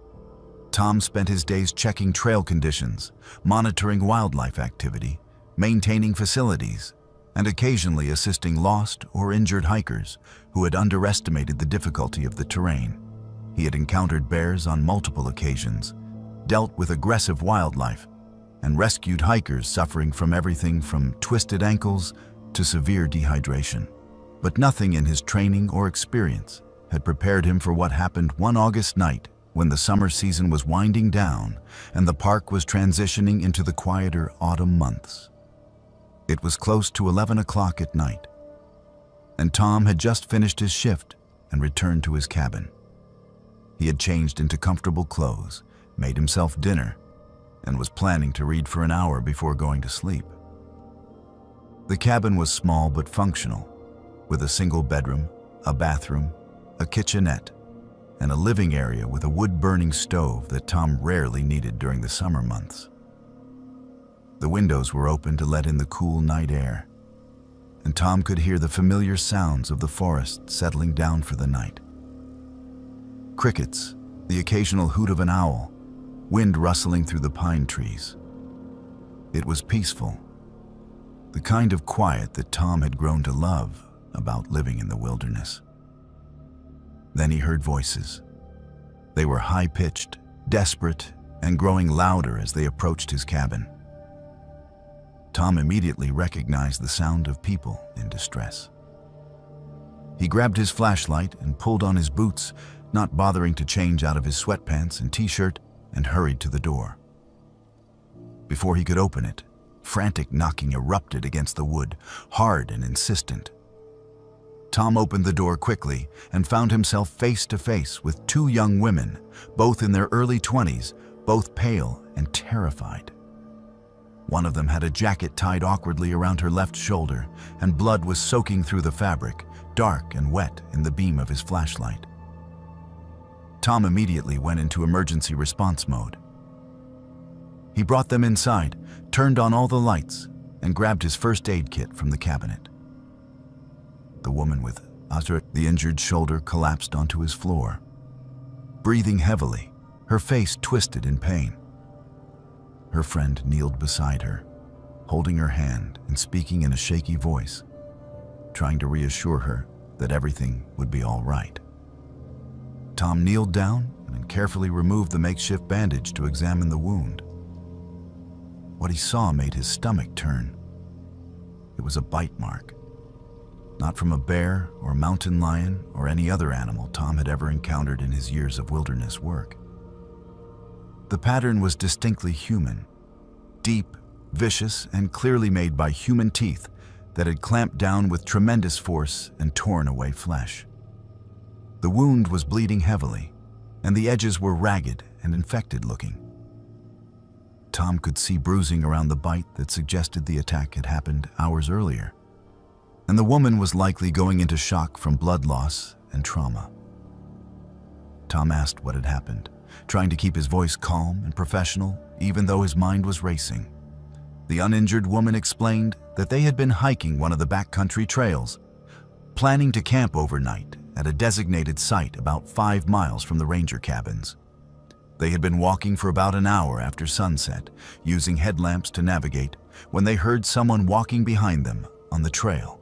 Tom spent his days checking trail conditions, monitoring wildlife activity, maintaining facilities, and occasionally assisting lost or injured hikers who had underestimated the difficulty of the terrain. He had encountered bears on multiple occasions, dealt with aggressive wildlife, and rescued hikers suffering from everything from twisted ankles to severe dehydration. But nothing in his training or experience had prepared him for what happened one August night when the summer season was winding down and the park was transitioning into the quieter autumn months. It was close to 11 o'clock at night, and Tom had just finished his shift and returned to his cabin. He had changed into comfortable clothes, made himself dinner, and was planning to read for an hour before going to sleep. The cabin was small but functional, with a single bedroom, a bathroom, a kitchenette, and a living area with a wood-burning stove that Tom rarely needed during the summer months. The windows were open to let in the cool night air, and Tom could hear the familiar sounds of the forest settling down for the night. Crickets, the occasional hoot of an owl, wind rustling through the pine trees. It was peaceful, the kind of quiet that Tom had grown to love about living in the wilderness. Then he heard voices. They were high-pitched, desperate, and growing louder as they approached his cabin. Tom immediately recognized the sound of people in distress. He grabbed his flashlight and pulled on his boots, not bothering to change out of his sweatpants and t-shirt, and hurried to the door. Before he could open it, frantic knocking erupted against the wood, hard and insistent. Tom opened the door quickly and found himself face to face with 2 young women, both in their early 20s, both pale and terrified. One of them had a jacket tied awkwardly around her left shoulder, and blood was soaking through the fabric, dark and wet in the beam of his flashlight. Tom immediately went into emergency response mode. He brought them inside, turned on all the lights, and grabbed his first aid kit from the cabinet. The woman with the injured shoulder collapsed onto his floor, breathing heavily, her face twisted in pain. Her friend kneeled beside her, holding her hand and speaking in a shaky voice, trying to reassure her that everything would be all right. Tom kneeled down and carefully removed the makeshift bandage to examine the wound. What he saw made his stomach turn. It was a bite mark, not from a bear or mountain lion or any other animal Tom had ever encountered in his years of wilderness work. The pattern was distinctly human, deep, vicious, and clearly made by human teeth that had clamped down with tremendous force and torn away flesh. The wound was bleeding heavily, and the edges were ragged and infected looking. Tom could see bruising around the bite that suggested the attack had happened hours earlier, and the woman was likely going into shock from blood loss and trauma. Tom asked what had happened, trying to keep his voice calm and professional even though his mind was racing. The uninjured woman explained that they had been hiking one of the backcountry trails, planning to camp overnight at a designated site about 5 miles from the ranger cabins. They had been walking for about an hour after sunset, using headlamps to navigate, when they heard someone walking behind them on the trail.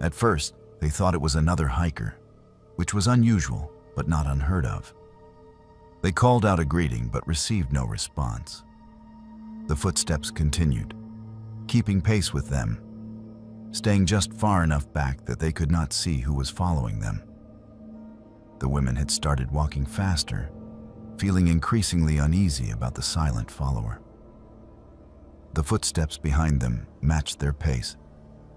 At first, they thought it was another hiker, which was unusual but not unheard of. They called out a greeting but received no response. The footsteps continued, keeping pace with them, staying just far enough back that they could not see who was following them. The women had started walking faster, feeling increasingly uneasy about the silent follower. The footsteps behind them matched their pace,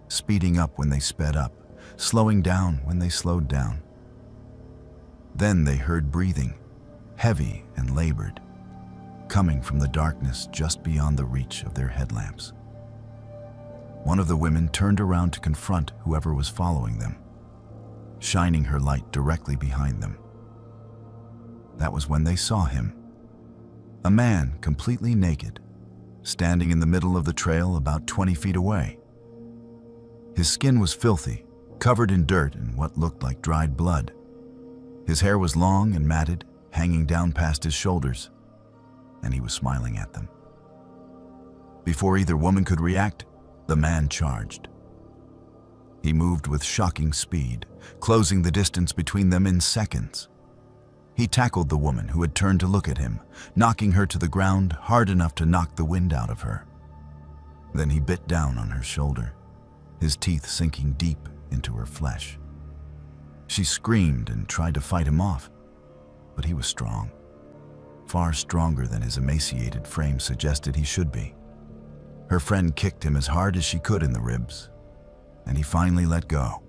speeding up when they sped up, slowing down when they slowed down. Then they heard breathing, heavy and labored, coming from the darkness just beyond the reach of their headlamps. One of the women turned around to confront whoever was following them, shining her light directly behind them. That was when they saw him, a man completely naked, standing in the middle of the trail about 20 feet away. His skin was filthy, covered in dirt and what looked like dried blood. His hair was long and matted, hanging down past his shoulders, and he was smiling at them. Before either woman could react, the man charged. He moved with shocking speed, closing the distance between them in seconds. He tackled the woman who had turned to look at him, knocking her to the ground hard enough to knock the wind out of her. Then he bit down on her shoulder, his teeth sinking deep into her flesh. She screamed and tried to fight him off, but he was strong, far stronger than his emaciated frame suggested he should be. Her friend kicked him as hard as she could in the ribs, and he finally let go,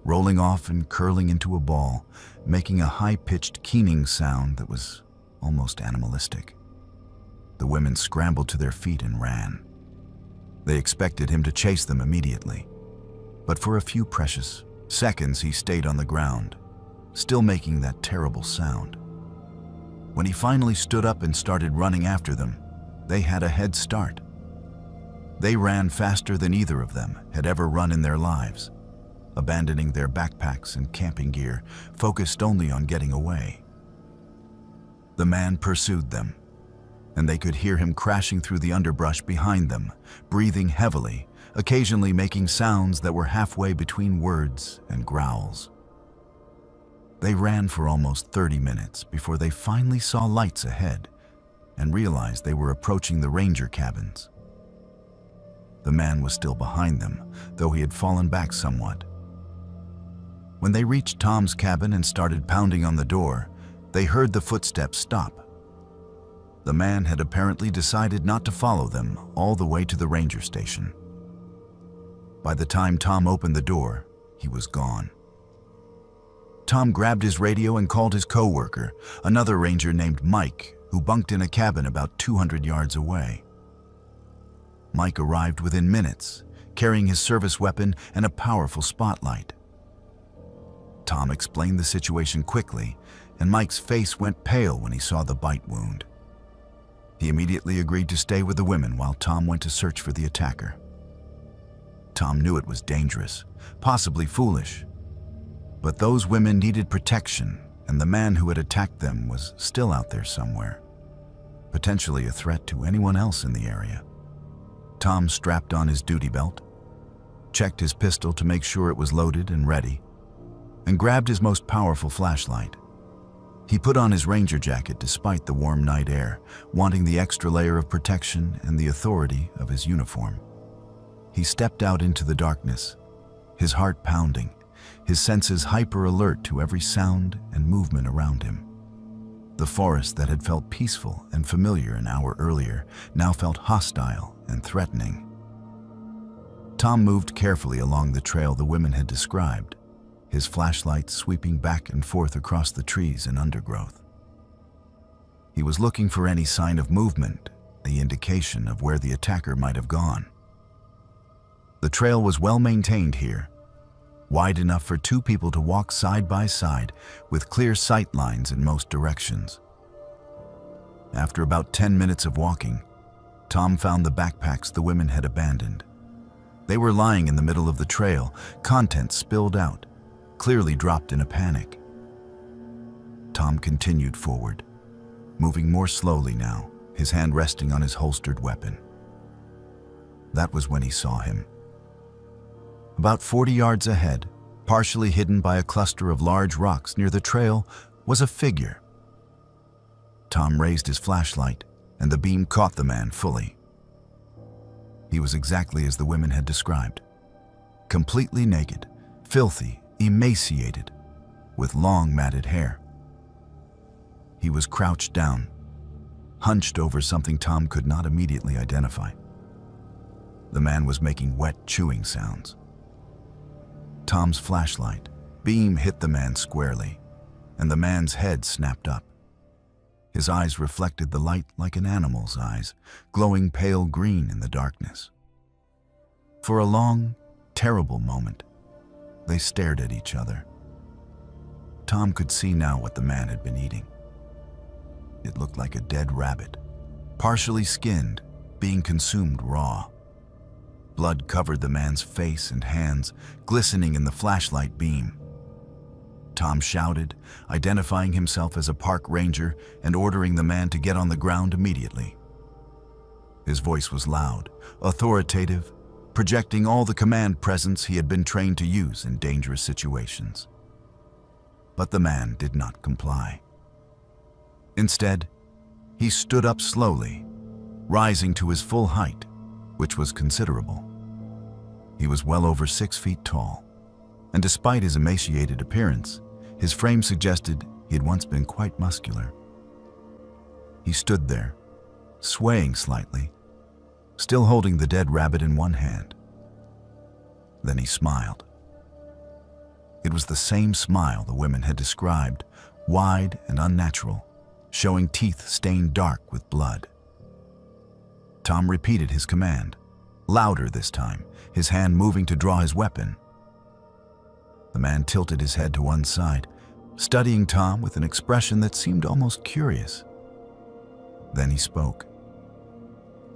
rolling off and curling into a ball, making a high-pitched keening sound that was almost animalistic. The women scrambled to their feet and ran. They expected him to chase them immediately, but for a few precious seconds he stayed on the ground, still making that terrible sound. When he finally stood up and started running after them, they had a head start. They ran faster than either of them had ever run in their lives, abandoning their backpacks and camping gear, focused only on getting away. The man pursued them, and they could hear him crashing through the underbrush behind them, breathing heavily, occasionally making sounds that were halfway between words and growls. They ran for almost 30 minutes before they finally saw lights ahead and realized they were approaching the ranger cabins. The man was still behind them, though he had fallen back somewhat. When they reached Tom's cabin and started pounding on the door, they heard the footsteps stop. The man had apparently decided not to follow them all the way to the ranger station. By the time Tom opened the door, he was gone. Tom grabbed his radio and called his co-worker, another ranger named Mike, who bunked in a cabin about 200 yards away. Mike arrived within minutes, carrying his service weapon and a powerful spotlight. Tom explained the situation quickly, and Mike's face went pale when he saw the bite wound. He immediately agreed to stay with the women while Tom went to search for the attacker. Tom knew it was dangerous, possibly foolish, but those women needed protection, and the man who had attacked them was still out there somewhere, potentially a threat to anyone else in the area. Tom strapped on his duty belt, checked his pistol to make sure it was loaded and ready, and grabbed his most powerful flashlight. He put on his ranger jacket despite the warm night air, wanting the extra layer of protection and the authority of his uniform. He stepped out into the darkness, his heart pounding, his senses hyper-alert to every sound and movement around him. The forest that had felt peaceful and familiar an hour earlier now felt hostile and threatening. Tom moved carefully along the trail the women had described, his flashlight sweeping back and forth across the trees and undergrowth. He was looking for any sign of movement, the indication of where the attacker might have gone. The trail was well maintained here, wide enough for two people to walk side by side with clear sight lines in most directions. After about 10 minutes of walking, Tom found the backpacks the women had abandoned. They were lying in the middle of the trail, contents spilled out, clearly dropped in a panic. Tom continued forward, moving more slowly now, his hand resting on his holstered weapon. That was when he saw him. About 40 yards ahead, partially hidden by a cluster of large rocks near the trail, was a figure. Tom raised his flashlight, and the beam caught the man fully. He was exactly as the women had described. Completely naked, filthy, emaciated, with long matted hair. He was crouched down, hunched over something Tom could not immediately identify. The man was making wet, chewing sounds. Tom's flashlight beam hit the man squarely, and the man's head snapped up. His eyes reflected the light like an animal's eyes, glowing pale green in the darkness. For a long, terrible moment, they stared at each other. Tom could see now what the man had been eating. It looked like a dead rabbit, partially skinned, being consumed raw. Blood covered the man's face and hands, glistening in the flashlight beam. Tom shouted, identifying himself as a park ranger and ordering the man to get on the ground immediately. His voice was loud, authoritative, projecting all the command presence he had been trained to use in dangerous situations. But the man did not comply. Instead, he stood up slowly, rising to his full height, which was considerable. He was well over 6 feet tall, and despite his emaciated appearance, his frame suggested he had once been quite muscular. He stood there, swaying slightly, still holding the dead rabbit in one hand. Then he smiled. It was the same smile the women had described, wide and unnatural, showing teeth stained dark with blood. Tom repeated his command, louder this time, his hand moving to draw his weapon. The man tilted his head to one side, studying Tom with an expression that seemed almost curious. Then he spoke.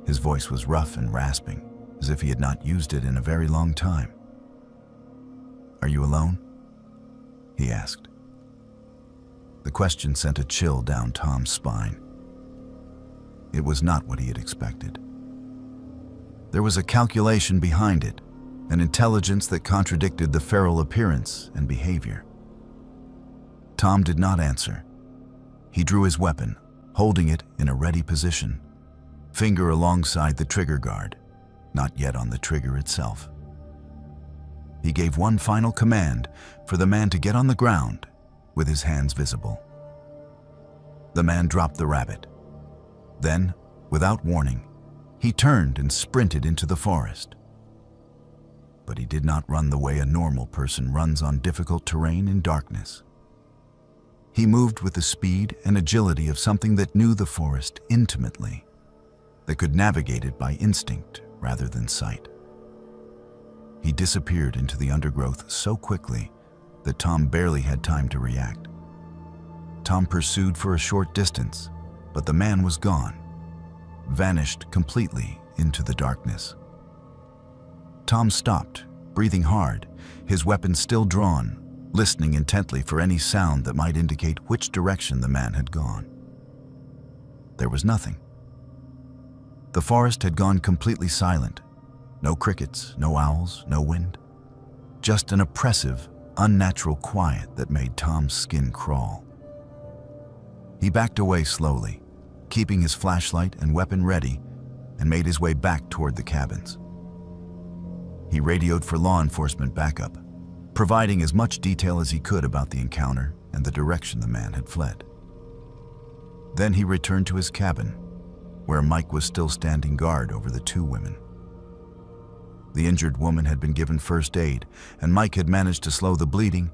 His voice was rough and rasping, as if he had not used it in a very long time. "Are you alone?" he asked. The question sent a chill down Tom's spine. It was not what he had expected. There was a calculation behind it, an intelligence that contradicted the feral appearance and behavior. Tom did not answer. He drew his weapon, holding it in a ready position, finger alongside the trigger guard, not yet on the trigger itself. He gave one final command for the man to get on the ground with his hands visible. The man dropped the rabbit. Then, without warning, he turned and sprinted into the forest. But he did not run the way a normal person runs on difficult terrain in darkness. He moved with the speed and agility of something that knew the forest intimately, that could navigate it by instinct rather than sight. He disappeared into the undergrowth so quickly that Tom barely had time to react. Tom pursued for a short distance, but the man was gone, vanished completely into the darkness. Tom stopped, breathing hard, his weapon still drawn, listening intently for any sound that might indicate which direction the man had gone. There was nothing. The forest had gone completely silent. No crickets, no owls, no wind. Just an oppressive, unnatural quiet that made Tom's skin crawl. He backed away slowly, keeping his flashlight and weapon ready, and made his way back toward the cabins. He radioed for law enforcement backup, providing as much detail as he could about the encounter and the direction the man had fled. Then he returned to his cabin, where Mike was still standing guard over the two women. The injured woman had been given first aid, and Mike had managed to slow the bleeding,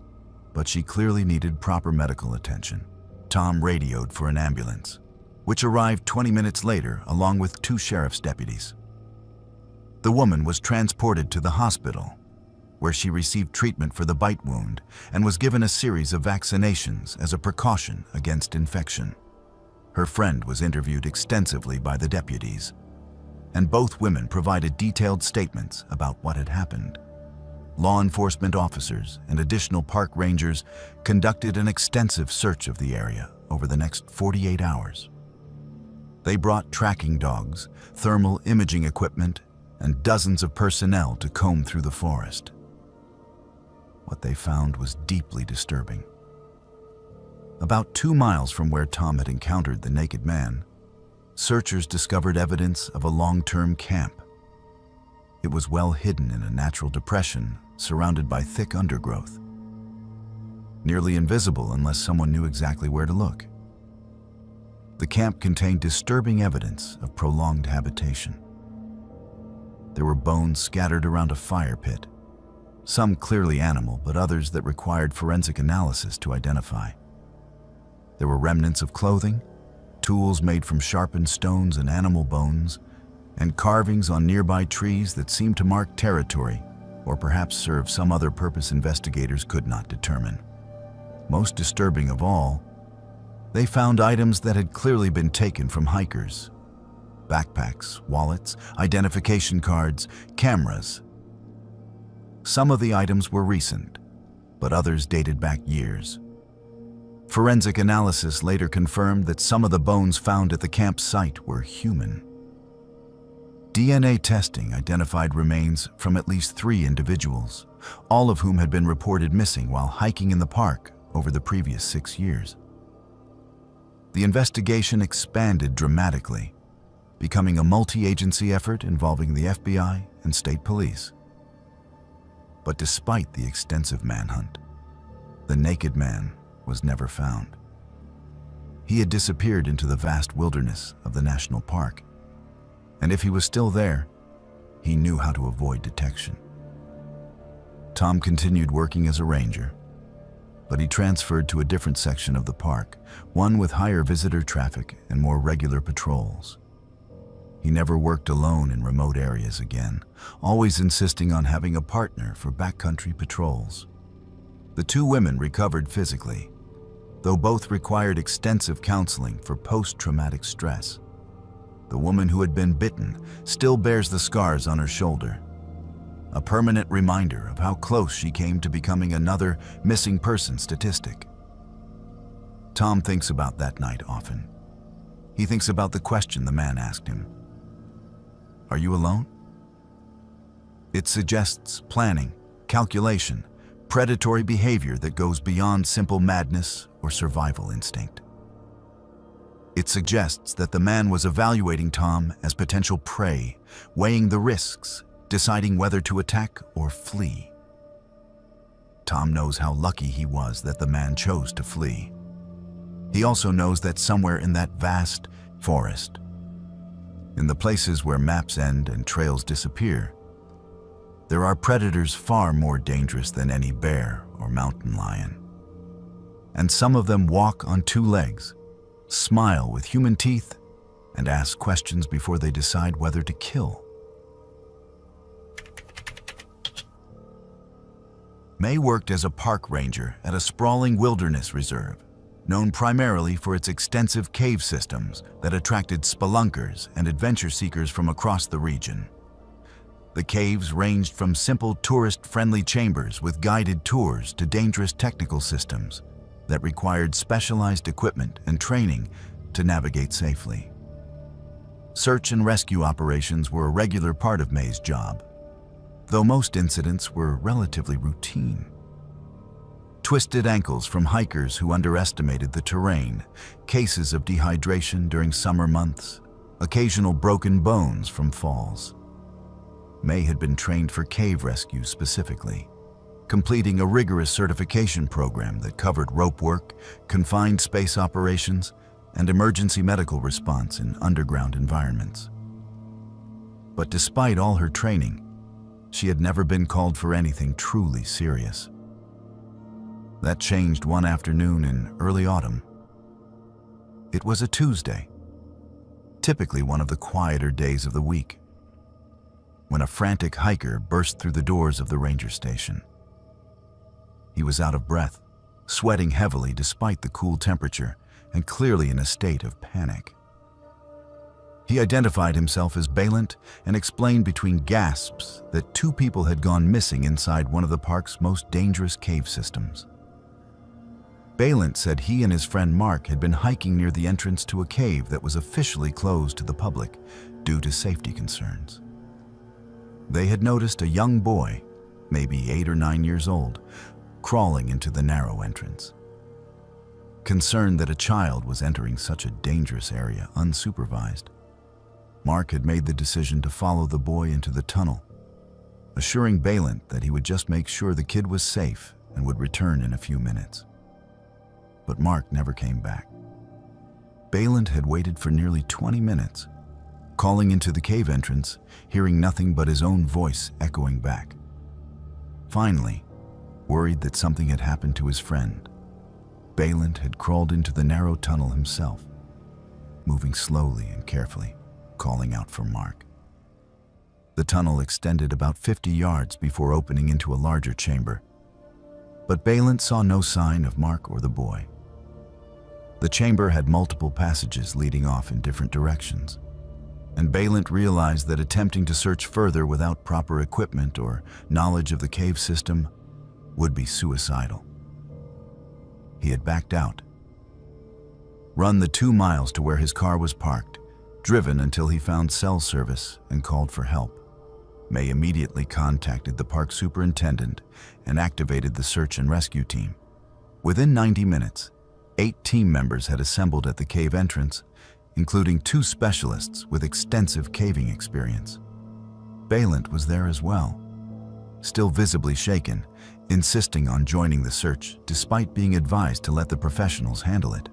but she clearly needed proper medical attention. Tom radioed for an ambulance, which arrived 20 minutes later along with 2 sheriff's deputies. The woman was transported to the hospital, where she received treatment for the bite wound and was given a series of vaccinations as a precaution against infection. Her friend was interviewed extensively by the deputies, and both women provided detailed statements about what had happened. Law enforcement officers and additional park rangers conducted an extensive search of the area over the next 48 hours. They brought tracking dogs, thermal imaging equipment, and dozens of personnel to comb through the forest. What they found was deeply disturbing. About 2 miles from where Tom had encountered the naked man, searchers discovered evidence of a long-term camp. It was well hidden in a natural depression surrounded by thick undergrowth, nearly invisible unless someone knew exactly where to look. The camp contained disturbing evidence of prolonged habitation. There were bones scattered around a fire pit, some clearly animal, but others that required forensic analysis to identify. There were remnants of clothing, tools made from sharpened stones and animal bones, and carvings on nearby trees that seemed to mark territory or perhaps serve some other purpose investigators could not determine. Most disturbing of all, they found items that had clearly been taken from hikers. Backpacks, wallets, identification cards, cameras. Some of the items were recent, but others dated back years. Forensic analysis later confirmed that some of the bones found at the campsite were human. DNA testing identified remains from at least 3 individuals, all of whom had been reported missing while hiking in the park over the previous 6 years. The investigation expanded dramatically, becoming a multi-agency effort involving the FBI and state police. But despite the extensive manhunt, the naked man was never found. He had disappeared into the vast wilderness of the national park, and if he was still there, he knew how to avoid detection. Tom continued working as a ranger, but he transferred to a different section of the park, one with higher visitor traffic and more regular patrols. He never worked alone in remote areas again, always insisting on having a partner for backcountry patrols. The 2 women recovered physically, though both required extensive counseling for post-traumatic stress. The woman who had been bitten still bears the scars on her shoulder, a permanent reminder of how close she came to becoming another missing person statistic. Tom thinks about that night often. He thinks about the question the man asked him. "Are you alone?" It suggests planning, calculation, predatory behavior that goes beyond simple madness or survival instinct. It suggests that the man was evaluating Tom as potential prey, weighing the risks, deciding whether to attack or flee. Tom knows how lucky he was that the man chose to flee. He also knows that somewhere in that vast forest, in the places where maps end and trails disappear, there are predators far more dangerous than any bear or mountain lion. And some of them walk on 2 legs, smile with human teeth, and ask questions before they decide whether to kill. May worked as a park ranger at a sprawling wilderness reserve, known primarily for its extensive cave systems that attracted spelunkers and adventure seekers from across the region. The caves ranged from simple tourist-friendly chambers with guided tours to dangerous technical systems that required specialized equipment and training to navigate safely. Search and rescue operations were a regular part of May's job, though most incidents were relatively routine. Twisted ankles from hikers who underestimated the terrain, cases of dehydration during summer months, occasional broken bones from falls. May had been trained for cave rescue specifically, completing a rigorous certification program that covered rope work, confined space operations, and emergency medical response in underground environments. But despite all her training, she had never been called for anything truly serious. That changed one afternoon in early autumn. It was a Tuesday, typically one of the quieter days of the week, when a frantic hiker burst through the doors of the ranger station. He was out of breath, sweating heavily despite the cool temperature, and clearly in a state of panic. He identified himself as Balint and explained between gasps that 2 people had gone missing inside one of the park's most dangerous cave systems. Balint said he and his friend Mark had been hiking near the entrance to a cave that was officially closed to the public due to safety concerns. They had noticed a young boy, maybe 8 or 9 years old, crawling into the narrow entrance. Concerned that a child was entering such a dangerous area unsupervised, Mark had made the decision to follow the boy into the tunnel, assuring Balint that he would just make sure the kid was safe and would return in a few minutes. But Mark never came back. Balint had waited for nearly 20 minutes, calling into the cave entrance, hearing nothing but his own voice echoing back. Finally, worried that something had happened to his friend, Balint had crawled into the narrow tunnel himself, moving slowly and carefully, calling out for Mark. The tunnel extended about 50 yards before opening into a larger chamber, but Balint saw no sign of Mark or the boy. The chamber had multiple passages leading off in different directions, and Balint realized that attempting to search further without proper equipment or knowledge of the cave system would be suicidal. He had backed out, run the 2 miles to where his car was parked, driven until he found cell service and called for help. May immediately contacted the park superintendent and activated the search and rescue team. Within 90 minutes, 8 team members had assembled at the cave entrance, including 2 specialists with extensive caving experience. Balint was there as well, still visibly shaken, insisting on joining the search despite being advised to let the professionals handle it.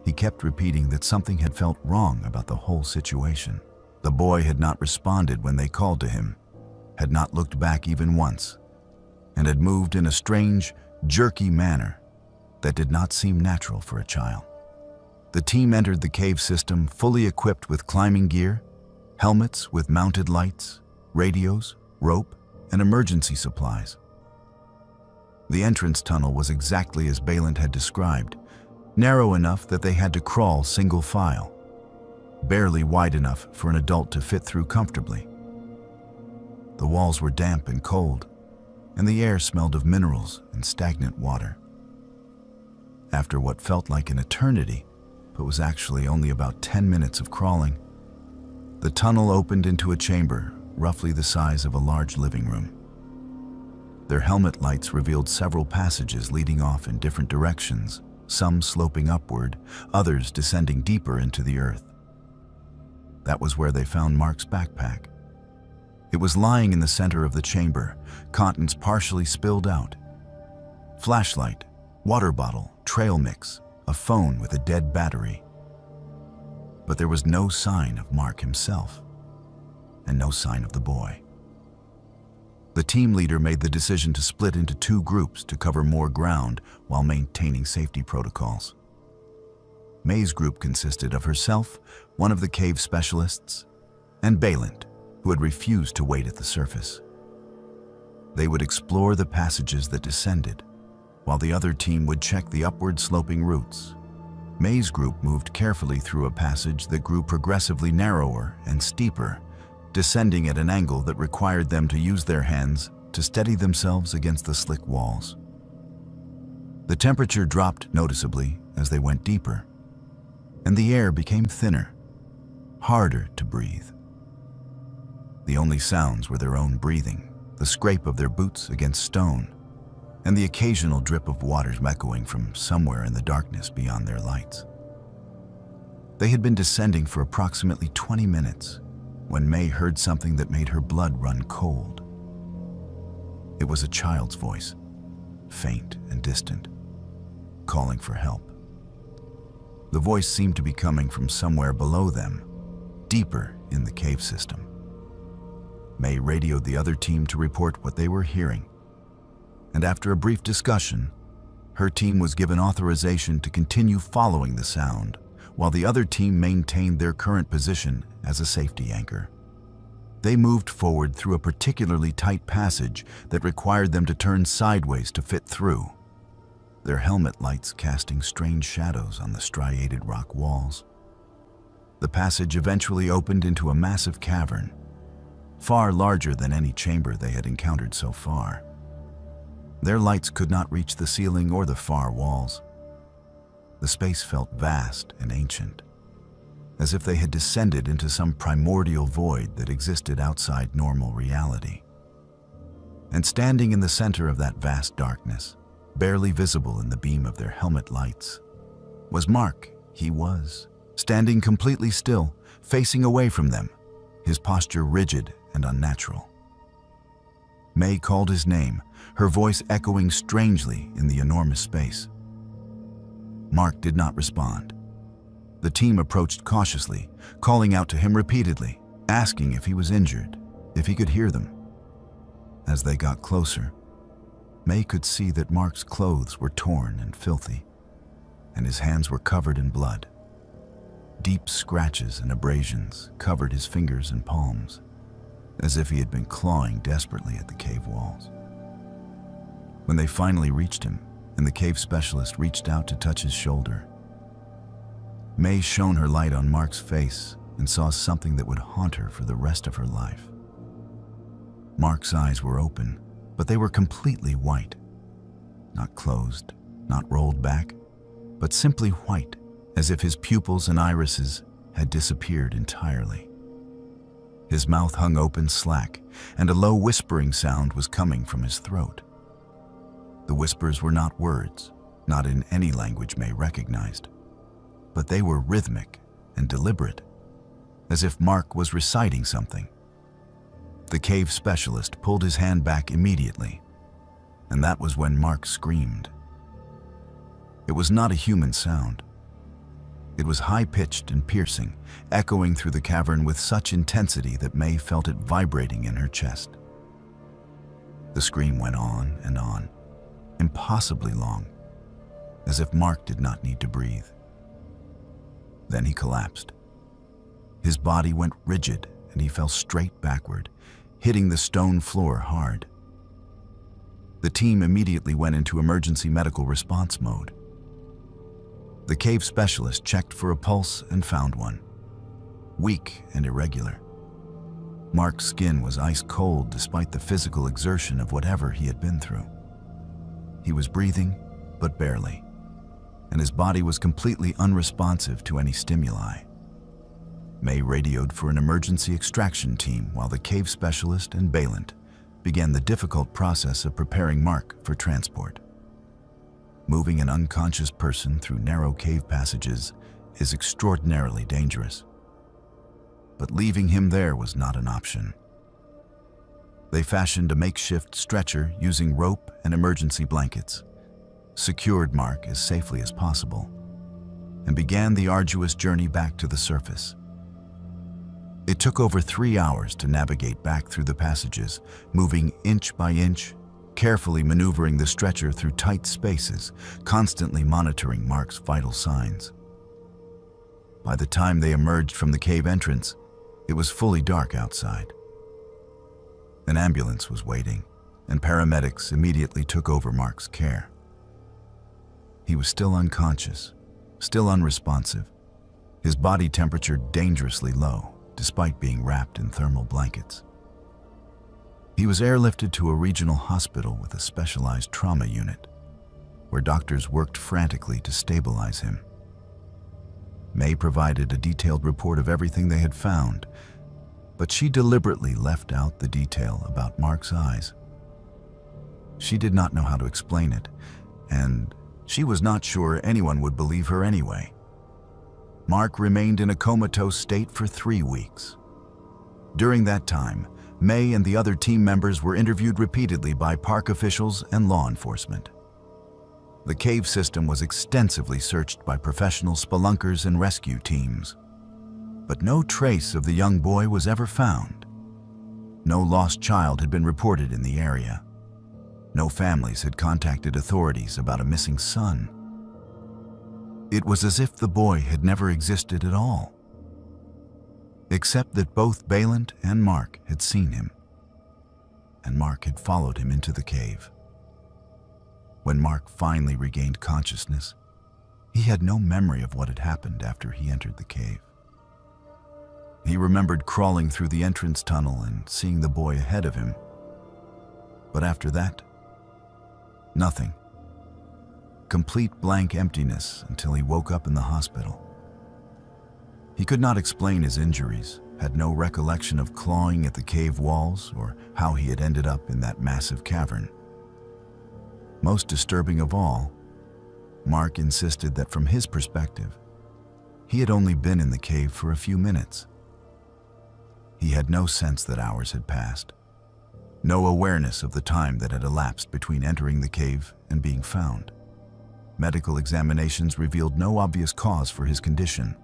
He kept repeating that something had felt wrong about the whole situation. The boy had not responded when they called to him, had not looked back even once, and had moved in a strange, jerky manner that did not seem natural for a child. The team entered the cave system fully equipped with climbing gear, helmets with mounted lights, radios, rope, and emergency supplies. The entrance tunnel was exactly as Balint had described, narrow enough that they had to crawl single file, barely wide enough for an adult to fit through comfortably. The walls were damp and cold, and the air smelled of minerals and stagnant water. After what felt like an eternity, but was actually only about 10 minutes of crawling, the tunnel opened into a chamber roughly the size of a large living room. Their helmet lights revealed several passages leading off in different directions, some sloping upward, others descending deeper into the earth. That was where they found Mark's backpack. It was lying in the center of the chamber, contents partially spilled out. Flashlight, water bottle, trail mix, a phone with a dead battery. But there was no sign of Mark himself, and no sign of the boy. The team leader made the decision to split into 2 groups to cover more ground while maintaining safety protocols. May's group consisted of herself, one of the cave specialists, and Balint, who had refused to wait at the surface. They would explore the passages that descended, while the other team would check the upward-sloping routes. May's group moved carefully through a passage that grew progressively narrower and steeper, descending at an angle that required them to use their hands to steady themselves against the slick walls. The temperature dropped noticeably as they went deeper, and the air became thinner, harder to breathe. The only sounds were their own breathing, the scrape of their boots against stone, and the occasional drip of water echoing from somewhere in the darkness beyond their lights. They had been descending for approximately 20 minutes when May heard something that made her blood run cold. It was a child's voice, faint and distant, calling for help. The voice seemed to be coming from somewhere below them, deeper in the cave system. May radioed the other team to report what they were hearing, and after a brief discussion, her team was given authorization to continue following the sound, while the other team maintained their current position as a safety anchor. They moved forward through a particularly tight passage that required them to turn sideways to fit through, their helmet lights casting strange shadows on the striated rock walls. The passage eventually opened into a massive cavern, far larger than any chamber they had encountered so far. Their lights could not reach the ceiling or the far walls. The space felt vast and ancient, as if they had descended into some primordial void that existed outside normal reality. And standing in the center of that vast darkness, barely visible in the beam of their helmet lights, was Mark. He was standing completely still, facing away from them, his posture rigid and unnatural. May called his name, her voice echoing strangely in the enormous space. Mark did not respond. The team approached cautiously, calling out to him repeatedly, asking if he was injured, if he could hear them. As they got closer, May could see that Mark's clothes were torn and filthy, and his hands were covered in blood. Deep scratches and abrasions covered his fingers and palms, as if he had been clawing desperately at the cave walls. When they finally reached him, and the cave specialist reached out to touch his shoulder, May shone her light on Mark's face and saw something that would haunt her for the rest of her life. Mark's eyes were open, but they were completely white. Not closed, not rolled back, but simply white, as if his pupils and irises had disappeared entirely. His mouth hung open slack, and a low whispering sound was coming from his throat. The whispers were not words, not in any language May recognized, but they were rhythmic and deliberate, as if Mark was reciting something. The cave specialist pulled his hand back immediately, and that was when Mark screamed. It was not a human sound. It was high-pitched and piercing, echoing through the cavern with such intensity that May felt it vibrating in her chest. The scream went on and on, impossibly long, as if Mark did not need to breathe. Then he collapsed. His body went rigid and he fell straight backward, hitting the stone floor hard. The team immediately went into emergency medical response mode. The cave specialist checked for a pulse and found one, weak and irregular. Mark's skin was ice cold despite the physical exertion of whatever he had been through. He was breathing, but barely, and his body was completely unresponsive to any stimuli. May radioed for an emergency extraction team while the cave specialist and Balint began the difficult process of preparing Mark for transport. Moving an unconscious person through narrow cave passages is extraordinarily dangerous, but leaving him there was not an option. They fashioned a makeshift stretcher using rope and emergency blankets, secured Mark as safely as possible, and began the arduous journey back to the surface. It took over 3 hours to navigate back through the passages, moving inch by inch, carefully maneuvering the stretcher through tight spaces, constantly monitoring Mark's vital signs. By the time they emerged from the cave entrance, it was fully dark outside. An ambulance was waiting, and paramedics immediately took over Mark's care. He was still unconscious, still unresponsive, his body temperature dangerously low, despite being wrapped in thermal blankets. He was airlifted to a regional hospital with a specialized trauma unit, where doctors worked frantically to stabilize him. May provided a detailed report of everything they had found, but she deliberately left out the detail about Mark's eyes. She did not know how to explain it, and she was not sure anyone would believe her anyway. Mark remained in a comatose state for 3 weeks. During that time, May and the other team members were interviewed repeatedly by park officials and law enforcement. The cave system was extensively searched by professional spelunkers and rescue teams, but no trace of the young boy was ever found. No lost child had been reported in the area. No families had contacted authorities about a missing son. It was as if the boy had never existed at all, except that both Baylant and Mark had seen him, and Mark had followed him into the cave. When Mark finally regained consciousness, he had no memory of what had happened after he entered the cave. He remembered crawling through the entrance tunnel and seeing the boy ahead of him. But after that, nothing. Complete blank emptiness until he woke up in the hospital. He could not explain his injuries, had no recollection of clawing at the cave walls or how he had ended up in that massive cavern. Most disturbing of all, Mark insisted that from his perspective, he had only been in the cave for a few minutes. He had no sense that hours had passed, no awareness of the time that had elapsed between entering the cave and being found. Medical examinations revealed no obvious cause for his condition.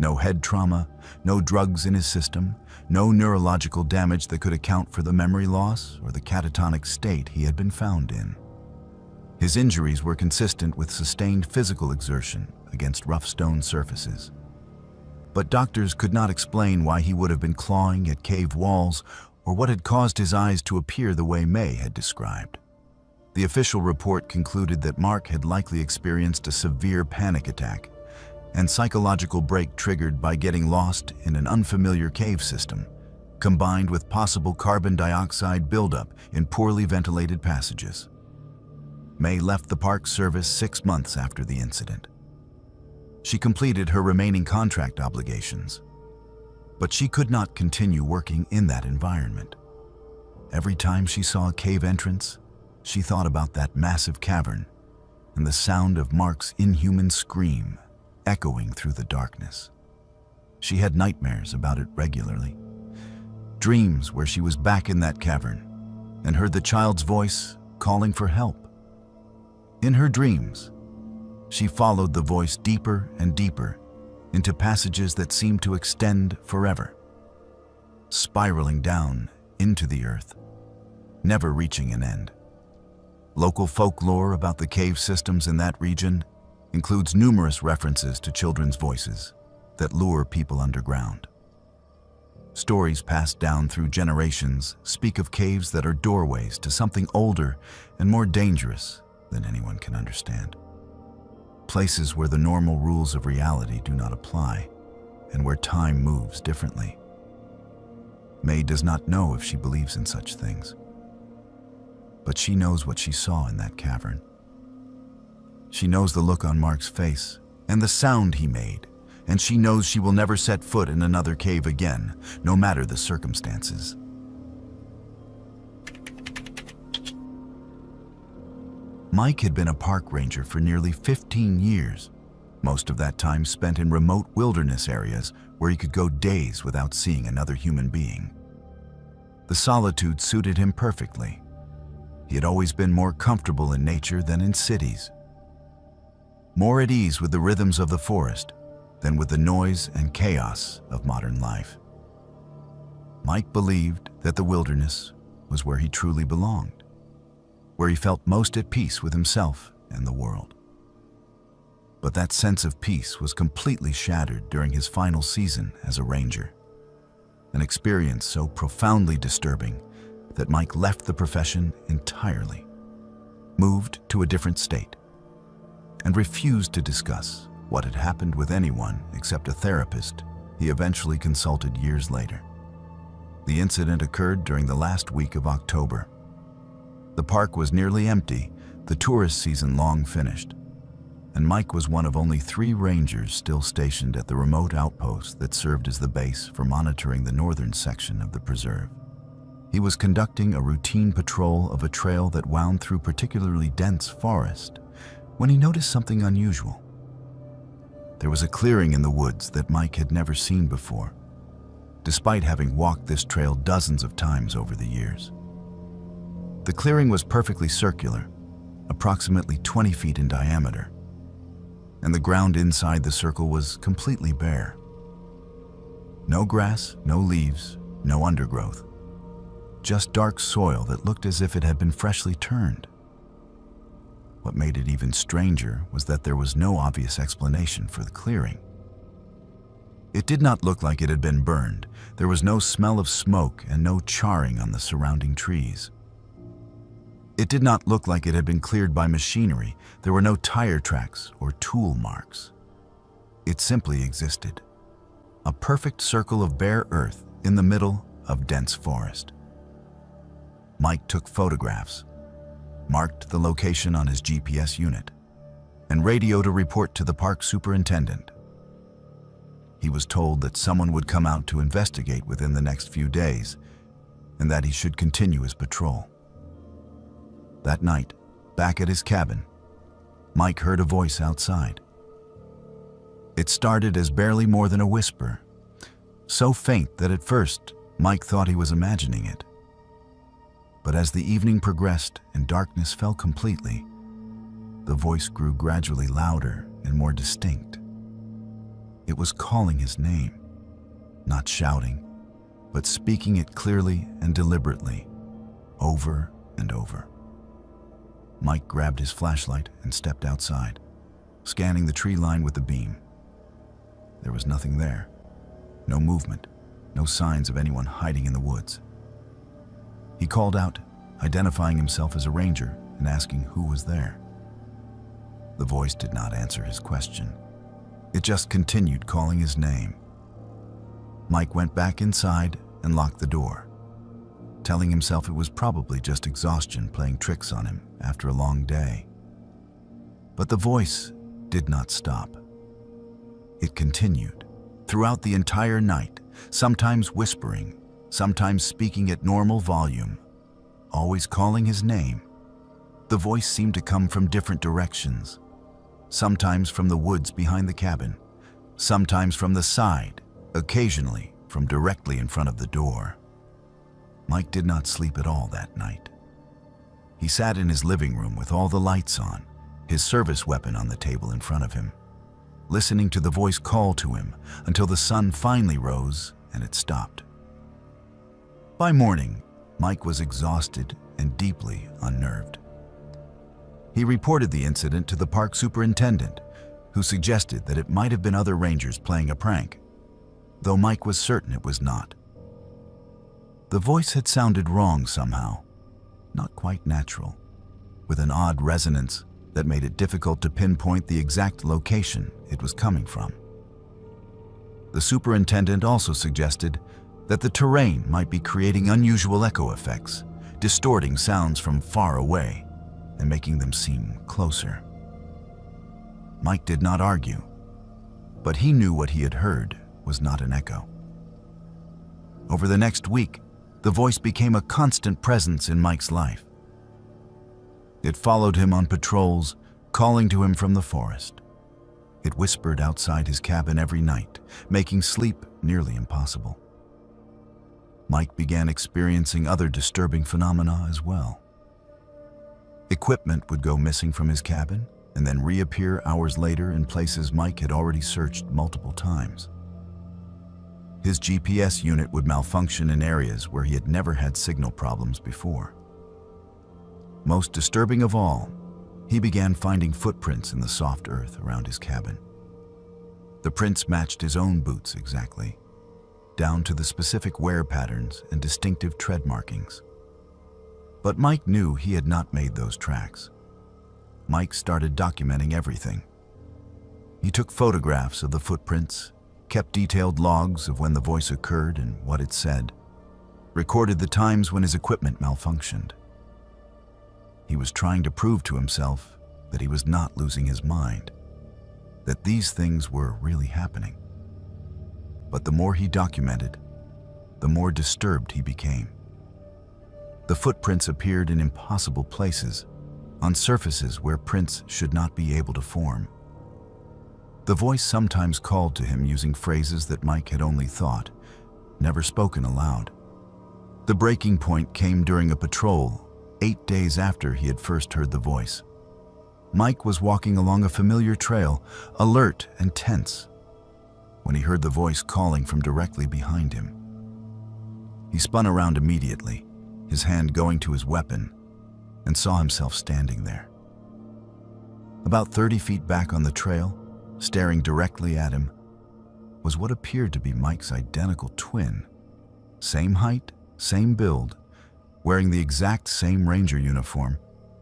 No head trauma, no drugs in his system, no neurological damage that could account for the memory loss or the catatonic state he had been found in. His injuries were consistent with sustained physical exertion against rough stone surfaces. But doctors could not explain why he would have been clawing at cave walls or what had caused his eyes to appear the way May had described. The official report concluded that Mark had likely experienced a severe panic attack and psychological break triggered by getting lost in an unfamiliar cave system, combined with possible carbon dioxide buildup in poorly ventilated passages. May left the Park Service 6 months after the incident. She completed her remaining contract obligations, but she could not continue working in that environment. Every time she saw a cave entrance, she thought about that massive cavern and the sound of Mark's inhuman scream echoing through the darkness. She had nightmares about it regularly, dreams where she was back in that cavern and heard the child's voice calling for help. In her dreams, she followed the voice deeper and deeper into passages that seemed to extend forever, spiraling down into the earth, never reaching an end. Local folklore about the cave systems in that region includes numerous references to children's voices that lure people underground. Stories passed down through generations speak of caves that are doorways to something older and more dangerous than anyone can understand. Places where the normal rules of reality do not apply and where time moves differently. May does not know if she believes in such things, but she knows what she saw in that cavern. She knows the look on Mark's face and the sound he made, and she knows she will never set foot in another cave again, no matter the circumstances. Mike had been a park ranger for nearly 15 years, most of that time spent in remote wilderness areas where he could go days without seeing another human being. The solitude suited him perfectly. He had always been more comfortable in nature than in cities, more at ease with the rhythms of the forest than with the noise and chaos of modern life. Mike believed that the wilderness was where he truly belonged, where he felt most at peace with himself and the world. But that sense of peace was completely shattered during his final season as a ranger, an experience so profoundly disturbing that Mike left the profession entirely, moved to a different state, and refused to discuss what had happened with anyone except a therapist he eventually consulted years later. The incident occurred during the last week of October. The park was nearly empty, the tourist season long finished, and Mike was one of only 3 rangers still stationed at the remote outpost that served as the base for monitoring the northern section of the preserve. He was conducting a routine patrol of a trail that wound through particularly dense forest when he noticed something unusual. There was a clearing in the woods that Mike had never seen before, despite having walked this trail dozens of times over the years. The clearing was perfectly circular, approximately 20 feet in diameter, and the ground inside the circle was completely bare. No grass, no leaves, no undergrowth. Just dark soil that looked as if it had been freshly turned. What made it even stranger was that there was no obvious explanation for the clearing. It did not look like it had been burned. There was no smell of smoke and no charring on the surrounding trees. It did not look like it had been cleared by machinery. There were no tire tracks or tool marks. It simply existed. A perfect circle of bare earth in the middle of dense forest. Mike took photographs, marked the location on his GPS unit, and radioed a report to the park superintendent. He was told that someone would come out to investigate within the next few days, and that he should continue his patrol. That night, back at his cabin, Mike heard a voice outside. It started as barely more than a whisper, so faint that at first Mike thought he was imagining it. But as the evening progressed and darkness fell completely, the voice grew gradually louder and more distinct. It was calling his name, not shouting, but speaking it clearly and deliberately, over and over. Mike grabbed his flashlight and stepped outside, scanning the tree line with the beam. There was nothing there. No movement, no signs of anyone hiding in the woods. He called out, identifying himself as a ranger and asking who was there. The voice did not answer his question. It just continued calling his name. Mike went back inside and locked the door, telling himself it was probably just exhaustion playing tricks on him after a long day. But the voice did not stop. It continued throughout the entire night, sometimes whispering, sometimes speaking at normal volume, always calling his name. The voice seemed to come from different directions, sometimes from the woods behind the cabin, sometimes from the side, occasionally from directly in front of the door. Mike did not sleep at all that night. He sat in his living room with all the lights on, his service weapon on the table in front of him, listening to the voice call to him until the sun finally rose and it stopped. By morning, Mike was exhausted and deeply unnerved. He reported the incident to the park superintendent, who suggested that it might have been other rangers playing a prank, though Mike was certain it was not. The voice had sounded wrong somehow, not quite natural, with an odd resonance that made it difficult to pinpoint the exact location it was coming from. The superintendent also suggested that the terrain might be creating unusual echo effects, distorting sounds from far away and making them seem closer. Mike did not argue, but he knew what he had heard was not an echo. Over the next week, the voice became a constant presence in Mike's life. It followed him on patrols, calling to him from the forest. It whispered outside his cabin every night, making sleep nearly impossible. Mike began experiencing other disturbing phenomena as well. Equipment would go missing from his cabin and then reappear hours later in places Mike had already searched multiple times. His GPS unit would malfunction in areas where he had never had signal problems before. Most disturbing of all, he began finding footprints in the soft earth around his cabin. The prints matched his own boots exactly, down to the specific wear patterns and distinctive tread markings. But Mike knew he had not made those tracks. Mike started documenting everything. He took photographs of the footprints, kept detailed logs of when the voice occurred and what it said, recorded the times when his equipment malfunctioned. He was trying to prove to himself that he was not losing his mind, that these things were really happening. But the more he documented, the more disturbed he became. The footprints appeared in impossible places, on surfaces where prints should not be able to form. The voice sometimes called to him using phrases that Mike had only thought, never spoken aloud. The breaking point came during a patrol 8 days after he had first heard the voice. Mike was walking along a familiar trail, alert and tense, when he heard the voice calling from directly behind him. He spun around immediately, his hand going to his weapon, and saw himself standing there. About 30 feet back on the trail, staring directly at him, was what appeared to be Mike's identical twin. Same height, same build, wearing the exact same ranger uniform,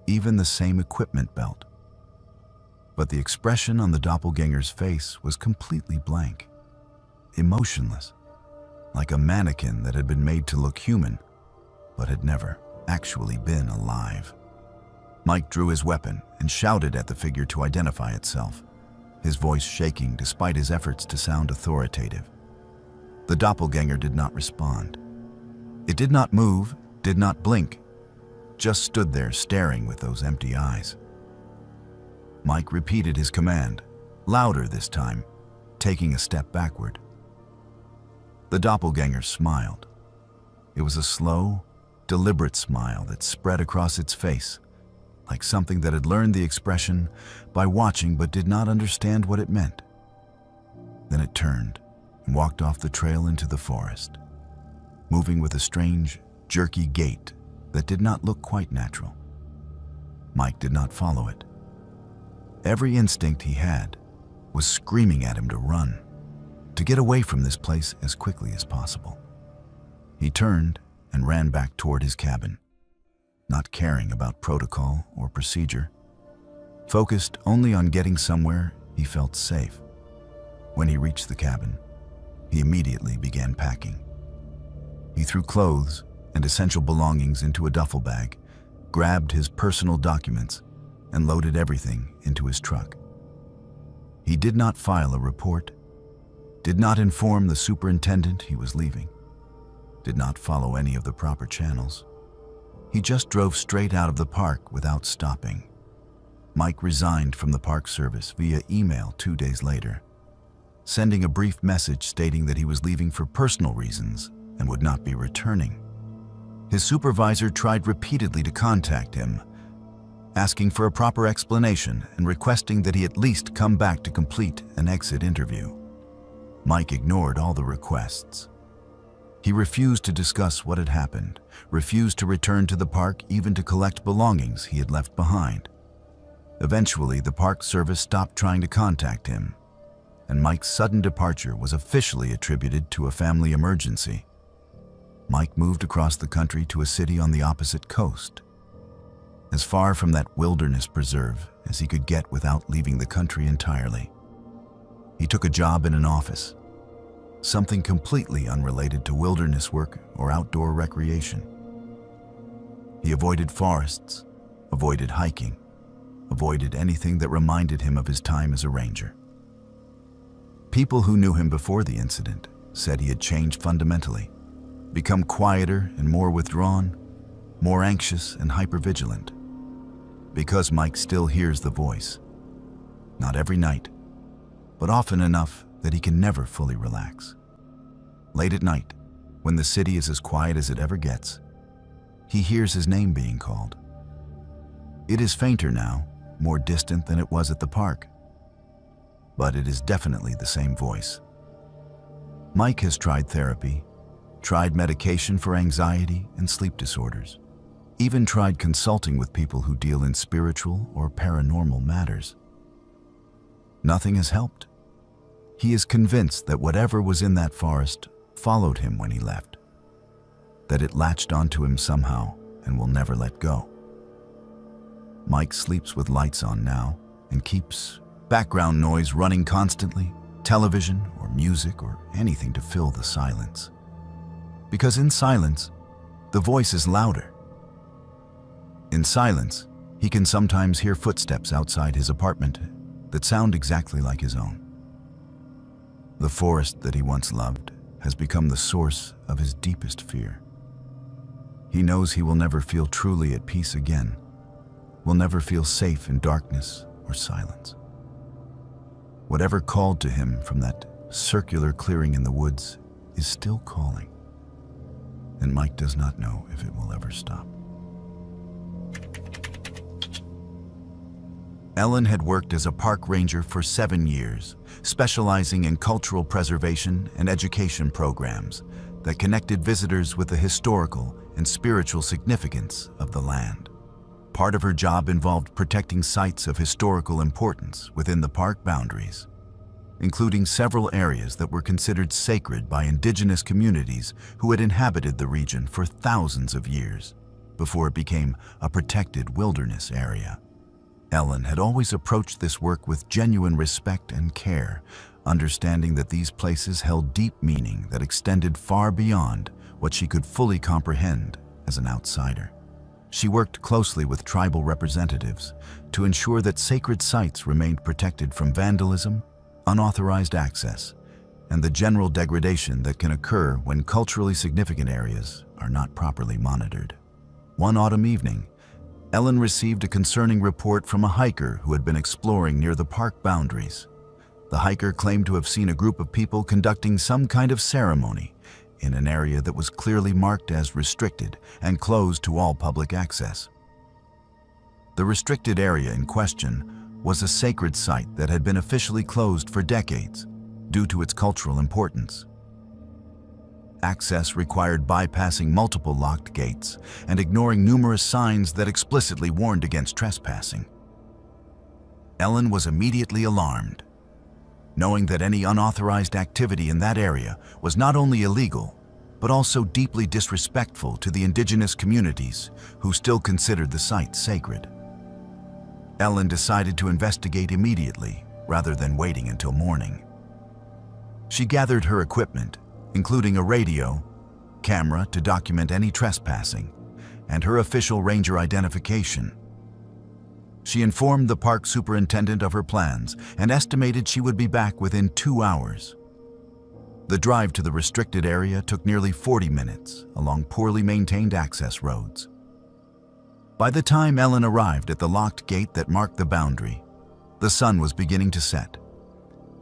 even the same equipment belt. But the expression on the doppelganger's face was completely blank, emotionless, like a mannequin that had been made to look human, but had never actually been alive. Mike drew his weapon and shouted at the figure to identify itself, his voice shaking despite his efforts to sound authoritative. The doppelganger did not respond. It did not move, did not blink, just stood there staring with those empty eyes. Mike repeated his command, louder this time, taking a step backward. The doppelganger smiled. It was a slow, deliberate smile that spread across its face, like something that had learned the expression by watching but did not understand what it meant. Then it turned and walked off the trail into the forest, moving with a strange, jerky gait that did not look quite natural. Mike did not follow it. Every instinct he had was screaming at him to run, to get away from this place as quickly as possible. He turned and ran back toward his cabin, not caring about protocol or procedure, focused only on getting somewhere he felt safe. When he reached the cabin, he immediately began packing. He threw clothes and essential belongings into a duffel bag, grabbed his personal documents, and loaded everything into his truck. He did not file a report, did not inform the superintendent he was leaving, did not follow any of the proper channels. He just drove straight out of the park without stopping. Mike resigned from the Park Service via email 2 days later, sending a brief message stating that he was leaving for personal reasons and would not be returning. His supervisor tried repeatedly to contact him, asking for a proper explanation and requesting that he at least come back to complete an exit interview. Mike ignored all the requests. He refused to discuss what had happened, refused to return to the park even to collect belongings he had left behind. Eventually, the Park Service stopped trying to contact him, and Mike's sudden departure was officially attributed to a family emergency. Mike moved across the country to a city on the opposite coast, as far from that wilderness preserve as he could get without leaving the country entirely. He took a job in an office, something completely unrelated to wilderness work or outdoor recreation. He avoided forests, avoided hiking, avoided anything that reminded him of his time as a ranger. People who knew him before the incident said he had changed fundamentally, become quieter and more withdrawn, more anxious and hypervigilant. Because Mike still hears the voice, not every night, but often enough that he can never fully relax. Late at night, when the city is as quiet as it ever gets, he hears his name being called. It is fainter now, more distant than it was at the park, but it is definitely the same voice. Mike has tried therapy, tried medication for anxiety and sleep disorders, even tried consulting with people who deal in spiritual or paranormal matters. Nothing has helped. He is convinced that whatever was in that forest followed him when he left, that it latched onto him somehow and will never let go. Mike sleeps with lights on now and keeps background noise running constantly, television or music or anything to fill the silence. Because in silence, the voice is louder. In silence, he can sometimes hear footsteps outside his apartment that sound exactly like his own. The forest that he once loved has become the source of his deepest fear. He knows he will never feel truly at peace again, will never feel safe in darkness or silence. Whatever called to him from that circular clearing in the woods is still calling, and Mike does not know if it will ever stop. Ellen had worked as a park ranger for 7 years, specializing in cultural preservation and education programs that connected visitors with the historical and spiritual significance of the land. Part of her job involved protecting sites of historical importance within the park boundaries, including several areas that were considered sacred by indigenous communities who had inhabited the region for thousands of years before it became a protected wilderness area. Ellen had always approached this work with genuine respect and care, understanding that these places held deep meaning that extended far beyond what she could fully comprehend as an outsider. She worked closely with tribal representatives to ensure that sacred sites remained protected from vandalism, unauthorized access, and the general degradation that can occur when culturally significant areas are not properly monitored. One autumn evening, Ellen received a concerning report from a hiker who had been exploring near the park boundaries. The hiker claimed to have seen a group of people conducting some kind of ceremony in an area that was clearly marked as restricted and closed to all public access. The restricted area in question was a sacred site that had been officially closed for decades due to its cultural importance. Access required bypassing multiple locked gates and ignoring numerous signs that explicitly warned against trespassing. Ellen was immediately alarmed, knowing that any unauthorized activity in that area was not only illegal, but also deeply disrespectful to the indigenous communities who still considered the site sacred. Ellen decided to investigate immediately rather than waiting until morning. She gathered her equipment, including a radio, camera to document any trespassing, and her official ranger identification. She informed the park superintendent of her plans and estimated she would be back within 2 hours. The drive to the restricted area took nearly 40 minutes along poorly maintained access roads. By the time Ellen arrived at the locked gate that marked the boundary, the sun was beginning to set,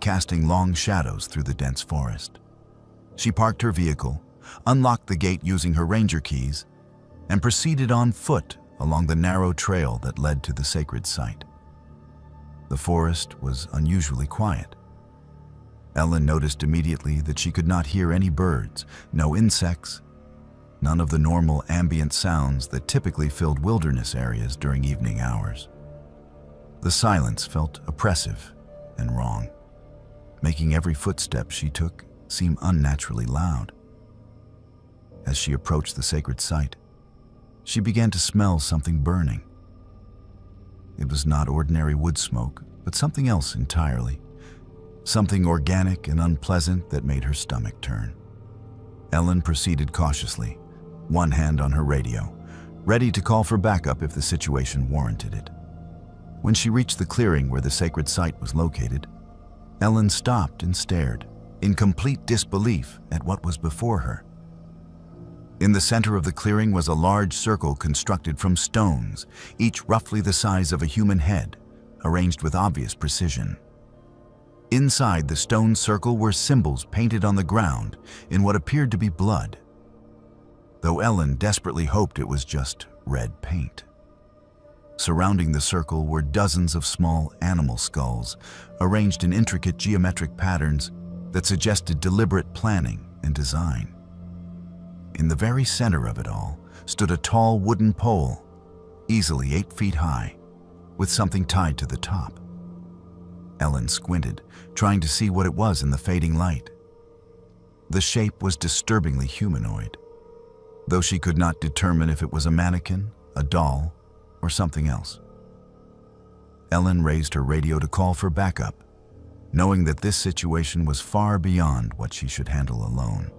casting long shadows through the dense forest. She parked her vehicle, unlocked the gate using her ranger keys, and proceeded on foot along the narrow trail that led to the sacred site. The forest was unusually quiet. Ellen noticed immediately that she could not hear any birds, no insects, none of the normal ambient sounds that typically filled wilderness areas during evening hours. The silence felt oppressive and wrong, making every footstep she took seem unnaturally loud. As she approached the sacred site, she began to smell something burning. It was not ordinary wood smoke, but something else entirely. Something organic and unpleasant that made her stomach turn. Ellen proceeded cautiously, one hand on her radio, ready to call for backup if the situation warranted it. When she reached the clearing where the sacred site was located, Ellen stopped and stared, in complete disbelief at what was before her. In the center of the clearing was a large circle constructed from stones, each roughly the size of a human head, arranged with obvious precision. Inside the stone circle were symbols painted on the ground in what appeared to be blood, though Ellen desperately hoped it was just red paint. Surrounding the circle were dozens of small animal skulls, arranged in intricate geometric patterns that suggested deliberate planning and design. In the very center of it all stood a tall wooden pole, easily 8 feet high, with something tied to the top. Ellen squinted, trying to see what it was in the fading light. The shape was disturbingly humanoid, though she could not determine if it was a mannequin, a doll, or something else. Ellen raised her radio to call for backup, knowing that this situation was far beyond what she should handle alone.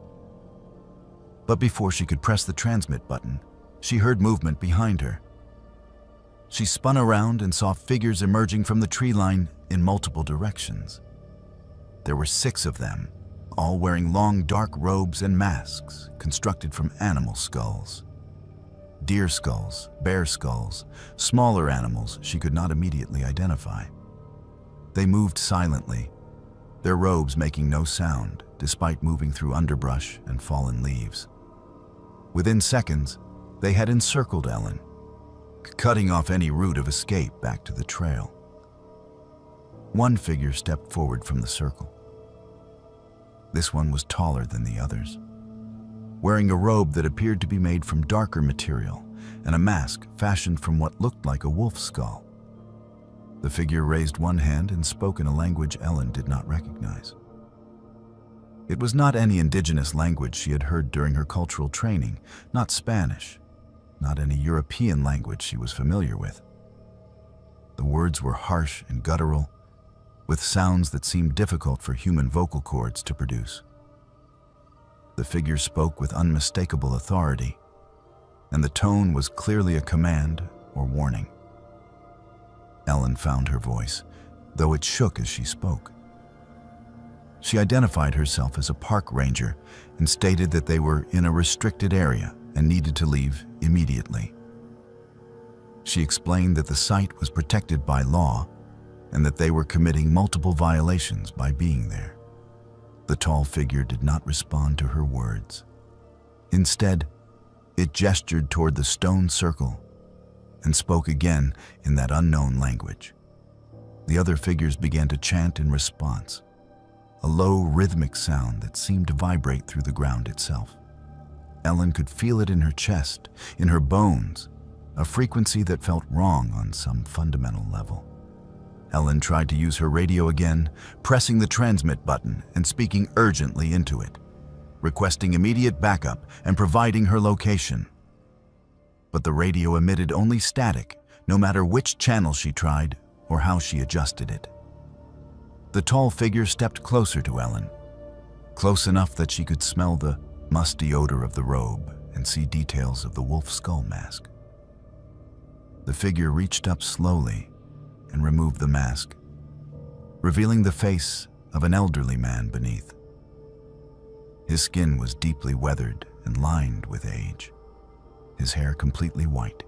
But before she could press the transmit button, she heard movement behind her. She spun around and saw figures emerging from the tree line in multiple directions. There were 6 of them, all wearing long dark robes and masks constructed from animal skulls. Deer skulls, bear skulls, smaller animals she could not immediately identify. They moved silently, their robes making no sound despite moving through underbrush and fallen leaves. Within seconds, they had encircled Ellen, cutting off any route of escape back to the trail. One figure stepped forward from the circle. This one was taller than the others, wearing a robe that appeared to be made from darker material and a mask fashioned from what looked like a wolf skull. The figure raised one hand and spoke in a language Ellen did not recognize. It was not any indigenous language she had heard during her cultural training, not Spanish, not any European language she was familiar with. The words were harsh and guttural, with sounds that seemed difficult for human vocal cords to produce. The figure spoke with unmistakable authority, and the tone was clearly a command or warning. Ellen found her voice, though it shook as she spoke. She identified herself as a park ranger and stated that they were in a restricted area and needed to leave immediately. She explained that the site was protected by law and that they were committing multiple violations by being there. The tall figure did not respond to her words. Instead, it gestured toward the stone circle and spoke again in that unknown language. The other figures began to chant in response, a low rhythmic sound that seemed to vibrate through the ground itself. Ellen could feel it in her chest, in her bones, a frequency that felt wrong on some fundamental level. Ellen tried to use her radio again, pressing the transmit button and speaking urgently into it, requesting immediate backup and providing her location. But the radio emitted only static, no matter which channel she tried or how she adjusted it. The tall figure stepped closer to Ellen, close enough that she could smell the musty odor of the robe and see details of the wolf skull mask. The figure reached up slowly and removed the mask, revealing the face of an elderly man beneath. His skin was deeply weathered and lined with age, his hair completely white,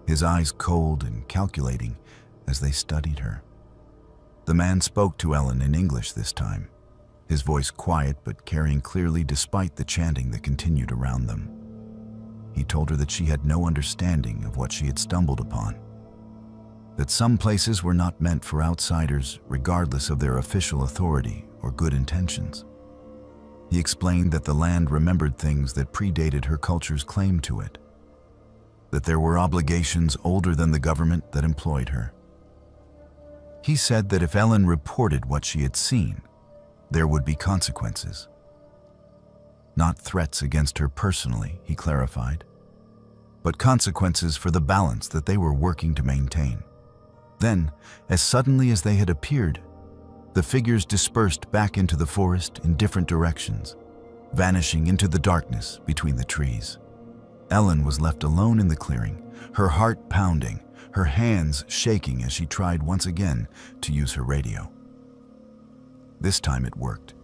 his eyes cold and calculating as they studied her. The man spoke to Ellen in English this time, his voice quiet but carrying clearly despite the chanting that continued around them. He told her that she had no understanding of what she had stumbled upon, that some places were not meant for outsiders regardless of their official authority or good intentions. He explained that the land remembered things that predated her culture's claim to it, that there were obligations older than the government that employed her. He said that if Ellen reported what she had seen, there would be consequences. Not threats against her personally, he clarified, but consequences for the balance that they were working to maintain. Then, as suddenly as they had appeared, the figures dispersed back into the forest in different directions, vanishing into the darkness between the trees. Ellen was left alone in the clearing, her heart pounding, her hands shaking as she tried once again to use her radio. This time it worked,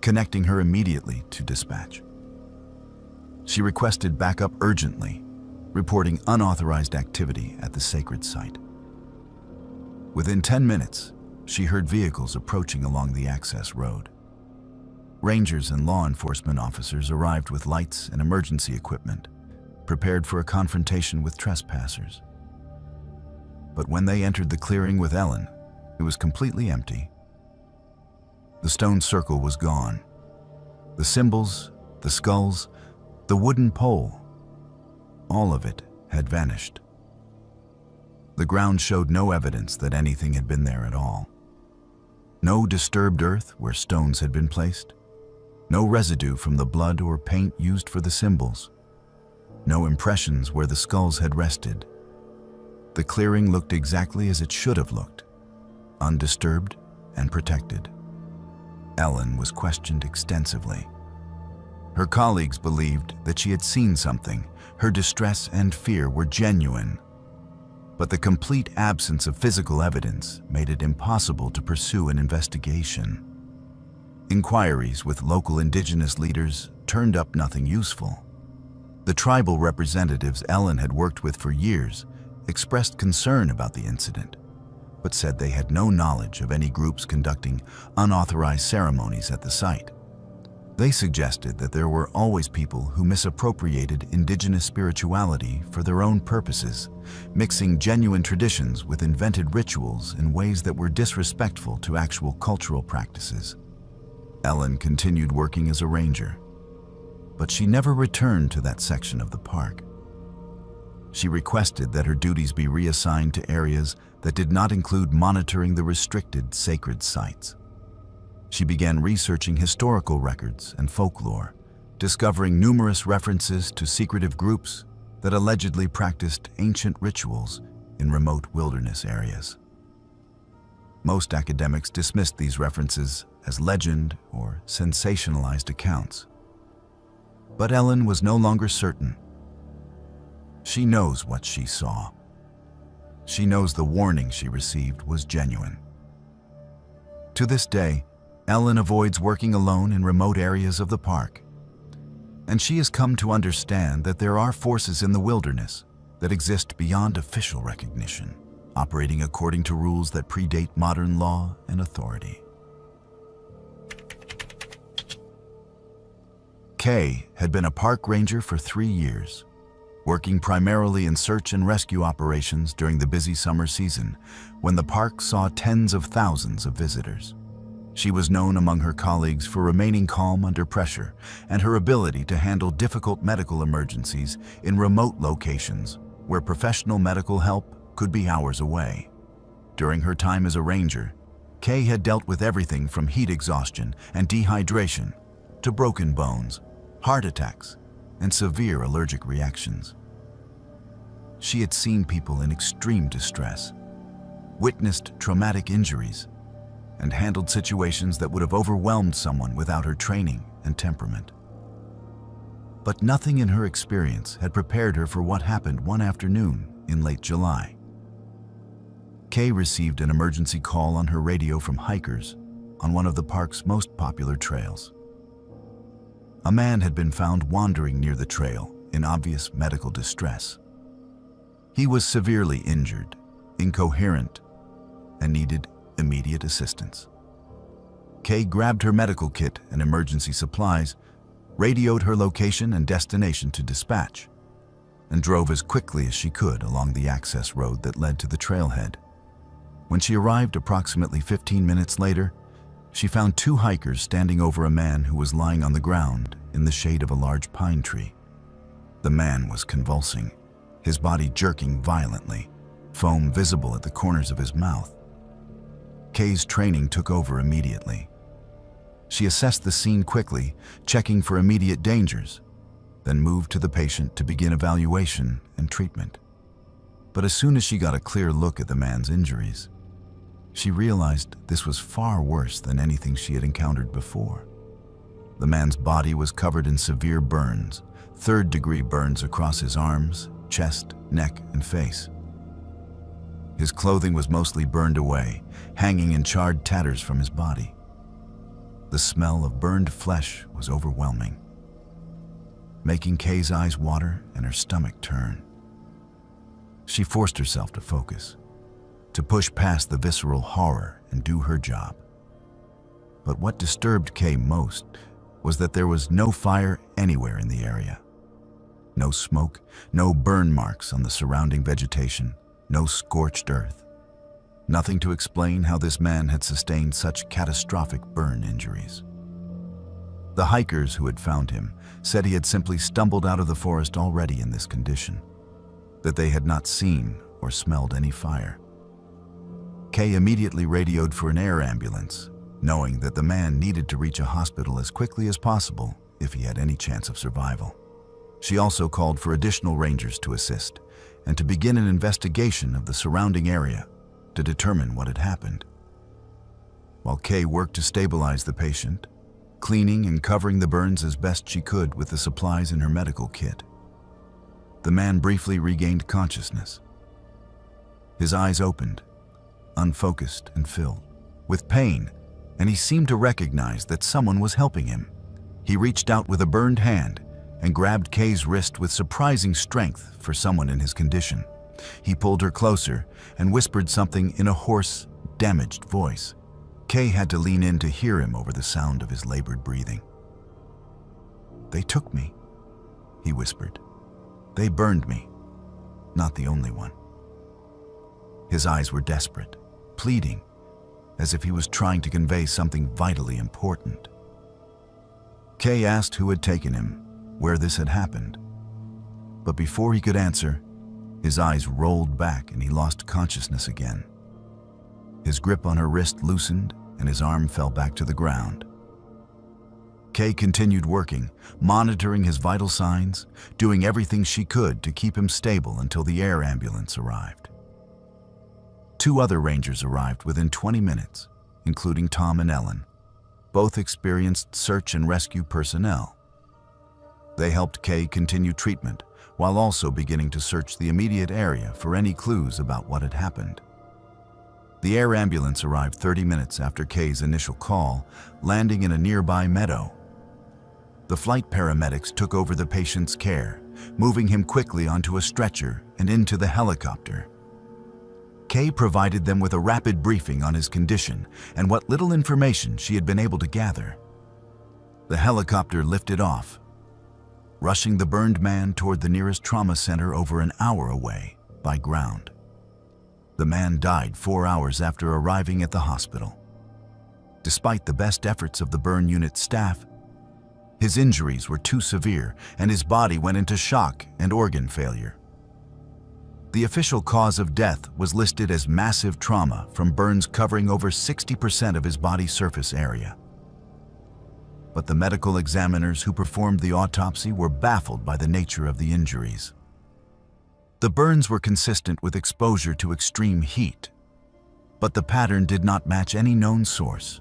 connecting her immediately to dispatch. She requested backup urgently, reporting unauthorized activity at the sacred site. Within 10 minutes, she heard vehicles approaching along the access road. Rangers and law enforcement officers arrived with lights and emergency equipment, prepared for a confrontation with trespassers. But when they entered the clearing with Ellen, it was completely empty. The stone circle was gone. The symbols, the skulls, the wooden pole, all of it had vanished. The ground showed no evidence that anything had been there at all. No disturbed earth where stones had been placed. No residue from the blood or paint used for the symbols. No impressions where the skulls had rested. The clearing looked exactly as it should have looked, undisturbed and protected. Ellen was questioned extensively. Her colleagues believed that she had seen something. Her distress and fear were genuine. But the complete absence of physical evidence made it impossible to pursue an investigation. Inquiries with local indigenous leaders turned up nothing useful. The tribal representatives Ellen had worked with for years expressed concern about the incident, but said they had no knowledge of any groups conducting unauthorized ceremonies at the site. They suggested that there were always people who misappropriated indigenous spirituality for their own purposes, mixing genuine traditions with invented rituals in ways that were disrespectful to actual cultural practices. Ellen continued working as a ranger, but she never returned to that section of the park. She requested that her duties be reassigned to areas that did not include monitoring the restricted sacred sites. She began researching historical records and folklore, discovering numerous references to secretive groups that allegedly practiced ancient rituals in remote wilderness areas. Most academics dismissed these references as legend or sensationalized accounts. But Ellen was no longer certain. She knows what she saw. She knows the warning she received was genuine. To this day, Ellen avoids working alone in remote areas of the park. And she has come to understand that there are forces in the wilderness that exist beyond official recognition, operating according to rules that predate modern law and authority. Kay had been a park ranger for 3 years, working primarily in search and rescue operations during the busy summer season, when the park saw tens of thousands of visitors. She was known among her colleagues for remaining calm under pressure and her ability to handle difficult medical emergencies in remote locations where professional medical help could be hours away. During her time as a ranger, Kay had dealt with everything from heat exhaustion and dehydration to broken bones, heart attacks, and severe allergic reactions. She had seen people in extreme distress, witnessed traumatic injuries, and handled situations that would have overwhelmed someone without her training and temperament. But nothing in her experience had prepared her for what happened one afternoon in late July. Kay received an emergency call on her radio from hikers on one of the park's most popular trails. A man had been found wandering near the trail in obvious medical distress. He was severely injured, incoherent, and needed immediate assistance. Kay grabbed her medical kit and emergency supplies, radioed her location and destination to dispatch, and drove as quickly as she could along the access road that led to the trailhead. When she arrived approximately 15 minutes later, she found 2 hikers standing over a man who was lying on the ground in the shade of a large pine tree. The man was convulsing, his body jerking violently, foam visible at the corners of his mouth. Kay's training took over immediately. She assessed the scene quickly, checking for immediate dangers, then moved to the patient to begin evaluation and treatment. But as soon as she got a clear look at the man's injuries, she realized this was far worse than anything she had encountered before. The man's body was covered in severe burns, third-degree burns across his arms, chest, neck, and face. His clothing was mostly burned away, hanging in charred tatters from his body. The smell of burned flesh was overwhelming, making Kay's eyes water and her stomach turn. She forced herself to focus, to push past the visceral horror and do her job. But what disturbed Kay most was that there was no fire anywhere in the area. No smoke, no burn marks on the surrounding vegetation, no scorched earth. Nothing to explain how this man had sustained such catastrophic burn injuries. The hikers who had found him said he had simply stumbled out of the forest already in this condition, that they had not seen or smelled any fire. Kay immediately radioed for an air ambulance, knowing that the man needed to reach a hospital as quickly as possible if he had any chance of survival. She also called for additional rangers to assist, and to begin an investigation of the surrounding area to determine what had happened. While Kay worked to stabilize the patient, cleaning and covering the burns as best she could with the supplies in her medical kit, the man briefly regained consciousness. His eyes opened, unfocused and filled with pain, and he seemed to recognize that someone was helping him. He reached out with a burned hand and grabbed Kay's wrist with surprising strength for someone in his condition. He pulled her closer and whispered something in a hoarse, damaged voice. Kay had to lean in to hear him over the sound of his labored breathing. "They took me," he whispered. "They burned me. Not the only one." His eyes were desperate, pleading, as if he was trying to convey something vitally important. Kay asked who had taken him, where this had happened. But before he could answer, his eyes rolled back and he lost consciousness again. His grip on her wrist loosened and his arm fell back to the ground. Kay continued working, monitoring his vital signs, doing everything she could to keep him stable until the air ambulance arrived. 2 other rangers arrived within 20 minutes, including Tom and Ellen. Both experienced search and rescue personnel. They helped Kay continue treatment while also beginning to search the immediate area for any clues about what had happened. The air ambulance arrived 30 minutes after Kay's initial call, landing in a nearby meadow. The flight paramedics took over the patient's care, moving him quickly onto a stretcher and into the helicopter. Kay provided them with a rapid briefing on his condition and what little information she had been able to gather. The helicopter lifted off, rushing the burned man toward the nearest trauma center over an hour away by ground. The man died 4 hours after arriving at the hospital. Despite the best efforts of the burn unit staff, his injuries were too severe and his body went into shock and organ failure. The official cause of death was listed as massive trauma from burns covering over 60% of his body surface area. But the medical examiners who performed the autopsy were baffled by the nature of the injuries. The burns were consistent with exposure to extreme heat, but the pattern did not match any known source.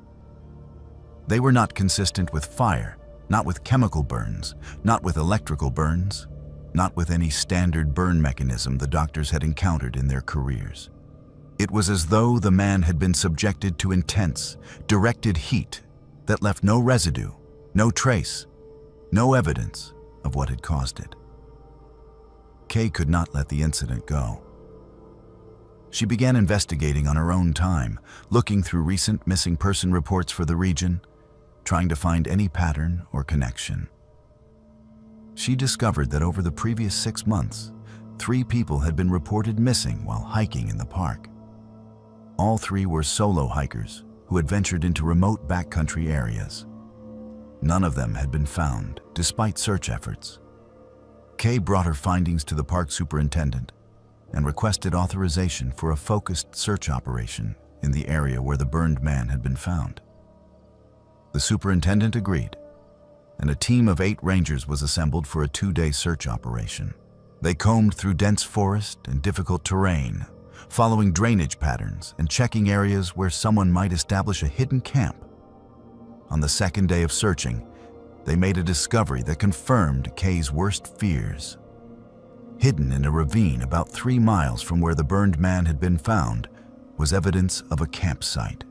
They were not consistent with fire, not with chemical burns, not with electrical burns, not with any standard burn mechanism the doctors had encountered in their careers. It was as though the man had been subjected to intense, directed heat that left no residue, no trace, no evidence of what had caused it. Kay could not let the incident go. She began investigating on her own time, looking through recent missing person reports for the region, trying to find any pattern or connection. She discovered that over the previous 6 months, 3 people had been reported missing while hiking in the park. All 3 were solo hikers who had ventured into remote backcountry areas. None of them had been found, despite search efforts. Kay brought her findings to the park superintendent and requested authorization for a focused search operation in the area where the burned man had been found. The superintendent agreed, and a team of 8 rangers was assembled for a 2-day search operation. They combed through dense forest and difficult terrain, following drainage patterns and checking areas where someone might establish a hidden camp. On the 2nd day of searching, they made a discovery that confirmed Kay's worst fears. Hidden in a ravine about 3 miles from where the burned man had been found was evidence of a campsite.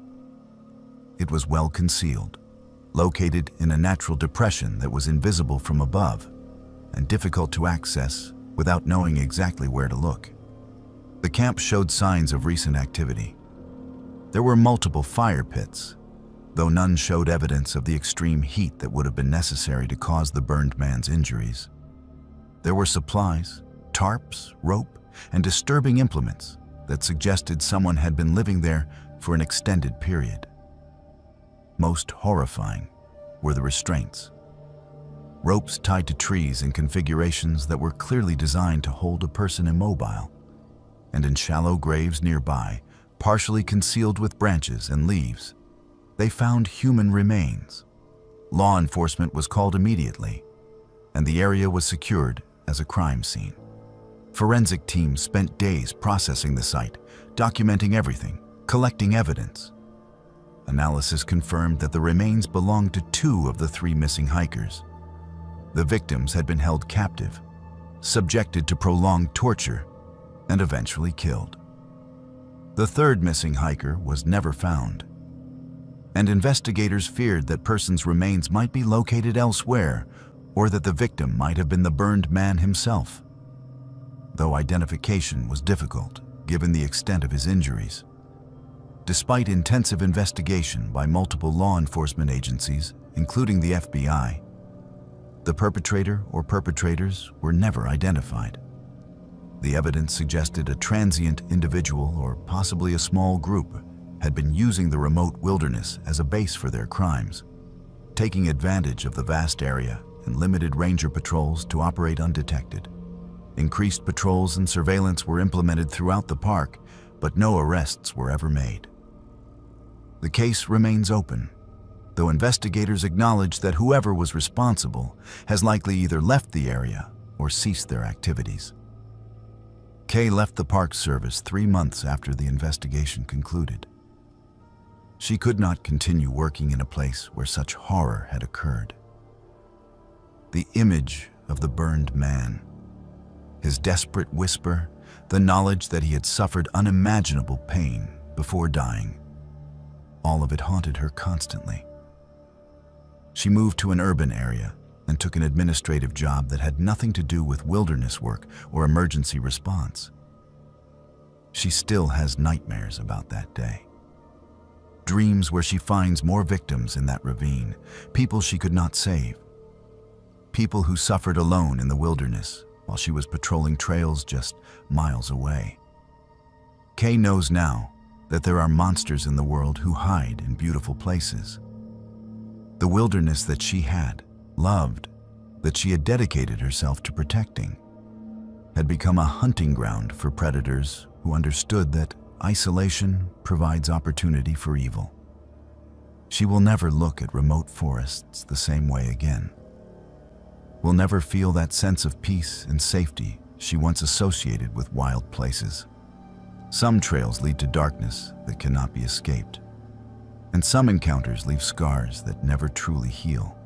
It was well concealed, located in a natural depression that was invisible from above and difficult to access without knowing exactly where to look. The camp showed signs of recent activity. There were multiple fire pits, though none showed evidence of the extreme heat that would have been necessary to cause the burned man's injuries. There were supplies, tarps, rope, and disturbing implements that suggested someone had been living there for an extended period. Most horrifying were the restraints. Ropes tied to trees in configurations that were clearly designed to hold a person immobile, and in shallow graves nearby, partially concealed with branches and leaves, they found human remains. Law enforcement was called immediately, and the area was secured as a crime scene. Forensic teams spent days processing the site, documenting everything, collecting evidence. Analysis confirmed that the remains belonged to 2 of the 3 missing hikers. The victims had been held captive, subjected to prolonged torture, and eventually killed. The 3rd missing hiker was never found, and investigators feared that person's remains might be located elsewhere or that the victim might have been the burned man himself, though identification was difficult given the extent of his injuries. Despite intensive investigation by multiple law enforcement agencies, including the FBI, the perpetrator or perpetrators were never identified. The evidence suggested a transient individual or possibly a small group had been using the remote wilderness as a base for their crimes, taking advantage of the vast area and limited ranger patrols to operate undetected. Increased patrols and surveillance were implemented throughout the park, but no arrests were ever made. The case remains open, though investigators acknowledge that whoever was responsible has likely either left the area or ceased their activities. Kay left the Park Service 3 months after the investigation concluded. She could not continue working in a place where such horror had occurred. The image of the burned man, his desperate whisper, the knowledge that he had suffered unimaginable pain before dying, all of it haunted her constantly. She moved to an urban area and took an administrative job that had nothing to do with wilderness work or emergency response. She still has nightmares about that day. Dreams where she finds more victims in that ravine, people she could not save, people who suffered alone in the wilderness while she was patrolling trails just miles away. Kay knows now that there are monsters in the world who hide in beautiful places. The wilderness that she had loved, that she had dedicated herself to protecting, had become a hunting ground for predators who understood that isolation provides opportunity for evil. She will never look at remote forests the same way again. Will never feel that sense of peace and safety she once associated with wild places. Some trails lead to darkness that cannot be escaped, and some encounters leave scars that never truly heal.